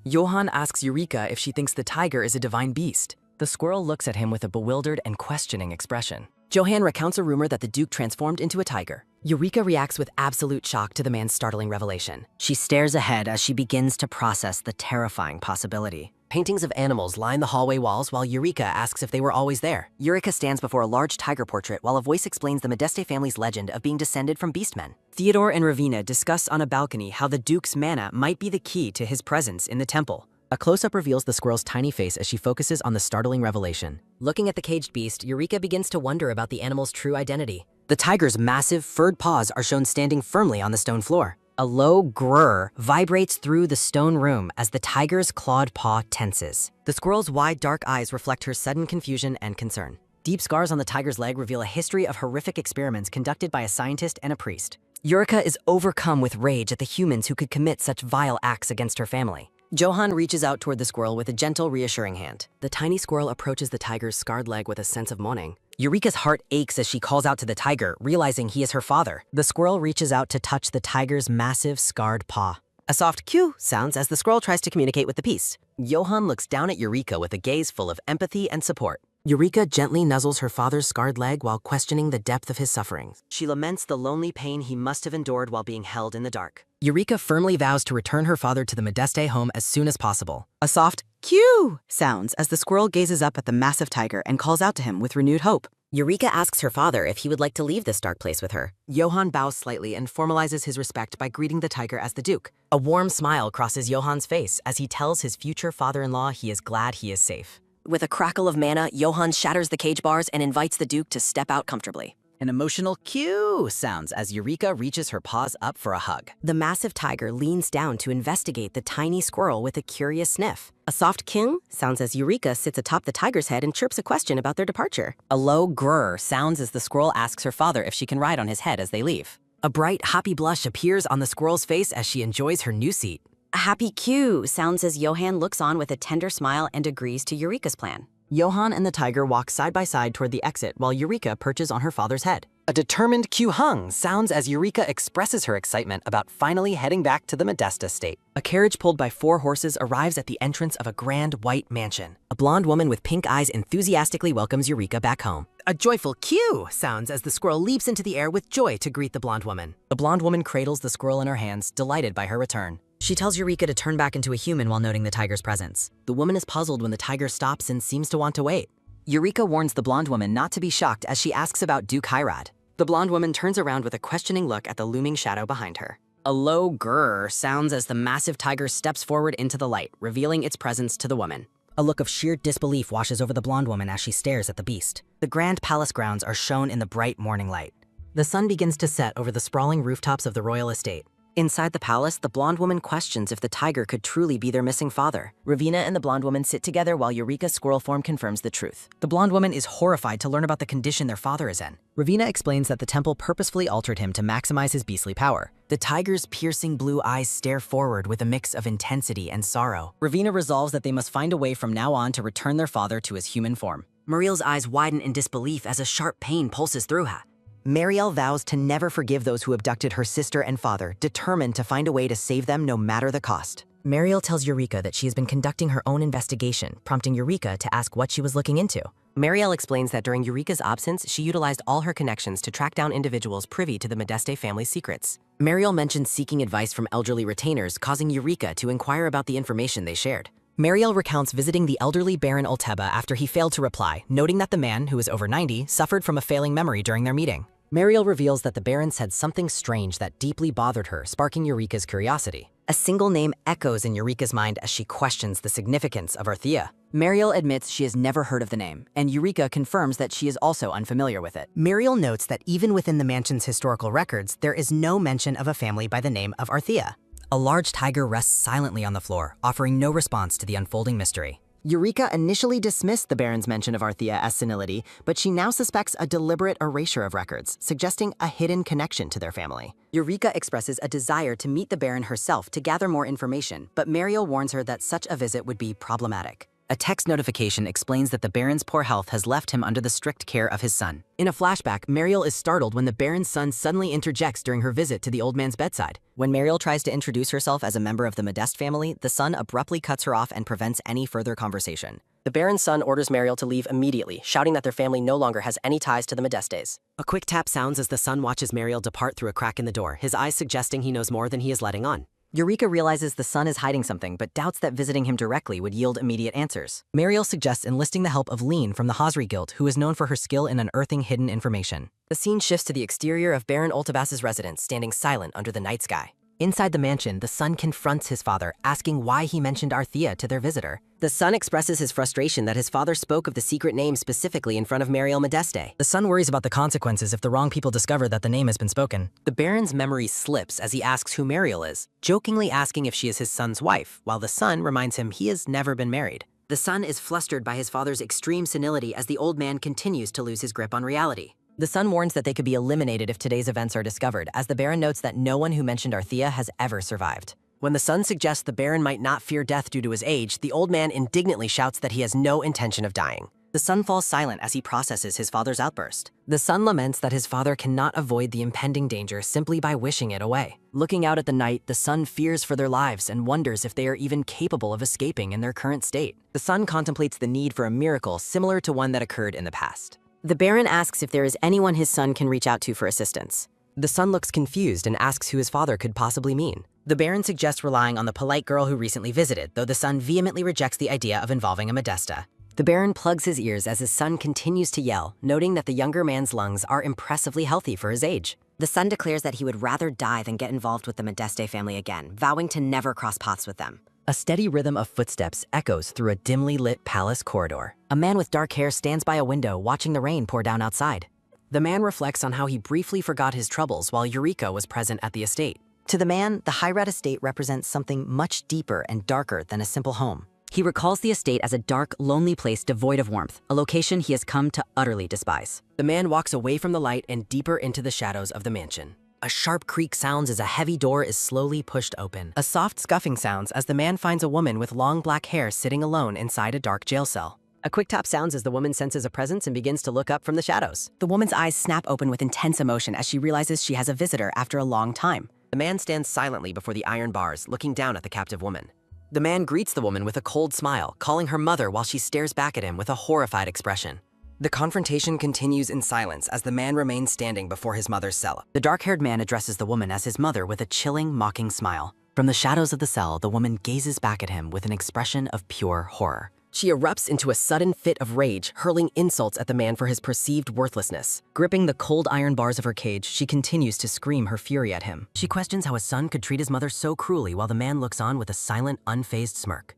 Johan asks Eureka if she thinks the tiger is a divine beast. The squirrel looks at him with a bewildered and questioning expression. Johan recounts a rumor that the Duke transformed into a tiger. Eureka reacts with absolute shock to the man's startling revelation. She stares ahead as she begins to process the terrifying possibility. Paintings of animals line the hallway walls while Eureka asks if they were always there. Eureka stands before a large tiger portrait while a voice explains the Modeste family's legend of being descended from beastmen. Theodore and Ravina discuss on a balcony how the Duke's mana might be the key to his presence in the temple. A close-up reveals the squirrel's tiny face as she focuses on the startling revelation. Looking at the caged beast, Eureka begins to wonder about the animal's true identity. The tiger's massive, furred paws are shown standing firmly on the stone floor. A low grrr vibrates through the stone room as the tiger's clawed paw tenses. The squirrel's wide, dark eyes reflect her sudden confusion and concern. Deep scars on the tiger's leg reveal a history of horrific experiments conducted by a scientist and a priest. Eureka is overcome with rage at the humans who could commit such vile acts against her family. Johan reaches out toward the squirrel with a gentle, reassuring hand. The tiny squirrel approaches the tiger's scarred leg with a sense of mourning. Eureka's heart aches as she calls out to the tiger, realizing he is her father. The squirrel reaches out to touch the tiger's massive, scarred paw. A soft cue sounds as the squirrel tries to communicate with the beast. Johan looks down at Eureka with a gaze full of empathy and support. Eureka gently nuzzles her father's scarred leg while questioning the depth of his sufferings. She laments the lonely pain he must have endured while being held in the dark. Eureka firmly vows to return her father to the Modeste home as soon as possible. A soft "Cue" sounds as the squirrel gazes up at the massive tiger and calls out to him with renewed hope. Eureka asks her father if he would like to leave this dark place with her. Johan bows slightly and formalizes his respect by greeting the tiger as the Duke. A warm smile crosses Johan's face as he tells his future father-in-law he is glad he is safe. With a crackle of mana, Johan shatters the cage bars and invites the Duke to step out comfortably. An emotional "Cue" sounds as Eureka reaches her paws up for a hug. The massive tiger leans down to investigate the tiny squirrel with a curious sniff. A soft "king" sounds as Eureka sits atop the tiger's head and chirps a question about their departure. A low grrr sounds as the squirrel asks her father if she can ride on his head as they leave. A bright, happy blush appears on the squirrel's face as she enjoys her new seat. A happy "cue" sounds as Johan looks on with a tender smile and agrees to Eureka's plan. Johan and the tiger walk side by side toward the exit while Eureka perches on her father's head. A determined "cue hung" sounds as Eureka expresses her excitement about finally heading back to the Modeste estate. A carriage pulled by 4 horses arrives at the entrance of a grand white mansion. A blonde woman with pink eyes enthusiastically welcomes Eureka back home. A joyful "cue" sounds as the squirrel leaps into the air with joy to greet the blonde woman. The blonde woman cradles the squirrel in her hands, delighted by her return. She tells Eureka to turn back into a human while noting the tiger's presence. The woman is puzzled when the tiger stops and seems to want to wait. Eureka warns the blonde woman not to be shocked as she asks about Duke Hyrod. The blonde woman turns around with a questioning look at the looming shadow behind her. A low grrr sounds as the massive tiger steps forward into the light, revealing its presence to the woman. A look of sheer disbelief washes over the blonde woman as she stares at the beast. The grand palace grounds are shown in the bright morning light. The sun begins to set over the sprawling rooftops of the royal estate. Inside the palace, the blonde woman questions if the tiger could truly be their missing father. Ravina and the blonde woman sit together while Eureka's squirrel form confirms the truth. The blonde woman is horrified to learn about the condition their father is in. Ravina explains that the temple purposefully altered him to maximize his beastly power. The tiger's piercing blue eyes stare forward with a mix of intensity and sorrow. Ravina resolves that they must find a way from now on to return their father to his human form. Muriel's eyes widen in disbelief as a sharp pain pulses through her. Marielle vows to never forgive those who abducted her sister and father, determined to find a way to save them no matter the cost. Marielle tells Eureka that she has been conducting her own investigation, prompting Eureka to ask what she was looking into. Marielle explains that during Eureka's absence, she utilized all her connections to track down individuals privy to the Modeste family's secrets. Marielle mentions seeking advice from elderly retainers, causing Eureka to inquire about the information they shared. Marielle recounts visiting the elderly Baron Olteba after he failed to reply, noting that the man, who is over 90, suffered from a failing memory during their meeting. Marielle reveals that the Baron said something strange that deeply bothered her, sparking Eureka's curiosity. A single name echoes in Eureka's mind as she questions the significance of Arthea. Marielle admits she has never heard of the name, and Eureka confirms that she is also unfamiliar with it. Marielle notes that even within the mansion's historical records, there is no mention of a family by the name of Arthea. A large tiger rests silently on the floor, offering no response to the unfolding mystery. Eureka initially dismissed the Baron's mention of Arthea as senility, but she now suspects a deliberate erasure of records, suggesting a hidden connection to their family. Eureka expresses a desire to meet the Baron herself to gather more information, but Marielle warns her that such a visit would be problematic. A text notification explains that the Baron's poor health has left him under the strict care of his son. In a flashback, Marielle is startled when the Baron's son suddenly interjects during her visit to the old man's bedside. When Marielle tries to introduce herself as a member of the Modeste family, the son abruptly cuts her off and prevents any further conversation. The Baron's son orders Marielle to leave immediately, shouting that their family no longer has any ties to the Modestes. A quick tap sounds as the son watches Marielle depart through a crack in the door, his eyes suggesting he knows more than he is letting on. Eureka realizes the son is hiding something, but doubts that visiting him directly would yield immediate answers. Marielle suggests enlisting the help of Lean from the Hosri Guild, who is known for her skill in unearthing hidden information. The scene shifts to the exterior of Baron Oltebas's residence, standing silent under the night sky. Inside the mansion, the son confronts his father, asking why he mentioned Arthea to their visitor. The son expresses his frustration that his father spoke of the secret name specifically in front of Marielle Modeste. The son worries about the consequences if the wrong people discover that the name has been spoken. The Baron's memory slips as he asks who Marielle is, jokingly asking if she is his son's wife, while the son reminds him he has never been married. The son is flustered by his father's extreme senility as the old man continues to lose his grip on reality. The son warns that they could be eliminated if today's events are discovered, as the Baron notes that no one who mentioned Arthea has ever survived. When the son suggests the Baron might not fear death due to his age, the old man indignantly shouts that he has no intention of dying. The son falls silent as he processes his father's outburst. The son laments that his father cannot avoid the impending danger simply by wishing it away. Looking out at the night, the son fears for their lives and wonders if they are even capable of escaping in their current state. The son contemplates the need for a miracle similar to one that occurred in the past. The Baron asks if there is anyone his son can reach out to for assistance. The son looks confused and asks who his father could possibly mean. The Baron suggests relying on the polite girl who recently visited, though the son vehemently rejects the idea of involving a Modesta. The Baron plugs his ears as his son continues to yell, noting that the younger man's lungs are impressively healthy for his age. The son declares that he would rather die than get involved with the Modeste family again, vowing to never cross paths with them. A steady rhythm of footsteps echoes through a dimly lit palace corridor. A man with dark hair stands by a window watching the rain pour down outside. The man reflects on how he briefly forgot his troubles while Eureka was present at the estate. To the man, the High Red estate represents something much deeper and darker than a simple home. He recalls the estate as a dark, lonely place devoid of warmth, a location he has come to utterly despise. The man walks away from the light and deeper into the shadows of the mansion. A sharp creak sounds as a heavy door is slowly pushed open. A soft scuffing sounds as the man finds a woman with long black hair sitting alone inside a dark jail cell. A quick tap sounds as the woman senses a presence and begins to look up from the shadows. The woman's eyes snap open with intense emotion as she realizes she has a visitor after a long time. The man stands silently before the iron bars, looking down at the captive woman. The man greets the woman with a cold smile, calling her mother while she stares back at him with a horrified expression. The confrontation continues in silence as the man remains standing before his mother's cell. The dark-haired man addresses the woman as his mother with a chilling, mocking smile. From the shadows of the cell, the woman gazes back at him with an expression of pure horror. She erupts into a sudden fit of rage, hurling insults at the man for his perceived worthlessness. Gripping the cold iron bars of her cage, she continues to scream her fury at him. She questions how his son could treat his mother so cruelly while the man looks on with a silent, unfazed smirk.